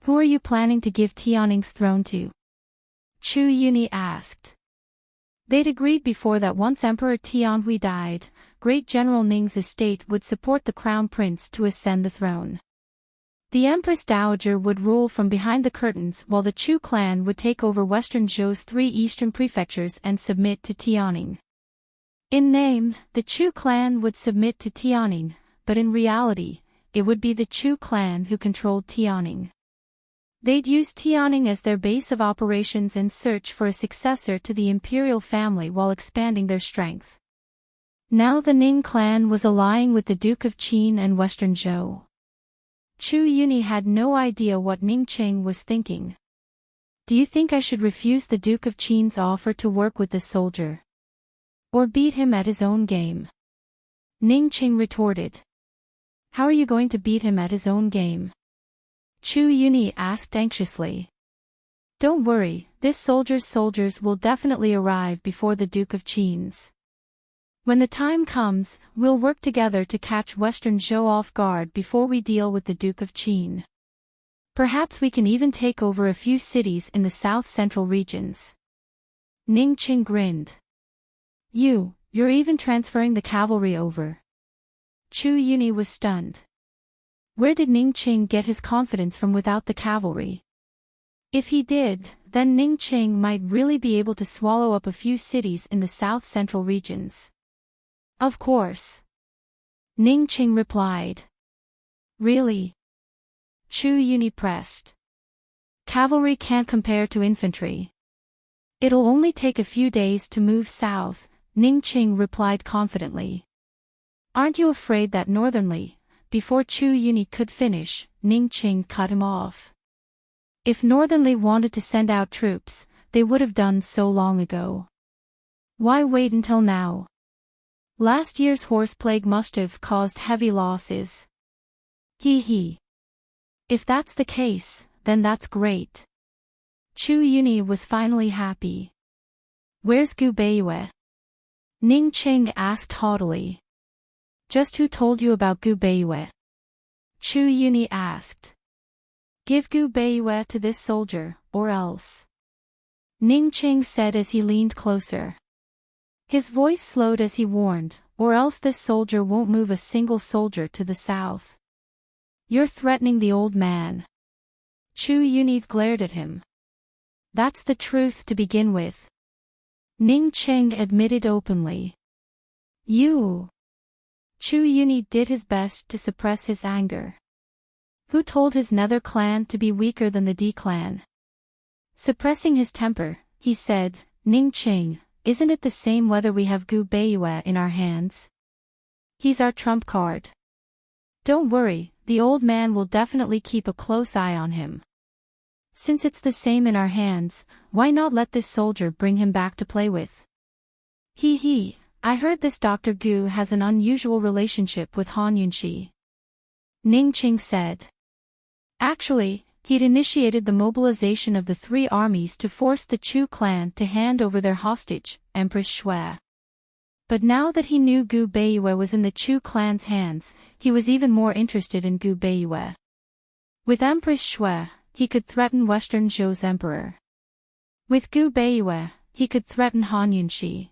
Who are you planning to give Tianning's throne to? Chu Yuni asked. They'd agreed before that once Emperor Tianhui died, Great General Ning's estate would support the crown prince to ascend the throne. The Empress Dowager would rule from behind the curtains while the Chu clan would take over Western Zhou's 3 eastern prefectures and submit to Tianning. In name, the Chu clan would submit to Tianning, but in reality, it would be the Chu clan who controlled Tianning. They'd use Tianning as their base of operations and search for a successor to the imperial family while expanding their strength. Now the Ning clan was allying with the Duke of Qin and Western Zhou. Chu Yuni had no idea what Ning Ching was thinking. Do you think I should refuse the Duke of Qin's offer to work with this soldier? Or beat him at his own game? Ning Ching retorted. How are you going to beat him at his own game? Chu Yuni asked anxiously. Don't worry, this soldier's soldiers will definitely arrive before the Duke of Qin's. When the time comes, we'll work together to catch Western Zhou off guard before we deal with the Duke of Qin. Perhaps we can even take over a few cities in the south-central regions. Ning Ching grinned. You're even transferring the cavalry over. Chu Yuni was stunned. Where did Ning Ching get his confidence from without the cavalry? If he did, then Ning Ching might really be able to swallow up a few cities in the south-central regions. Of course. Ning Ching replied. Really? Chu Yuni pressed. Cavalry can't compare to infantry. It'll only take a few days to move south, Ning Ching replied confidently. Aren't you afraid that northernly? Before Chu Yuni could finish, Ning Ching cut him off. If northernly wanted to send out troops, they would have done so long ago. Why wait until now? Last year's horse plague must have caused heavy losses. Hee. If that's the case, then that's great. Chu Yuni was finally happy. Where's Gu Beiyue? Ning Ching asked haughtily. Just who told you about Gu Beiyue? Chu Yuni asked. Give Gu Beiyue to this soldier, or else. Ning Qing said as he leaned closer. His voice slowed as he warned, or else this soldier won't move a single soldier to the south. You're threatening the old man. Chu Yunyi glared at him. That's the truth to begin with. Ning Qing admitted openly. You. Chu Yunyi did his best to suppress his anger. Who told his nether clan to be weaker than the D clan? Suppressing his temper, he said, Ning Qing, isn't it the same whether we have Gu Beiyue in our hands? He's our trump card. Don't worry, the old man will definitely keep a close eye on him. Since it's the same in our hands, why not let this soldier bring him back to play with? He, I heard this Dr. Gu has an unusual relationship with Han Yunxi. Ning Qing said. Actually, he'd initiated the mobilization of the 3 armies to force the Chu clan to hand over their hostage, Empress Shui. But now that he knew Gu Beiyue was in the Chu clan's hands, he was even more interested in Gu Beiyue. With Empress Shui, he could threaten Western Zhou's emperor. With Gu Beiyue, he could threaten Han Yunxi.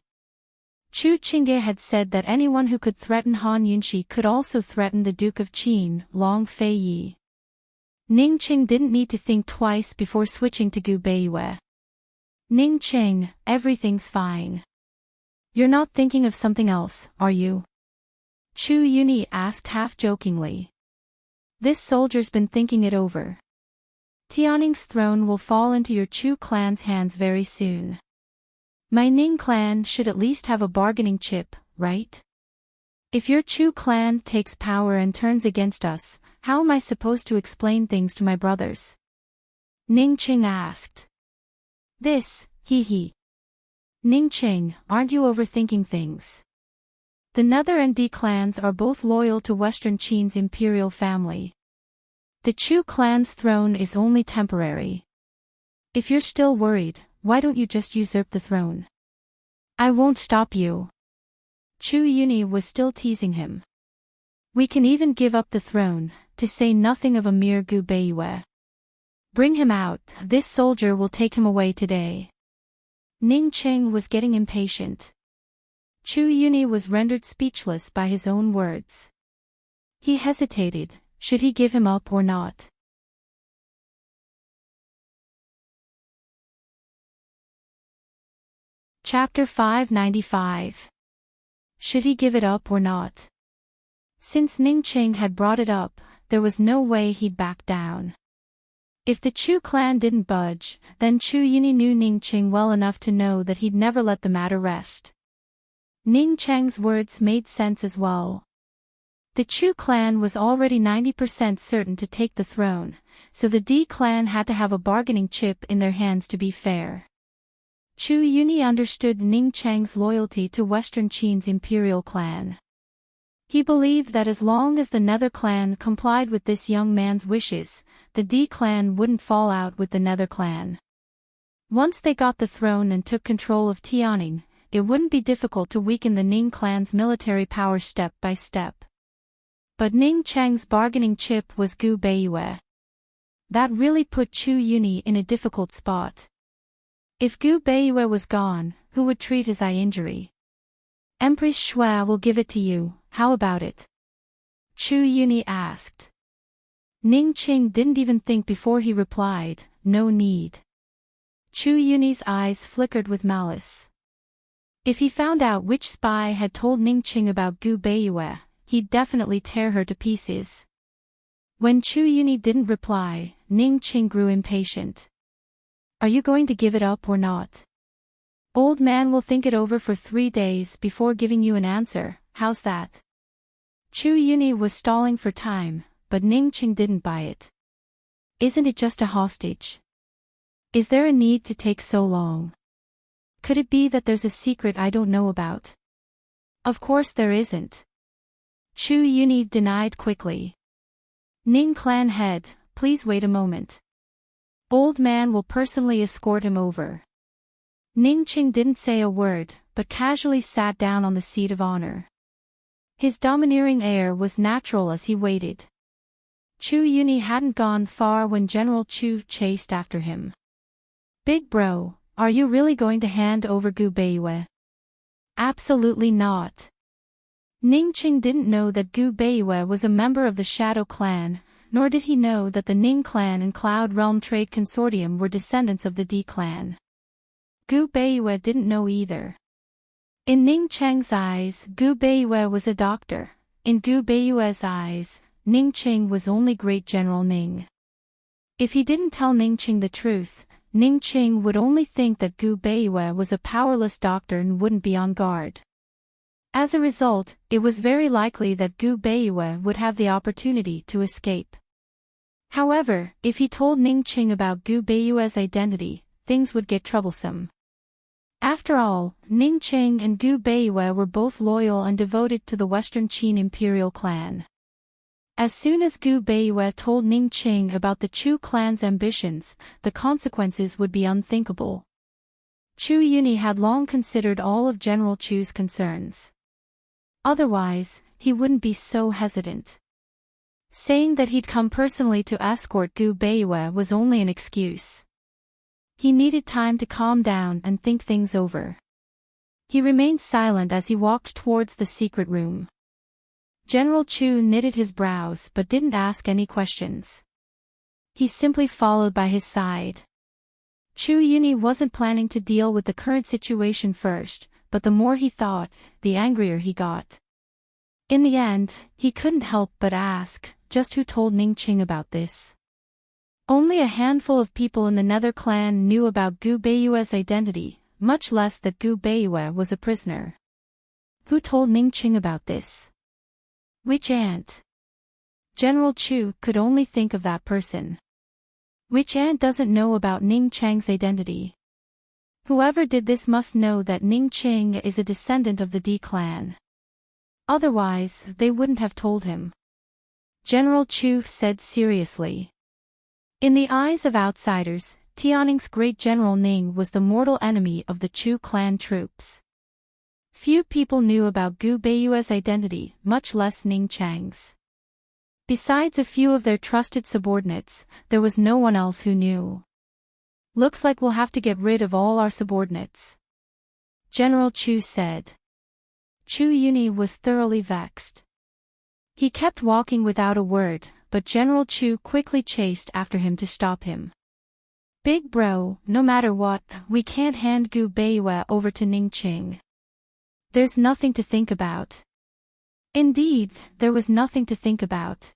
Chu Qingge had said that anyone who could threaten Han Yunxi could also threaten the Duke of Qin, Long Feiyi. Ning Qing didn't need to think twice before switching to Gu Beiyue. Ning Qing, everything's fine. You're not thinking of something else, are you? Chu Yunyi asked half-jokingly. This soldier's been thinking it over. Tianning's throne will fall into your Chu clan's hands very soon. My Ning clan should at least have a bargaining chip, right? If your Chu clan takes power and turns against us, how am I supposed to explain things to my brothers? Ning Qing asked. This, he. Ning Qing, aren't you overthinking things? The Nether and D clans are both loyal to Western Qin's imperial family. The Chu clan's throne is only temporary. If you're still worried, why don't you just usurp the throne? I won't stop you. Chu Yunyi was still teasing him. We can even give up the throne, to say nothing of a mere Gu Beiyue. Bring him out, this soldier will take him away today. Ning Qing was getting impatient. Chu Yunyi was rendered speechless by his own words. He hesitated, should he give him up or not? Chapter 595. Should he give it up or not? Since Ning Qing had brought it up, there was no way he'd back down. If the Chu clan didn't budge, then Chu Yunyi knew Ning Qing well enough to know that he'd never let the matter rest. Ning Cheng's words made sense as well. The Chu clan was already 90% certain to take the throne, so the D clan had to have a bargaining chip in their hands to be fair. Chu Yunyi understood Ning Cheng's loyalty to Western Qin's imperial clan. He believed that as long as the Nether clan complied with this young man's wishes, the D clan wouldn't fall out with the Nether clan. Once they got the throne and took control of Tianning, it wouldn't be difficult to weaken the Ning clan's military power step by step. But Ning Cheng's bargaining chip was Gu Beiyue. That really put Chu Yunyi in a difficult spot. If Gu Beiyue was gone, who would treat his eye injury? Empress Shui will give it to you, how about it? Chu Yunyi asked. Ning Qing didn't even think before he replied, no need. Chu Yunyi's eyes flickered with malice. If he found out which spy had told Ning Qing about Gu Beiyue, he'd definitely tear her to pieces. When Chu Yunyi didn't reply, Ning Qing grew impatient. Are you going to give it up or not? Old man will think it over for 3 days before giving you an answer, how's that? Chu Yunyi was stalling for time, but Ning Qing didn't buy it. Isn't it just a hostage? Is there a need to take so long? Could it be that there's a secret I don't know about? Of course there isn't. Chu Yunyi denied quickly. Ning clan head, please wait a moment. Old man will personally escort him over. Ning Qing didn't say a word, but casually sat down on the seat of honor. His domineering air was natural as he waited. Chu Yuni hadn't gone far when General Chu chased after him. Big bro, are you really going to hand over Gu Beiyue? Absolutely not. Ning Qing didn't know that Gu Beiyue was a member of the Shadow Clan, nor did he know that the Ning Clan and Cloud Realm Trade Consortium were descendants of the D Clan. Gu Beiyue didn't know either. In Ning Cheng's eyes, Gu Beiyue was a doctor. In Gu Beiyue's eyes, Ning Qing was only Great General Ning. If he didn't tell Ning Qing the truth, Ning Qing would only think that Gu Beiyue was a powerless doctor and wouldn't be on guard. As a result, it was very likely that Gu Beiyue would have the opportunity to escape. However, if he told Ning Qing about Gu Beiyue's identity, things would get troublesome. After all, Ning Qing and Gu Beiyue were both loyal and devoted to the Western Qin Imperial Clan. As soon as Gu Beiyue told Ning Qing about the Chu clan's ambitions, the consequences would be unthinkable. Chu Yuni had long considered all of General Chu's concerns. Otherwise, he wouldn't be so hesitant. Saying that he'd come personally to escort Gu Beiyue was only an excuse. He needed time to calm down and think things over. He remained silent as he walked towards the secret room. General Chu knitted his brows but didn't ask any questions. He simply followed by his side. Chu Yuni wasn't planning to deal with the current situation first, but the more he thought, the angrier he got. In the end, he couldn't help but ask, just who told Ning Qing about this? Only a handful of people in the Nether clan knew about Gu Beiyue's identity, much less that Gu Beiyue was a prisoner. Who told Ning Qing about this? Which aunt? General Chu could only think of that person. Which aunt doesn't know about Ning Chang's identity? Whoever did this must know that Ning Qing is a descendant of the D clan. Otherwise, they wouldn't have told him. General Chu said seriously. In the eyes of outsiders, Tianning's great General Ning was the mortal enemy of the Chu clan troops. Few people knew about Gu Beiyue's identity, much less Ning Chang's. Besides a few of their trusted subordinates, there was no one else who knew. Looks like we'll have to get rid of all our subordinates. General Chu said. Chu Yuni was thoroughly vexed. He kept walking without a word, but General Chu quickly chased after him to stop him. Big bro, no matter what, we can't hand Gu Beiyue over to Ning Qing. There's nothing to think about. Indeed, there was nothing to think about.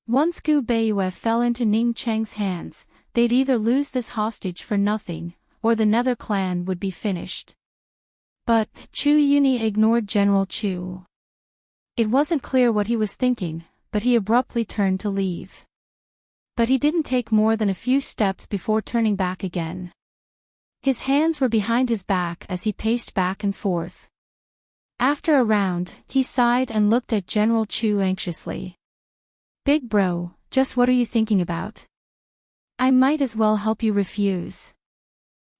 Once Gu Beiyue fell into Ning Chang's hands, they'd either lose this hostage for nothing, or the Nether clan would be finished. But Chu Yuni ignored General Chu. It wasn't clear what he was thinking, but he abruptly turned to leave. But he didn't take more than a few steps before turning back again. His hands were behind his back as he paced back and forth. After a round, he sighed and looked at General Chu anxiously. Big bro, just what are you thinking about? I might as well help you refuse.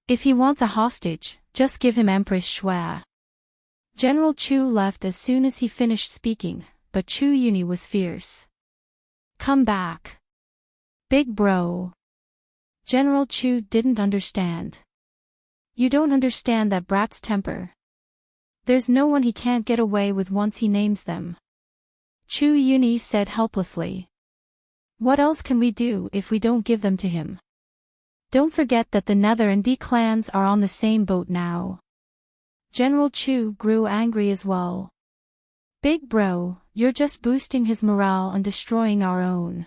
If he wants a hostage, just give him Empress Shui. General Chu left as soon as he finished speaking, but Chu Yuni was fierce. Come back. Big bro. General Chu didn't understand. You don't understand that brat's temper. There's no one he can't get away with once he names them. Chu Yuni said helplessly. What else can we do if we don't give them to him? Don't forget that the Nether and D clans are on the same boat now. General Chu grew angry as well. Big bro, you're just boosting his morale and destroying our own.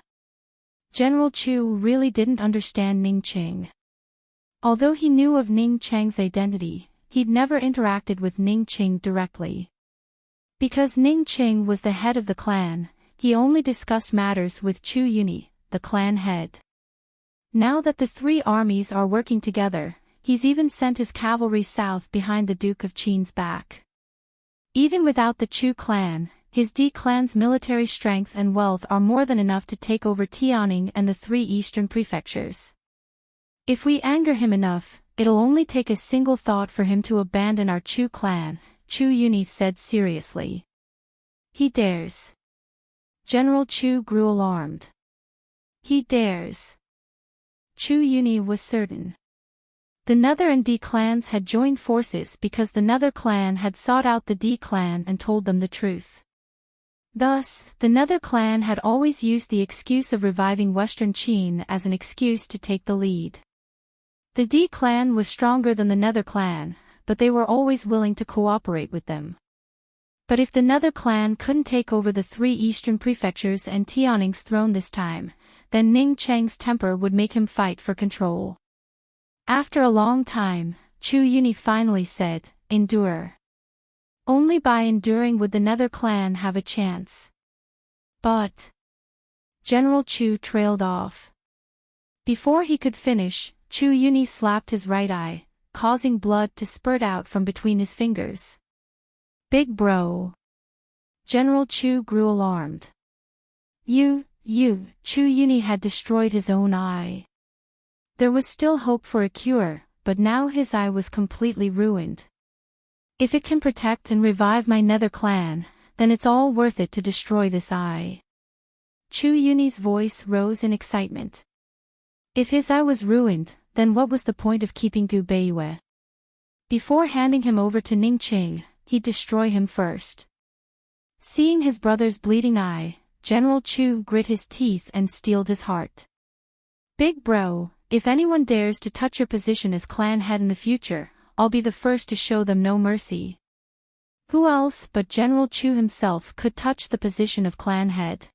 General Chu really didn't understand Ning Qing. Although he knew of Ning Chang's identity, he'd never interacted with Ning Qing directly. Because Ning Qing was the head of the clan, he only discussed matters with Chu Yuni, the clan head. Now that the three armies are working together, he's even sent his cavalry south behind the Duke of Qin's back. Even without the Chu clan, his D clan's military strength and wealth are more than enough to take over Tianning and the three eastern prefectures. If we anger him enough, it'll only take a single thought for him to abandon our Chu clan, Chu Yuni said seriously. He dares. General Chu grew alarmed. He dares. Chu Yuni was certain. The Nether and D clans had joined forces because the Nether clan had sought out the D clan and told them the truth. Thus, the Nether clan had always used the excuse of reviving Western Qin as an excuse to take the lead. The D clan was stronger than the Nether clan, but they were always willing to cooperate with them. But if the Nether clan couldn't take over the 3 eastern prefectures and Tianning's throne this time, then Ning Cheng's temper would make him fight for control. After a long time, Chu Yuni finally said, "Endure." Only by enduring would the Nether clan have a chance. But General Chu trailed off. Before he could finish, Chu Yuni slapped his right eye, causing blood to spurt out from between his fingers. "Big bro." General Chu grew alarmed. Chu Yuni had destroyed his own eye. There was still hope for a cure, but now his eye was completely ruined. If it can protect and revive my Nether clan, then it's all worth it to destroy this eye. Chu Yuni's voice rose in excitement. If his eye was ruined, then what was the point of keeping Gu Beiyue? Before handing him over to Ning Qing, he'd destroy him first. Seeing his brother's bleeding eye, General Chu grit his teeth and steeled his heart. "Big bro, if anyone dares to touch your position as clan head in the future, I'll be the first to show them no mercy." Who else but General Chu himself could touch the position of clan head?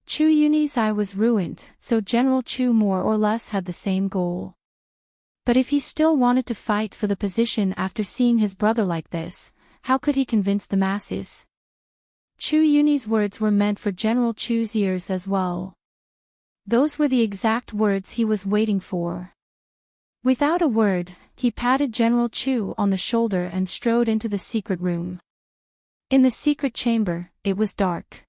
Chu Yuni's eye was ruined, so General Chu more or less had the same goal. But if he still wanted to fight for the position after seeing his brother like this, how could he convince the masses? Chu Yuni's words were meant for General Chu's ears as well. Those were the exact words he was waiting for. Without a word, he patted General Chu on the shoulder and strode into the secret room. In the secret chamber, it was dark.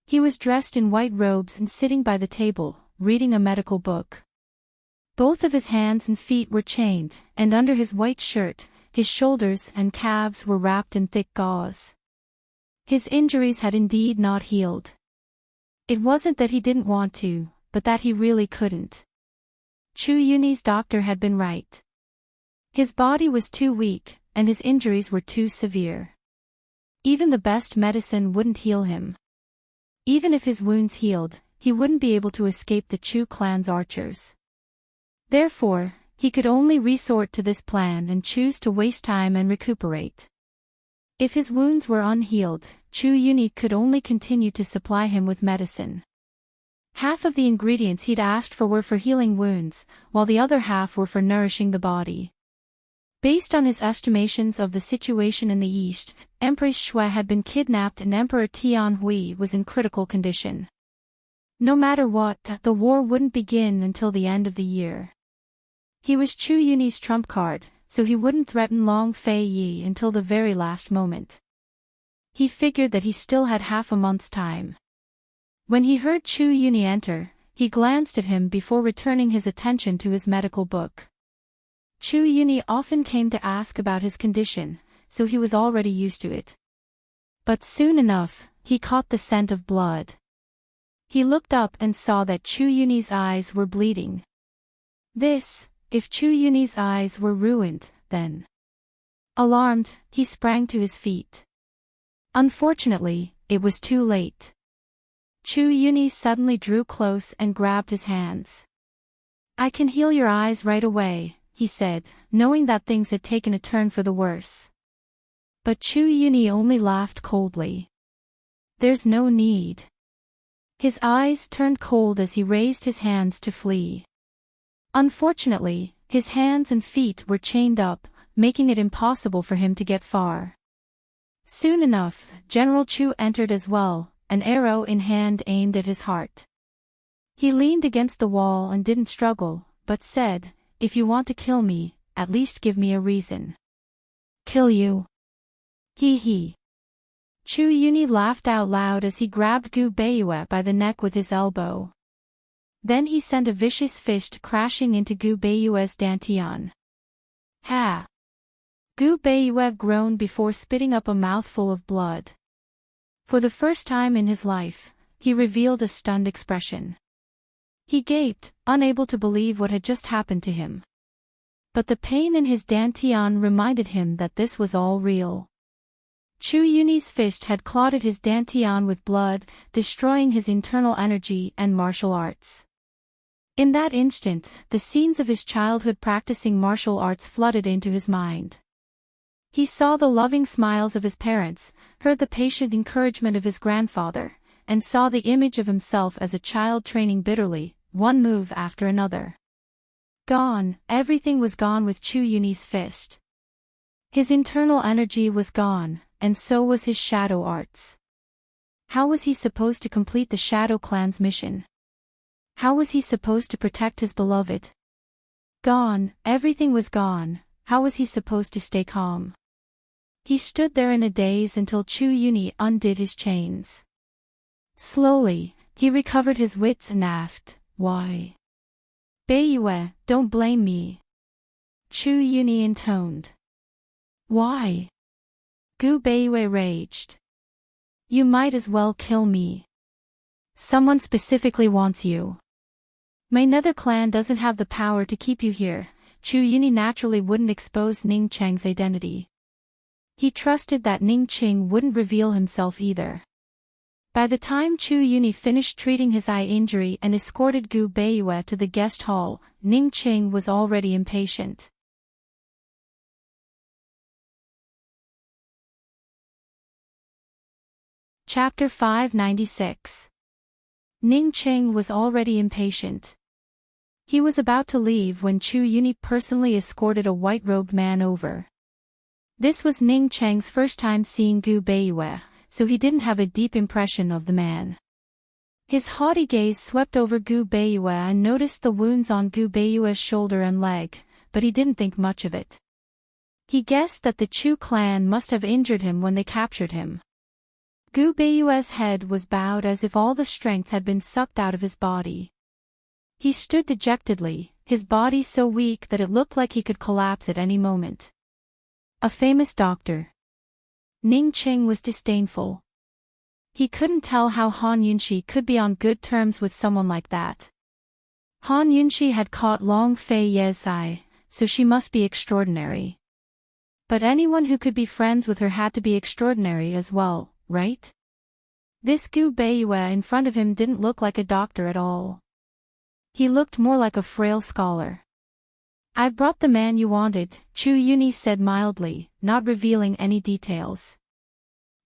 He was dressed in white robes and sitting by the table, reading a medical book. Both of his hands and feet were chained, and under his white shirt, his shoulders and calves were wrapped in thick gauze. His injuries had indeed not healed. It wasn't that he didn't want to, but that he really couldn't. Chu Yuni's doctor had been right. His body was too weak, and his injuries were too severe. Even the best medicine wouldn't heal him. Even if his wounds healed, he wouldn't be able to escape the Chu clan's archers. Therefore, he could only resort to this plan and choose to waste time and recuperate. If his wounds were unhealed, Chu Yuni could only continue to supply him with medicine. Half of the ingredients he'd asked for were for healing wounds, while the other half were for nourishing the body. Based on his estimations of the situation in the east, Empress Shui had been kidnapped and Emperor Tian Hui was in critical condition. No matter what, the war wouldn't begin until the end of the year. He was Chu Yuni's trump card, so he wouldn't threaten Long Fei Yi until the very last moment. He figured that he still had half a month's time. When he heard Chu Yuni enter, he glanced at him before returning his attention to his medical book. Chu Yuni often came to ask about his condition, so he was already used to it. But soon enough, he caught the scent of blood. He looked up and saw that Chu Yuni's eyes were bleeding. If Chu Yuni's eyes were ruined, then. Alarmed, he sprang to his feet. Unfortunately, it was too late. Chu Yuni suddenly drew close and grabbed his hands. "I can heal your eyes right away," he said, knowing that things had taken a turn for the worse. But Chu Yuni only laughed coldly. "There's no need." His eyes turned cold as he raised his hands to flee. Unfortunately, his hands and feet were chained up, making it impossible for him to get far. Soon enough, General Chu entered as well, an arrow in hand aimed at his heart. He leaned against the wall and didn't struggle, but said, "If you want to kill me, at least give me a reason." "Kill you?" He. Chu Yuni laughed out loud as he grabbed Gu Beiyue by the neck with his elbow. Then he sent a vicious fist crashing into Gu Beiyue's dantian. Ha! Gu Beiyue groaned before spitting up a mouthful of blood. For the first time in his life, he revealed a stunned expression. He gaped, unable to believe what had just happened to him. But the pain in his dantian reminded him that this was all real. Chu Yuni's fist had clotted his dantian with blood, destroying his internal energy and martial arts. In that instant, the scenes of his childhood practicing martial arts flooded into his mind. He saw the loving smiles of his parents, heard the patient encouragement of his grandfather, and saw the image of himself as a child training bitterly, one move after another. Gone, everything was gone with Chu Yuni's fist. His internal energy was gone, and so was his shadow arts. How was he supposed to complete the Shadow Clan's mission? How was he supposed to protect his beloved? Gone, everything was gone, how was he supposed to stay calm? He stood there in a daze until Chu Yuni undid his chains. Slowly, he recovered his wits and asked, "Why?" "Beiyue, don't blame me." Chu Yuni intoned. "Why?" Gu Beiyue raged. "You might as well kill me. Someone specifically wants you. My nether clan doesn't have the power to keep you here." Chu Yuni naturally wouldn't expose Ning Cheng's identity. He trusted that Ning Cheng wouldn't reveal himself either. By the time Chu Yuni finished treating his eye injury and escorted Gu Beiyue to the guest hall, Ning Cheng was already impatient. Chapter 596. Ning Cheng was already impatient. He was about to leave when Chu Yuni personally escorted a white-robed man over. This was Ning Cheng's first time seeing Gu Beiyue, so he didn't have a deep impression of the man. His haughty gaze swept over Gu Beiyue and noticed the wounds on Gu Beiyue's shoulder and leg, but he didn't think much of it. He guessed that the Chu clan must have injured him when they captured him. Gu Beiyue's head was bowed as if all the strength had been sucked out of his body. He stood dejectedly, his body so weak that it looked like he could collapse at any moment. A famous doctor. Ning Cheng was disdainful. He couldn't tell how Han Yunshi could be on good terms with someone like that. Han Yunshi had caught Long Fei Ye's eye, so she must be extraordinary. But anyone who could be friends with her had to be extraordinary as well, right? This Gu Beiyue in front of him didn't look like a doctor at all. He looked more like a frail scholar. "I've brought the man you wanted," Chu Yuni said mildly, not revealing any details.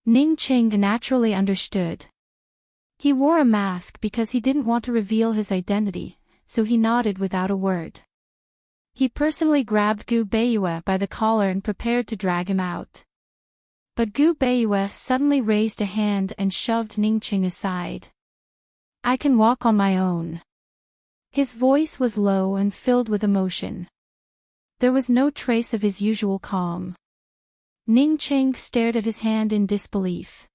Ning Cheng naturally understood. He wore a mask because he didn't want to reveal his identity, so he nodded without a word. He personally grabbed Gu Beiyue by the collar and prepared to drag him out. But Gu Beiyue suddenly raised a hand and shoved Ning Cheng aside. "I can walk on my own." His voice was low and filled with emotion. There was no trace of his usual calm. Ning Cheng stared at his hand in disbelief.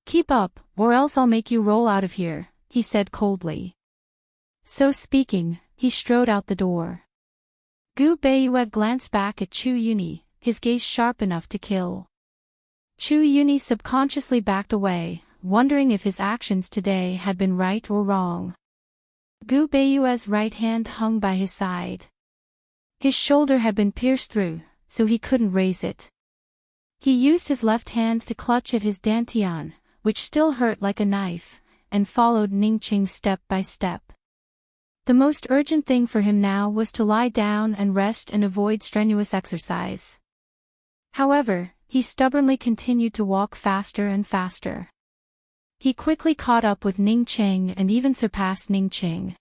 "Keep up, or else I'll make you roll out of here," he said coldly. So speaking, he strode out the door. Gu Beiyue glanced back at Chu Yuni, his gaze sharp enough to kill. Chu Yuni subconsciously backed away, wondering if his actions today had been right or wrong. Gu Beiyue's right hand hung by his side. His shoulder had been pierced through, so he couldn't raise it. He used his left hand to clutch at his dantian, which still hurt like a knife, and followed Ning Cheng step by step. The most urgent thing for him now was to lie down and rest and avoid strenuous exercise. However, he stubbornly continued to walk faster and faster. He quickly caught up with Ning Cheng and even surpassed Ning Cheng.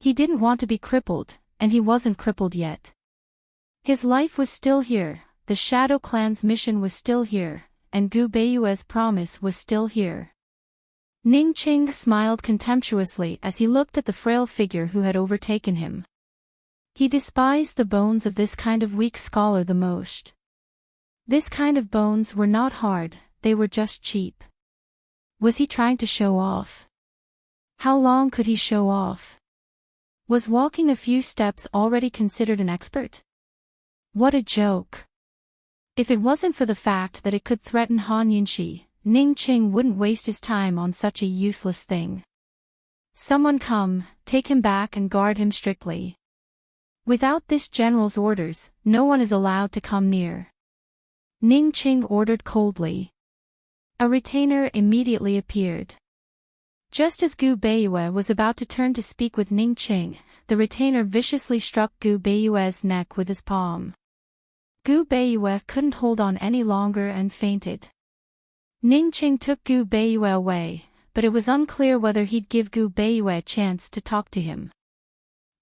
He didn't want to be crippled, and he wasn't crippled yet. His life was still here, the Shadow Clan's mission was still here, and Gu Beiyue's promise was still here. Ning Cheng smiled contemptuously as he looked at the frail figure who had overtaken him. He despised the bones of this kind of weak scholar the most. This kind of bones were not hard, they were just cheap. Was he trying to show off? How long could he show off? Was walking a few steps already considered an expert? What a joke. If it wasn't for the fact that it could threaten Han Yunshi, Ning Cheng wouldn't waste his time on such a useless thing. Someone come, take him back and guard him strictly. Without this general's orders, no one is allowed to come near. Ning Qing ordered coldly. A retainer immediately appeared. Just as Gu Beiyue was about to turn to speak with Ning Qing, the retainer viciously struck Gu Beiyue's neck with his palm. Gu Beiyue couldn't hold on any longer and fainted. Ning Qing took Gu Beiyue away, but it was unclear whether he'd give Gu Beiyue a chance to talk to him.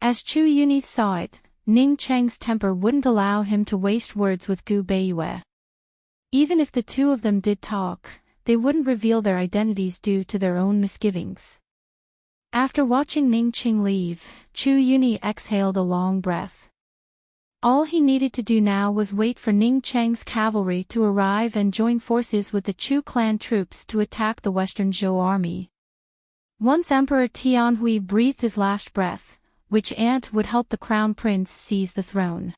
As Chu Yuni saw it, Ning Cheng's temper wouldn't allow him to waste words with Gu Beiyue. Even if the two of them did talk, they wouldn't reveal their identities due to their own misgivings. After watching Ning Qing leave, Chu Yuni exhaled a long breath. All he needed to do now was wait for Ning Cheng's cavalry to arrive and join forces with the Chu clan troops to attack the Western Zhou army. Once Emperor Tianhui breathed his last breath, which aunt would help the crown prince seize the throne.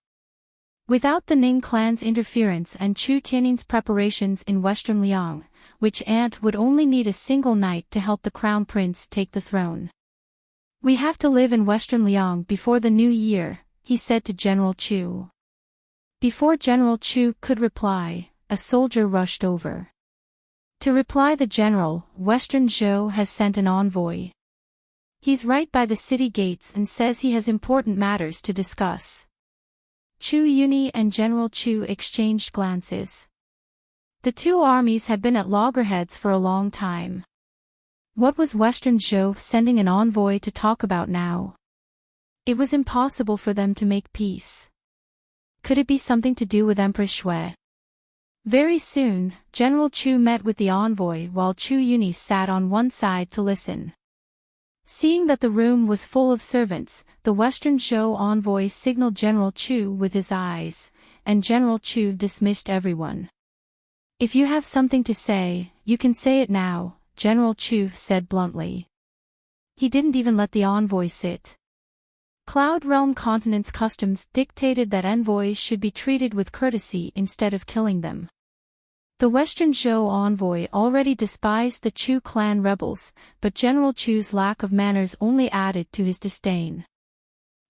Without the Ning clan's interference and Chu Tiannin's preparations in Western Liang, which aunt would only need a single night to help the crown prince take the throne. We have to live in Western Liang before the new year, he said to General Chu. Before General Chu could reply, a soldier rushed over. To reply the general, Western Zhou has sent an envoy. He's right by the city gates and says he has important matters to discuss. Chu Yuni and General Chu exchanged glances. The two armies had been at loggerheads for a long time. What was Western Zhou sending an envoy to talk about now? It was impossible for them to make peace. Could it be something to do with Empress Shui? Very soon, General Chu met with the envoy while Chu Yuni sat on one side to listen. Seeing that the room was full of servants, the Western Zhou envoy signaled General Chu with his eyes, and General Chu dismissed everyone. If you have something to say, you can say it now, General Chu said bluntly. He didn't even let the envoy sit. Cloud Realm Continent's customs dictated that envoys should be treated with courtesy instead of killing them. The Western Zhou envoy already despised the Chu clan rebels, but General Chu's lack of manners only added to his disdain.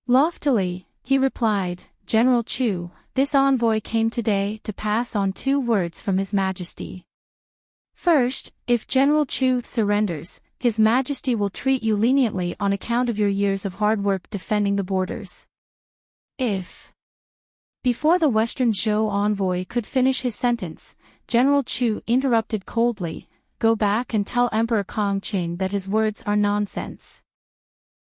Loftily, he replied, General Chu, this envoy came today to pass on 2 words from His Majesty. First, if General Chu surrenders, His Majesty will treat you leniently on account of your years of hard work defending the borders. Before the Western Zhou envoy could finish his sentence, General Chu interrupted coldly, go back and tell Emperor Kongqing that his words are nonsense.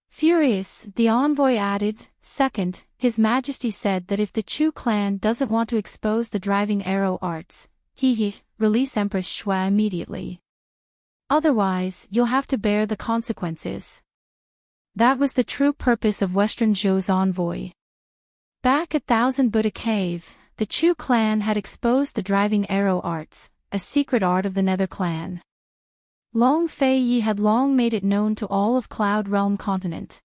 Furious, the envoy added, second, His Majesty said that if the Chu clan doesn't want to expose the driving arrow arts, release Empress Shui immediately. Otherwise, you'll have to bear the consequences. That was the true purpose of Western Zhou's envoy. Back at Thousand Buddha Cave, the Chu clan had exposed the driving arrow arts, a secret art of the Nether clan. Long Fei Yi had long made it known to all of Cloud Realm Continent.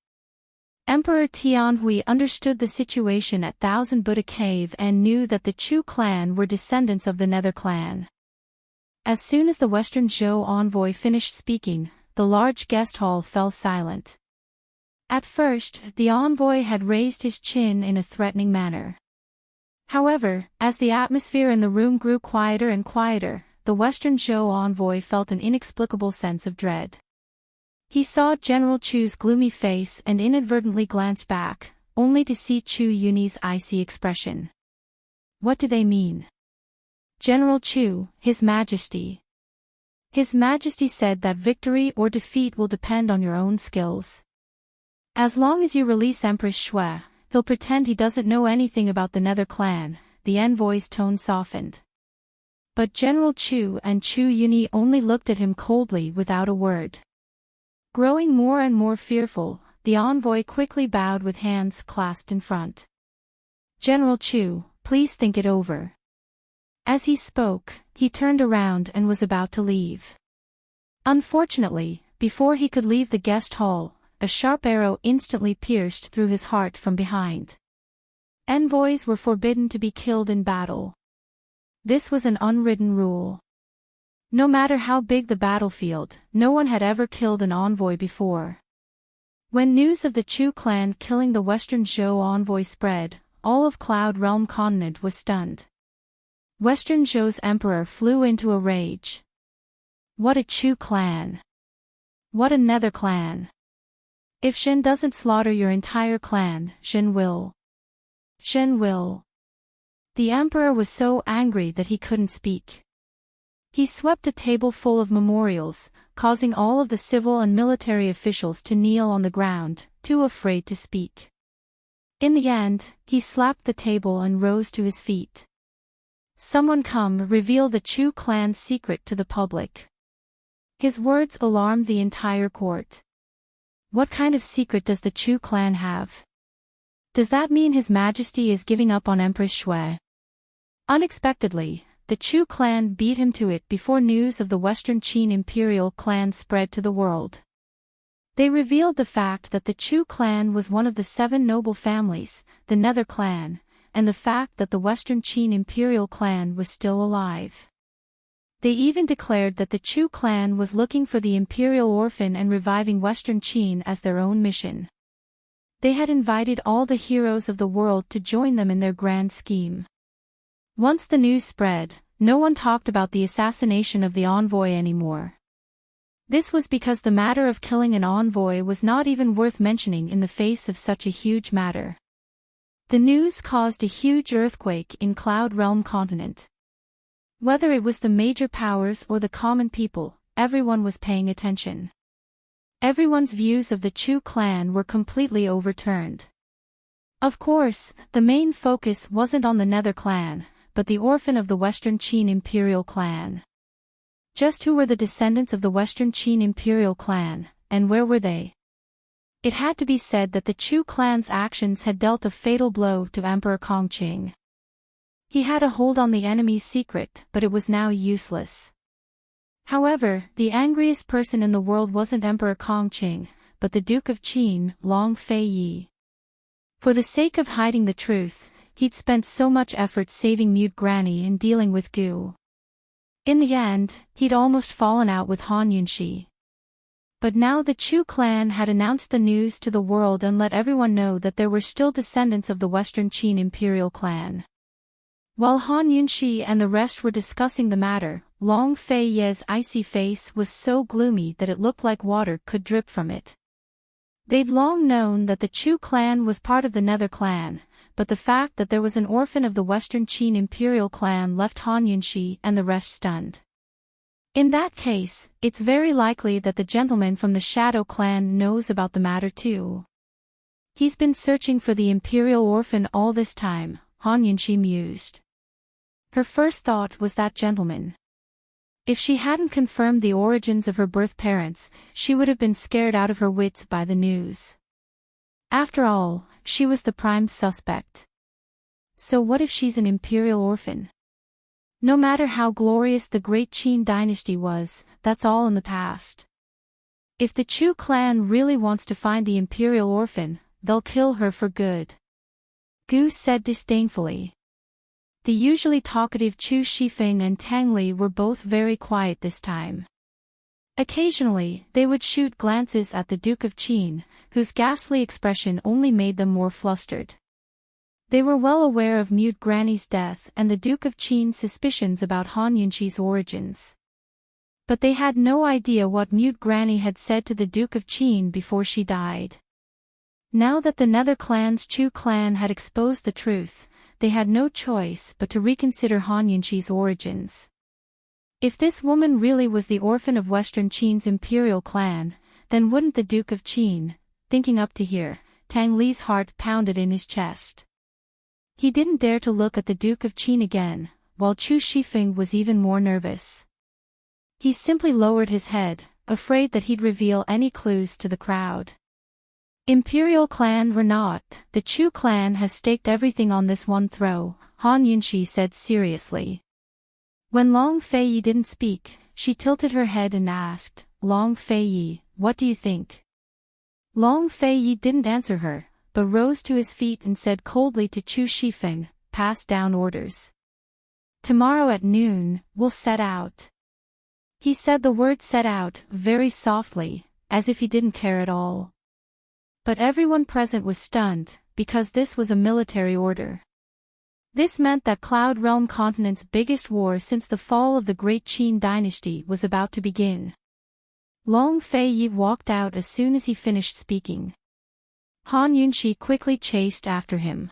Emperor Tianhui understood the situation at Thousand Buddha Cave and knew that the Chu clan were descendants of the Nether clan. As soon as the Western Zhou envoy finished speaking, the large guest hall fell silent. At first, the envoy had raised his chin in a threatening manner. However, as the atmosphere in the room grew quieter and quieter, the Western Zhou envoy felt an inexplicable sense of dread. He saw General Chu's gloomy face and inadvertently glanced back, only to see Chu Yuni's icy expression. What do they mean? General Chu, His Majesty. His Majesty said that victory or defeat will depend on your own skills. As long as you release Empress Shui, he'll pretend he doesn't know anything about the Nether clan, the envoy's tone softened. But General Chu and Chu Yuni only looked at him coldly without a word. Growing more and more fearful, the envoy quickly bowed with hands clasped in front. General Chu, please think it over. As he spoke, he turned around and was about to leave. Unfortunately, before he could leave the guest hall, a sharp arrow instantly pierced through his heart from behind. Envoys were forbidden to be killed in battle. This was an unwritten rule. No matter how big the battlefield, no one had ever killed an envoy before. When news of the Chu clan killing the Western Zhou envoy spread, all of Cloud Realm continent was stunned. Western Zhou's emperor flew into a rage. What a Chu clan! What a Nether clan! If Shen doesn't slaughter your entire clan, Shen will. Shen will. The emperor was so angry that he couldn't speak. He swept a table full of memorials, causing all of the civil and military officials to kneel on the ground, too afraid to speak. In the end, he slapped the table and rose to his feet. Someone come reveal the Chu clan's secret to the public. His words alarmed the entire court. What kind of secret does the Chu clan have? Does that mean His Majesty is giving up on Empress Shui? Unexpectedly, the Chu clan beat him to it before news of the Western Qin imperial clan spread to the world. They revealed the fact that the Chu clan was one of the 7 noble families, the Nether clan, and the fact that the Western Qin imperial clan was still alive. They even declared that the Chu clan was looking for the imperial orphan and reviving Western Qin as their own mission. They had invited all the heroes of the world to join them in their grand scheme. Once the news spread, no one talked about the assassination of the envoy anymore. This was because the matter of killing an envoy was not even worth mentioning in the face of such a huge matter. The news caused a huge earthquake in Cloud Realm continent. Whether it was the major powers or the common people, everyone was paying attention. Everyone's views of the Chu clan were completely overturned. Of course, the main focus wasn't on the Nether clan, but the orphan of the Western Qin imperial clan. Just who were the descendants of the Western Qin imperial clan, and where were they? It had to be said that the Chu clan's actions had dealt a fatal blow to Emperor Kongqing. He had a hold on the enemy's secret, but it was now useless. However, the angriest person in the world wasn't Emperor Kongqing, but the Duke of Qin, Long Feiyi. For the sake of hiding the truth, he'd spent so much effort saving Mute Granny and dealing with Gu. In the end, he'd almost fallen out with Han Yunxi. But now the Chu clan had announced the news to the world and let everyone know that there were still descendants of the Western Qin imperial clan. While Han Yunxi and the rest were discussing the matter, Long Feiyi's icy face was so gloomy that it looked like water could drip from it. They'd long known that the Chu clan was part of the Nether clan, but the fact that there was an orphan of the Western Qin imperial clan left Han Yunxi and the rest stunned. In that case, it's very likely that the gentleman from the Shadow clan knows about the matter too. He's been searching for the imperial orphan all this time, Han Yunxi mused. Her first thought was that gentleman. If she hadn't confirmed the origins of her birth parents, she would have been scared out of her wits by the news. After all, she was the prime suspect. So what if she's an imperial orphan? No matter how glorious the great Qin dynasty was, that's all in the past. If the Chu clan really wants to find the imperial orphan, they'll kill her for good. Gu said disdainfully. The usually talkative Chu Shifeng and Tang Li were both very quiet this time. Occasionally, they would shoot glances at the Duke of Qin, whose ghastly expression only made them more flustered. They were well aware of Mute Granny's death and the Duke of Qin's suspicions about Han Yunxi's origins. But they had no idea what Mute Granny had said to the Duke of Qin before she died. Now that the Nether clan's Chu clan had exposed the truth, they had no choice but to reconsider Han Yunxi's origins. If this woman really was the orphan of Western Qin's imperial clan, then wouldn't the Duke of Qin, thinking up to here, Tang Li's heart pounded in his chest. He didn't dare to look at the Duke of Qin again, while Chu Shifeng was even more nervous. He simply lowered his head, afraid that he'd reveal any clues to the crowd. Imperial clan or not, the Chu clan has staked everything on this one throw, Han Yunxi said seriously. When Long Feiyi didn't speak, she tilted her head and asked, Long Feiyi, what do you think? Long Feiyi didn't answer her, but rose to his feet and said coldly to Chu Shifeng, pass down orders. Tomorrow at noon, we'll set out. He said the word set out very softly, as if he didn't care at all. But everyone present was stunned, because this was a military order. This meant that Cloud Realm continent's biggest war since the fall of the Great Qin dynasty was about to begin. Long Fei walked out as soon as he finished speaking. Han Yunxi quickly chased after him.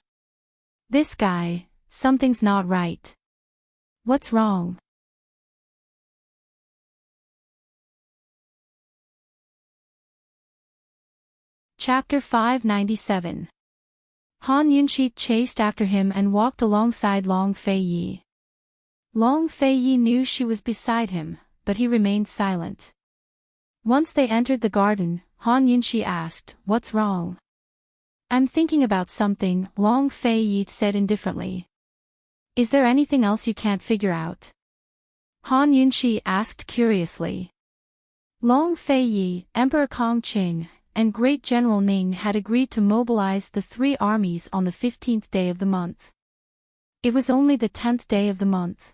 This guy, something's not right. What's wrong? Chapter 597. Han Yunxi chased after him and walked alongside Long Fei. Long Fei knew she was beside him, but he remained silent. Once they entered the garden, Han Yunxi asked, "What's wrong?" "I'm thinking about something," Long Fei said indifferently. "Is there anything else you can't figure out?" Han Yunxi asked curiously. Long Fei, Emperor Kongqing, and Great General Ning had agreed to mobilize the three armies on the 15th day of the month. It was only the 10th day of the month.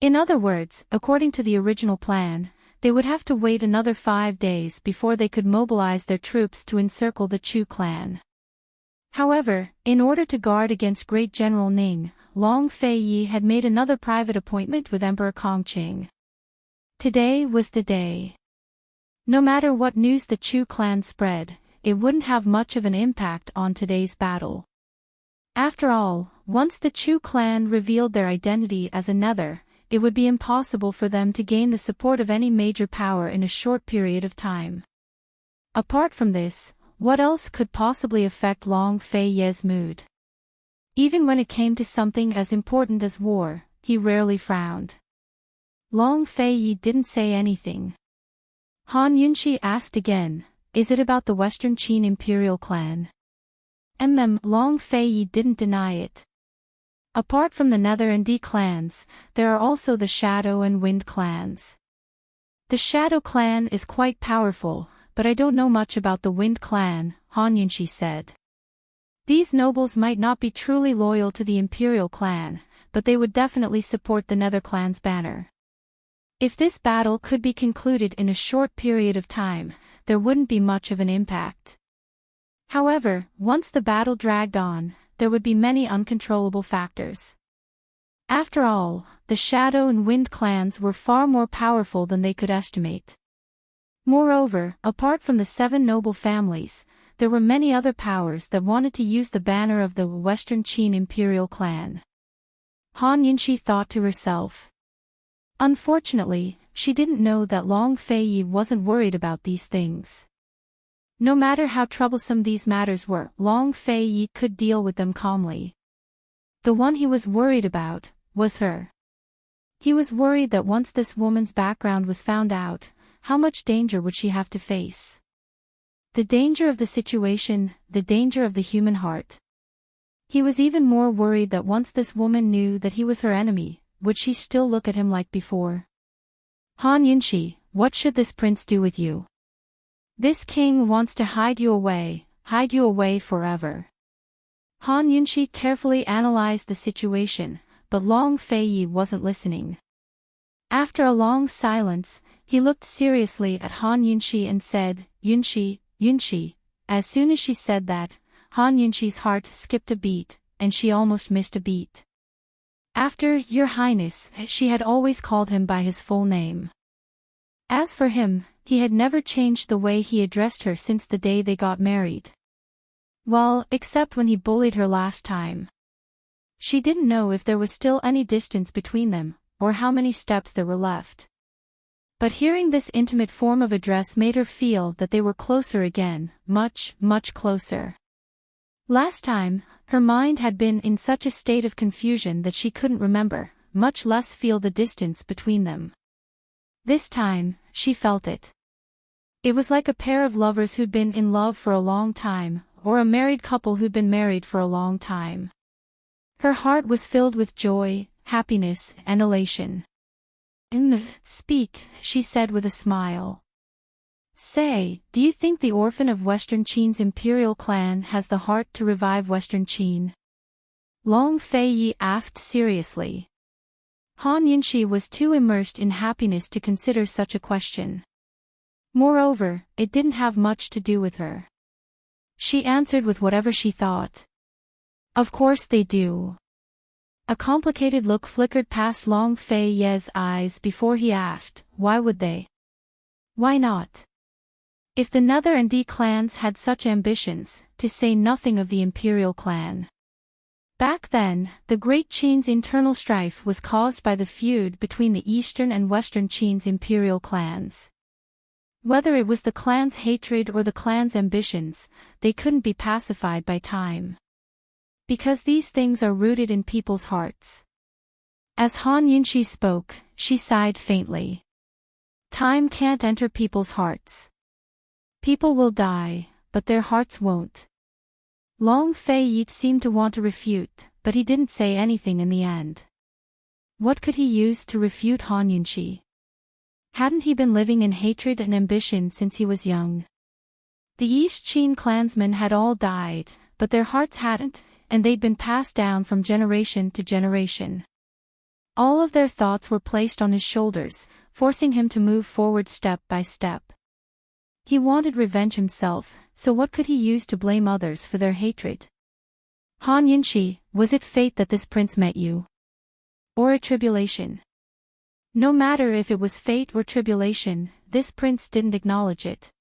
In other words, according to the original plan, they would have to wait another 5 days before they could mobilize their troops to encircle the Chu clan. However, in order to guard against Great General Ning, Long Fei had made another private appointment with Emperor Kongqing. Today was the day. No matter what news the Chu clan spread, it wouldn't have much of an impact on today's battle. After all, once the Chu clan revealed their identity as a nether, it would be impossible for them to gain the support of any major power in a short period of time. Apart from this, what else could possibly affect Long Fei's mood? Even when it came to something as important as war, he rarely frowned. Long Fei didn't say anything. Han Yunxi asked again, "Is it about the Western Qin Imperial clan?" Long Fei didn't deny it. Apart from the Nether and D clans, there are also the Shadow and Wind clans. The Shadow clan is quite powerful, but I don't know much about the Wind clan, Han Yunxi said. These nobles might not be truly loyal to the Imperial clan, but they would definitely support the Nether clan's banner. If this battle could be concluded in a short period of time, there wouldn't be much of an impact. However, once the battle dragged on, there would be many uncontrollable factors. After all, the Shadow and Wind clans were far more powerful than they could estimate. Moreover, apart from the 7 noble families, there were many other powers that wanted to use the banner of the Western Qin Imperial clan. Han Yunxi thought to herself. Unfortunately, she didn't know that Long Fei wasn't worried about these things. No matter how troublesome these matters were, Long Fei could deal with them calmly. The one he was worried about was her. He was worried that once this woman's background was found out, how much danger would she have to face? The danger of the situation, the danger of the human heart. He was even more worried that once this woman knew that he was her enemy, would she still look at him like before? Han Yunxi, what should this prince do with you? This king wants to hide you away forever. Han Yunxi carefully analyzed the situation, but Long Fei wasn't listening. After a long silence, he looked seriously at Han Yunxi and said, "Yunxi, Yunxi." As soon as she said that, Han Yunxi's heart skipped a beat, and she almost missed a beat. After "Your Highness," she had always called him by his full name. As for him, he had never changed the way he addressed her since the day they got married. Well, except when he bullied her last time. She didn't know if there was still any distance between them, or how many steps there were left. But hearing this intimate form of address made her feel that they were closer again, much, much closer. Last time, her mind had been in such a state of confusion that she couldn't remember, much less feel the distance between them. This time, she felt it. It was like a pair of lovers who'd been in love for a long time, or a married couple who'd been married for a long time. Her heart was filled with joy, happiness, and elation. "Speak," she said with a smile. "Say, do you think the orphan of Western Qin's imperial clan has the heart to revive Western Qin?" Long Fei asked seriously. Han Yunxi was too immersed in happiness to consider such a question. Moreover, it didn't have much to do with her. She answered with whatever she thought. Of course they do. A complicated look flickered past Long Fei Ye's eyes before he asked, why would they? Why not? If the Nether and D clans had such ambitions, to say nothing of the Imperial clan. Back then, the Great Qin's internal strife was caused by the feud between the Eastern and Western Qin's imperial clans. Whether it was the clan's hatred or the clan's ambitions, they couldn't be pacified by time. Because these things are rooted in people's hearts. As Han Yunxi spoke, she sighed faintly. Time can't enter people's hearts. People will die, but their hearts won't. Long Fei Yi seemed to want to refute, but he didn't say anything in the end. What could he use to refute Han Yunxi? Hadn't he been living in hatred and ambition since he was young? The East Qin clansmen had all died, but their hearts hadn't, and they'd been passed down from generation to generation. All of their thoughts were placed on his shoulders, forcing him to move forward step by step. He wanted revenge himself, so what could he use to blame others for their hatred? Han Yunxi, was it fate that this prince met you? Or a tribulation? No matter if it was fate or tribulation, this prince didn't acknowledge it.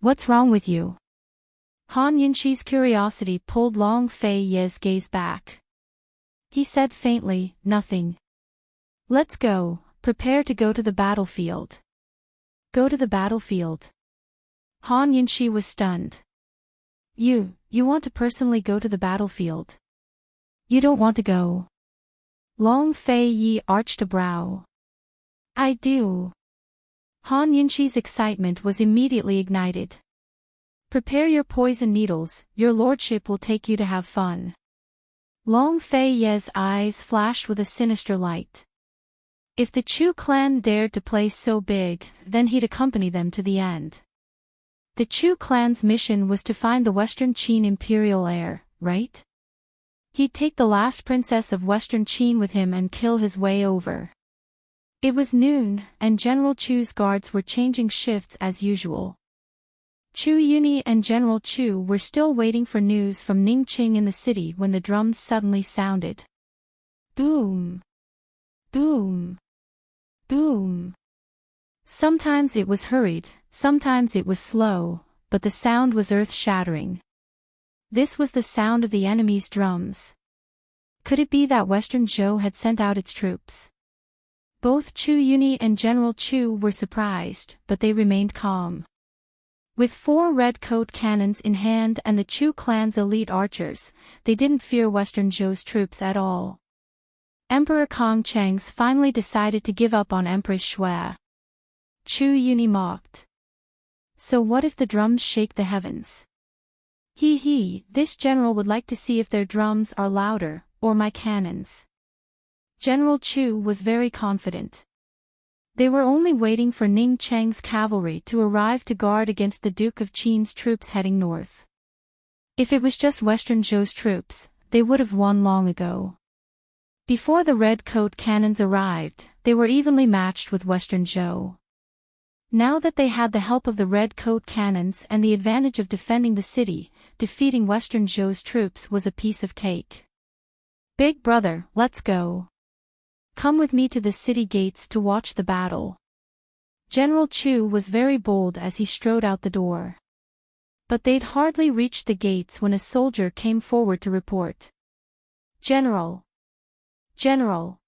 What's wrong with you? Han Yunxi's curiosity pulled Long Fei Ye's gaze back. He said faintly, nothing. Let's go, prepare to go to the battlefield. Go to the battlefield. Han Yunxi was stunned. You want to personally go to the battlefield? You don't want to go? Long Fei Yi arched a brow. I do. Han Yunxi's excitement was immediately ignited. Prepare your poison needles, your lordship will take you to have fun. Long Fei Ye's eyes flashed with a sinister light. If the Chu clan dared to play so big, then he'd accompany them to the end. The Chu clan's mission was to find the Western Qin imperial heir, right? He'd take the last princess of Western Qin with him and kill his way over. It was noon, and General Chu's guards were changing shifts as usual. Chu Yuni and General Chu were still waiting for news from Ningqing in the city when the drums suddenly sounded. Boom! Boom! Boom! Sometimes it was hurried, sometimes it was slow, but the sound was earth-shattering. This was the sound of the enemy's drums. Could it be that Western Zhou had sent out its troops? Both Chu Yuni and General Chu were surprised, but they remained calm. With 4 red coat cannons in hand and the Chu clan's elite archers, they didn't fear Western Zhou's troops at all. Emperor Kong Cheng's finally decided to give up on Empress Shui. Chu Yuni mocked. So what if the drums shake the heavens? This general would like to see if their drums are louder, or my cannons. General Chu was very confident. They were only waiting for Ning Cheng's cavalry to arrive to guard against the Duke of Qin's troops heading north. If it was just Western Zhou's troops, they would have won long ago. Before the red coat cannons arrived, they were evenly matched with Western Zhou. Now that they had the help of the red coat cannons and the advantage of defending the city, defeating Western Zhou's troops was a piece of cake. Big brother, let's go. Come with me to the city gates to watch the battle. General Chu was very bold as he strode out the door. But they'd hardly reached the gates when a soldier came forward to report. General! General!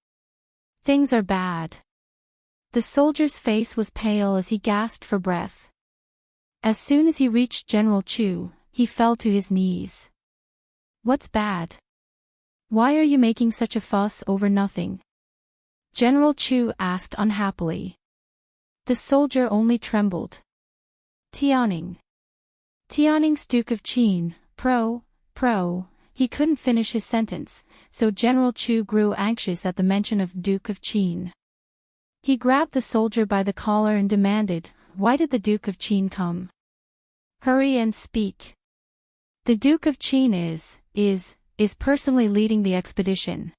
Things are bad. The soldier's face was pale as he gasped for breath. As soon as he reached General Chu, he fell to his knees. What's bad? Why are you making such a fuss over nothing? General Chu asked unhappily. The soldier only trembled. Tianning. Tianning's Duke of Qin, pro. He couldn't finish his sentence, so General Chu grew anxious at the mention of Duke of Qin. He grabbed the soldier by the collar and demanded, why did the Duke of Qin come? Hurry and speak. The Duke of Qin is personally leading the expedition.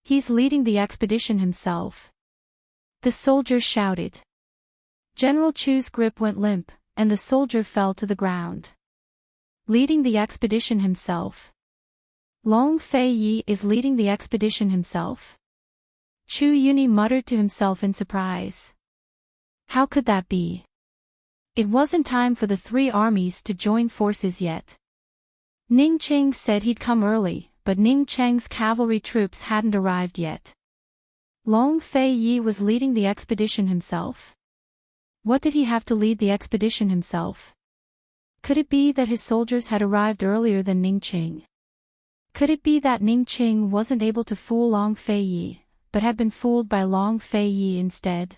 He's leading the expedition himself. The soldier shouted. General Chu's grip went limp, and the soldier fell to the ground. leading the expedition himself. Long Fei Yi is leading the expedition himself? Chu Yuni muttered to himself in surprise. How could that be? It wasn't time for the three armies to join forces yet. Ning Cheng said he'd come early, but Ning Cheng's cavalry troops hadn't arrived yet. Long Fei Yi was leading the expedition himself. What did he have to lead the expedition himself? Could it be that his soldiers had arrived earlier than Ning Cheng? Could it be that Ning Cheng wasn't able to fool Long Fei Yi, but had been fooled by Long Fei Yi instead?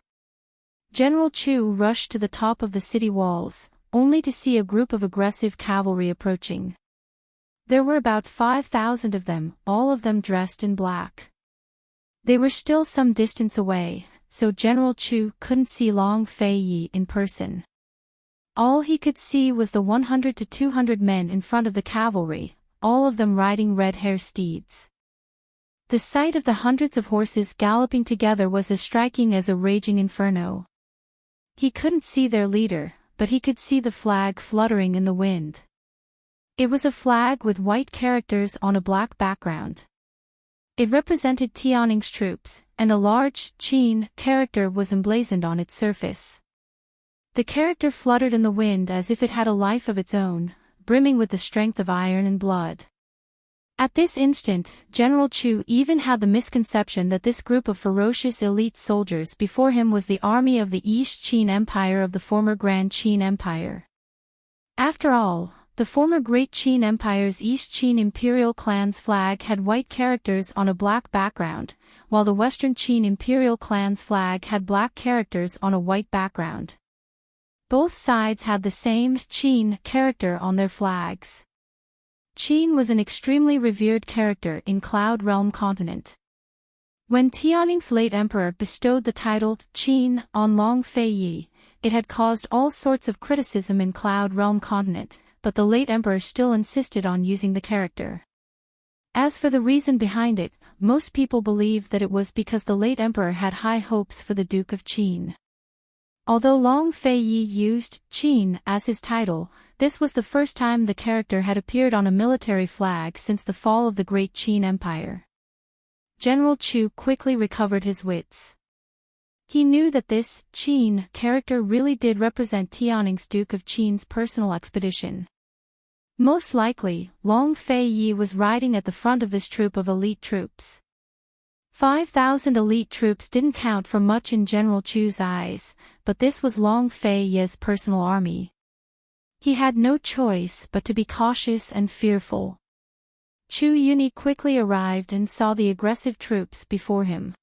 General Chu rushed to the top of the city walls, only to see a group of aggressive cavalry approaching. There were about 5,000 of them, all of them dressed in black. They were still some distance away, so General Chu couldn't see Long Fei Yi in person. All he could see was the 100 to 200 men in front of the cavalry, all of them riding red-haired steeds. The sight of the hundreds of horses galloping together was as striking as a raging inferno. He couldn't see their leader, but he could see the flag fluttering in the wind. It was a flag with white characters on a black background. It represented Tianning's troops, and a large Qin character was emblazoned on its surface. The character fluttered in the wind as if it had a life of its own, brimming with the strength of iron and blood. At this instant, General Chu even had the misconception that this group of ferocious elite soldiers before him was the army of the East Qin Empire of the former Grand Qin Empire. After all, the former Great Qin Empire's East Qin Imperial Clan's flag had white characters on a black background, while the Western Qin Imperial Clan's flag had black characters on a white background. Both sides had the same Qin character on their flags. Qin was an extremely revered character in Cloud Realm continent. When Tianning's late emperor bestowed the title Qin on Long Fei Yi, it had caused all sorts of criticism in Cloud Realm continent, but the late emperor still insisted on using the character. As for the reason behind it, most people believe that it was because the late emperor had high hopes for the Duke of Qin. Although Long Fei Yi used Qin as his title, this was the first time the character had appeared on a military flag since the fall of the Great Qin Empire. General Chu quickly recovered his wits. He knew that this Qin character really did represent Tianning's Duke of Qin's personal expedition. Most likely, Long Fei Yi was riding at the front of this troop of elite troops. 5,000 elite troops didn't count for much in General Chu's eyes, but this was Long Fei Yi's personal army. He had no choice but to be cautious and fearful. Chu Yuni quickly arrived and saw the aggressive troops before him.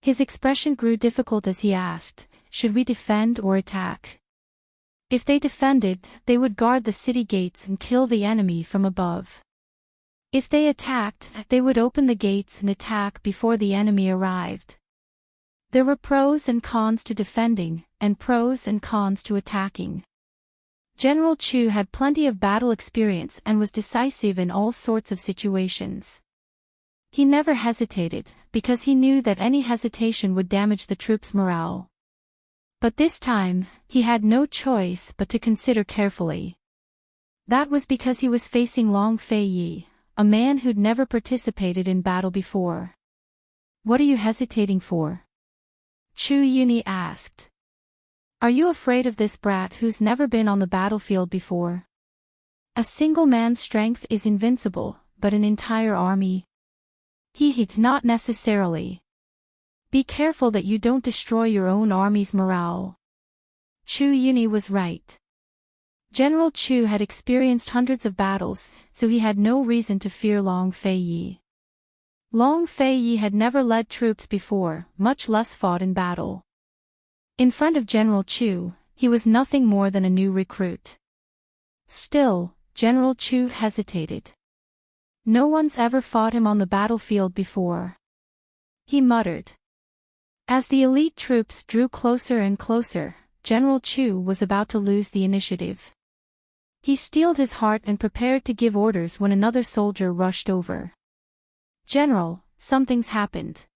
His expression grew difficult as he asked, "Should we defend or attack?" If they defended, they would guard the city gates and kill the enemy from above. If they attacked, they would open the gates and attack before the enemy arrived. There were pros and cons to defending, and pros and cons to attacking. General Chu had plenty of battle experience and was decisive in all sorts of situations. He never hesitated, because he knew that any hesitation would damage the troops' morale. But this time, he had no choice but to consider carefully. That was because he was facing Long Fei Yi, a man who'd never participated in battle before. "What are you hesitating for?" Chu Yuni asked. "Are you afraid of this brat who's never been on the battlefield before? A single man's strength is invincible, but an entire army? Not necessarily. Be careful that you don't destroy your own army's morale." Chu Yuni was right. General Chu had experienced hundreds of battles, so he had no reason to fear Long Fei Yi. Long Fei Yi had never led troops before, much less fought in battle. In front of General Chu, he was nothing more than a new recruit. Still, General Chu hesitated. "No one's ever fought him on the battlefield before," he muttered. As the elite troops drew closer and closer, General Chu was about to lose the initiative. He steeled his heart and prepared to give orders when another soldier rushed over. "General, something's happened.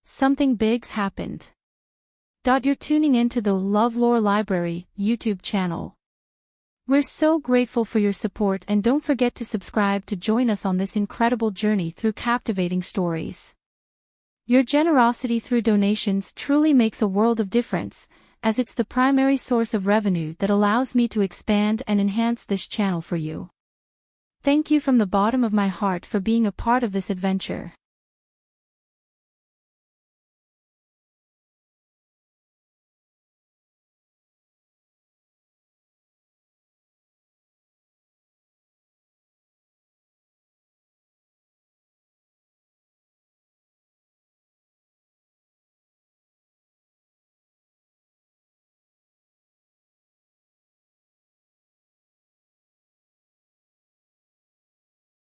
Something big's happened." You're tuning into the LoveLore Library YouTube channel. We're so grateful for your support, and don't forget to subscribe to join us on this incredible journey through captivating stories. Your generosity through donations truly makes a world of difference, as it's the primary source of revenue that allows me to expand and enhance this channel for you. Thank you from the bottom of my heart for being a part of this adventure.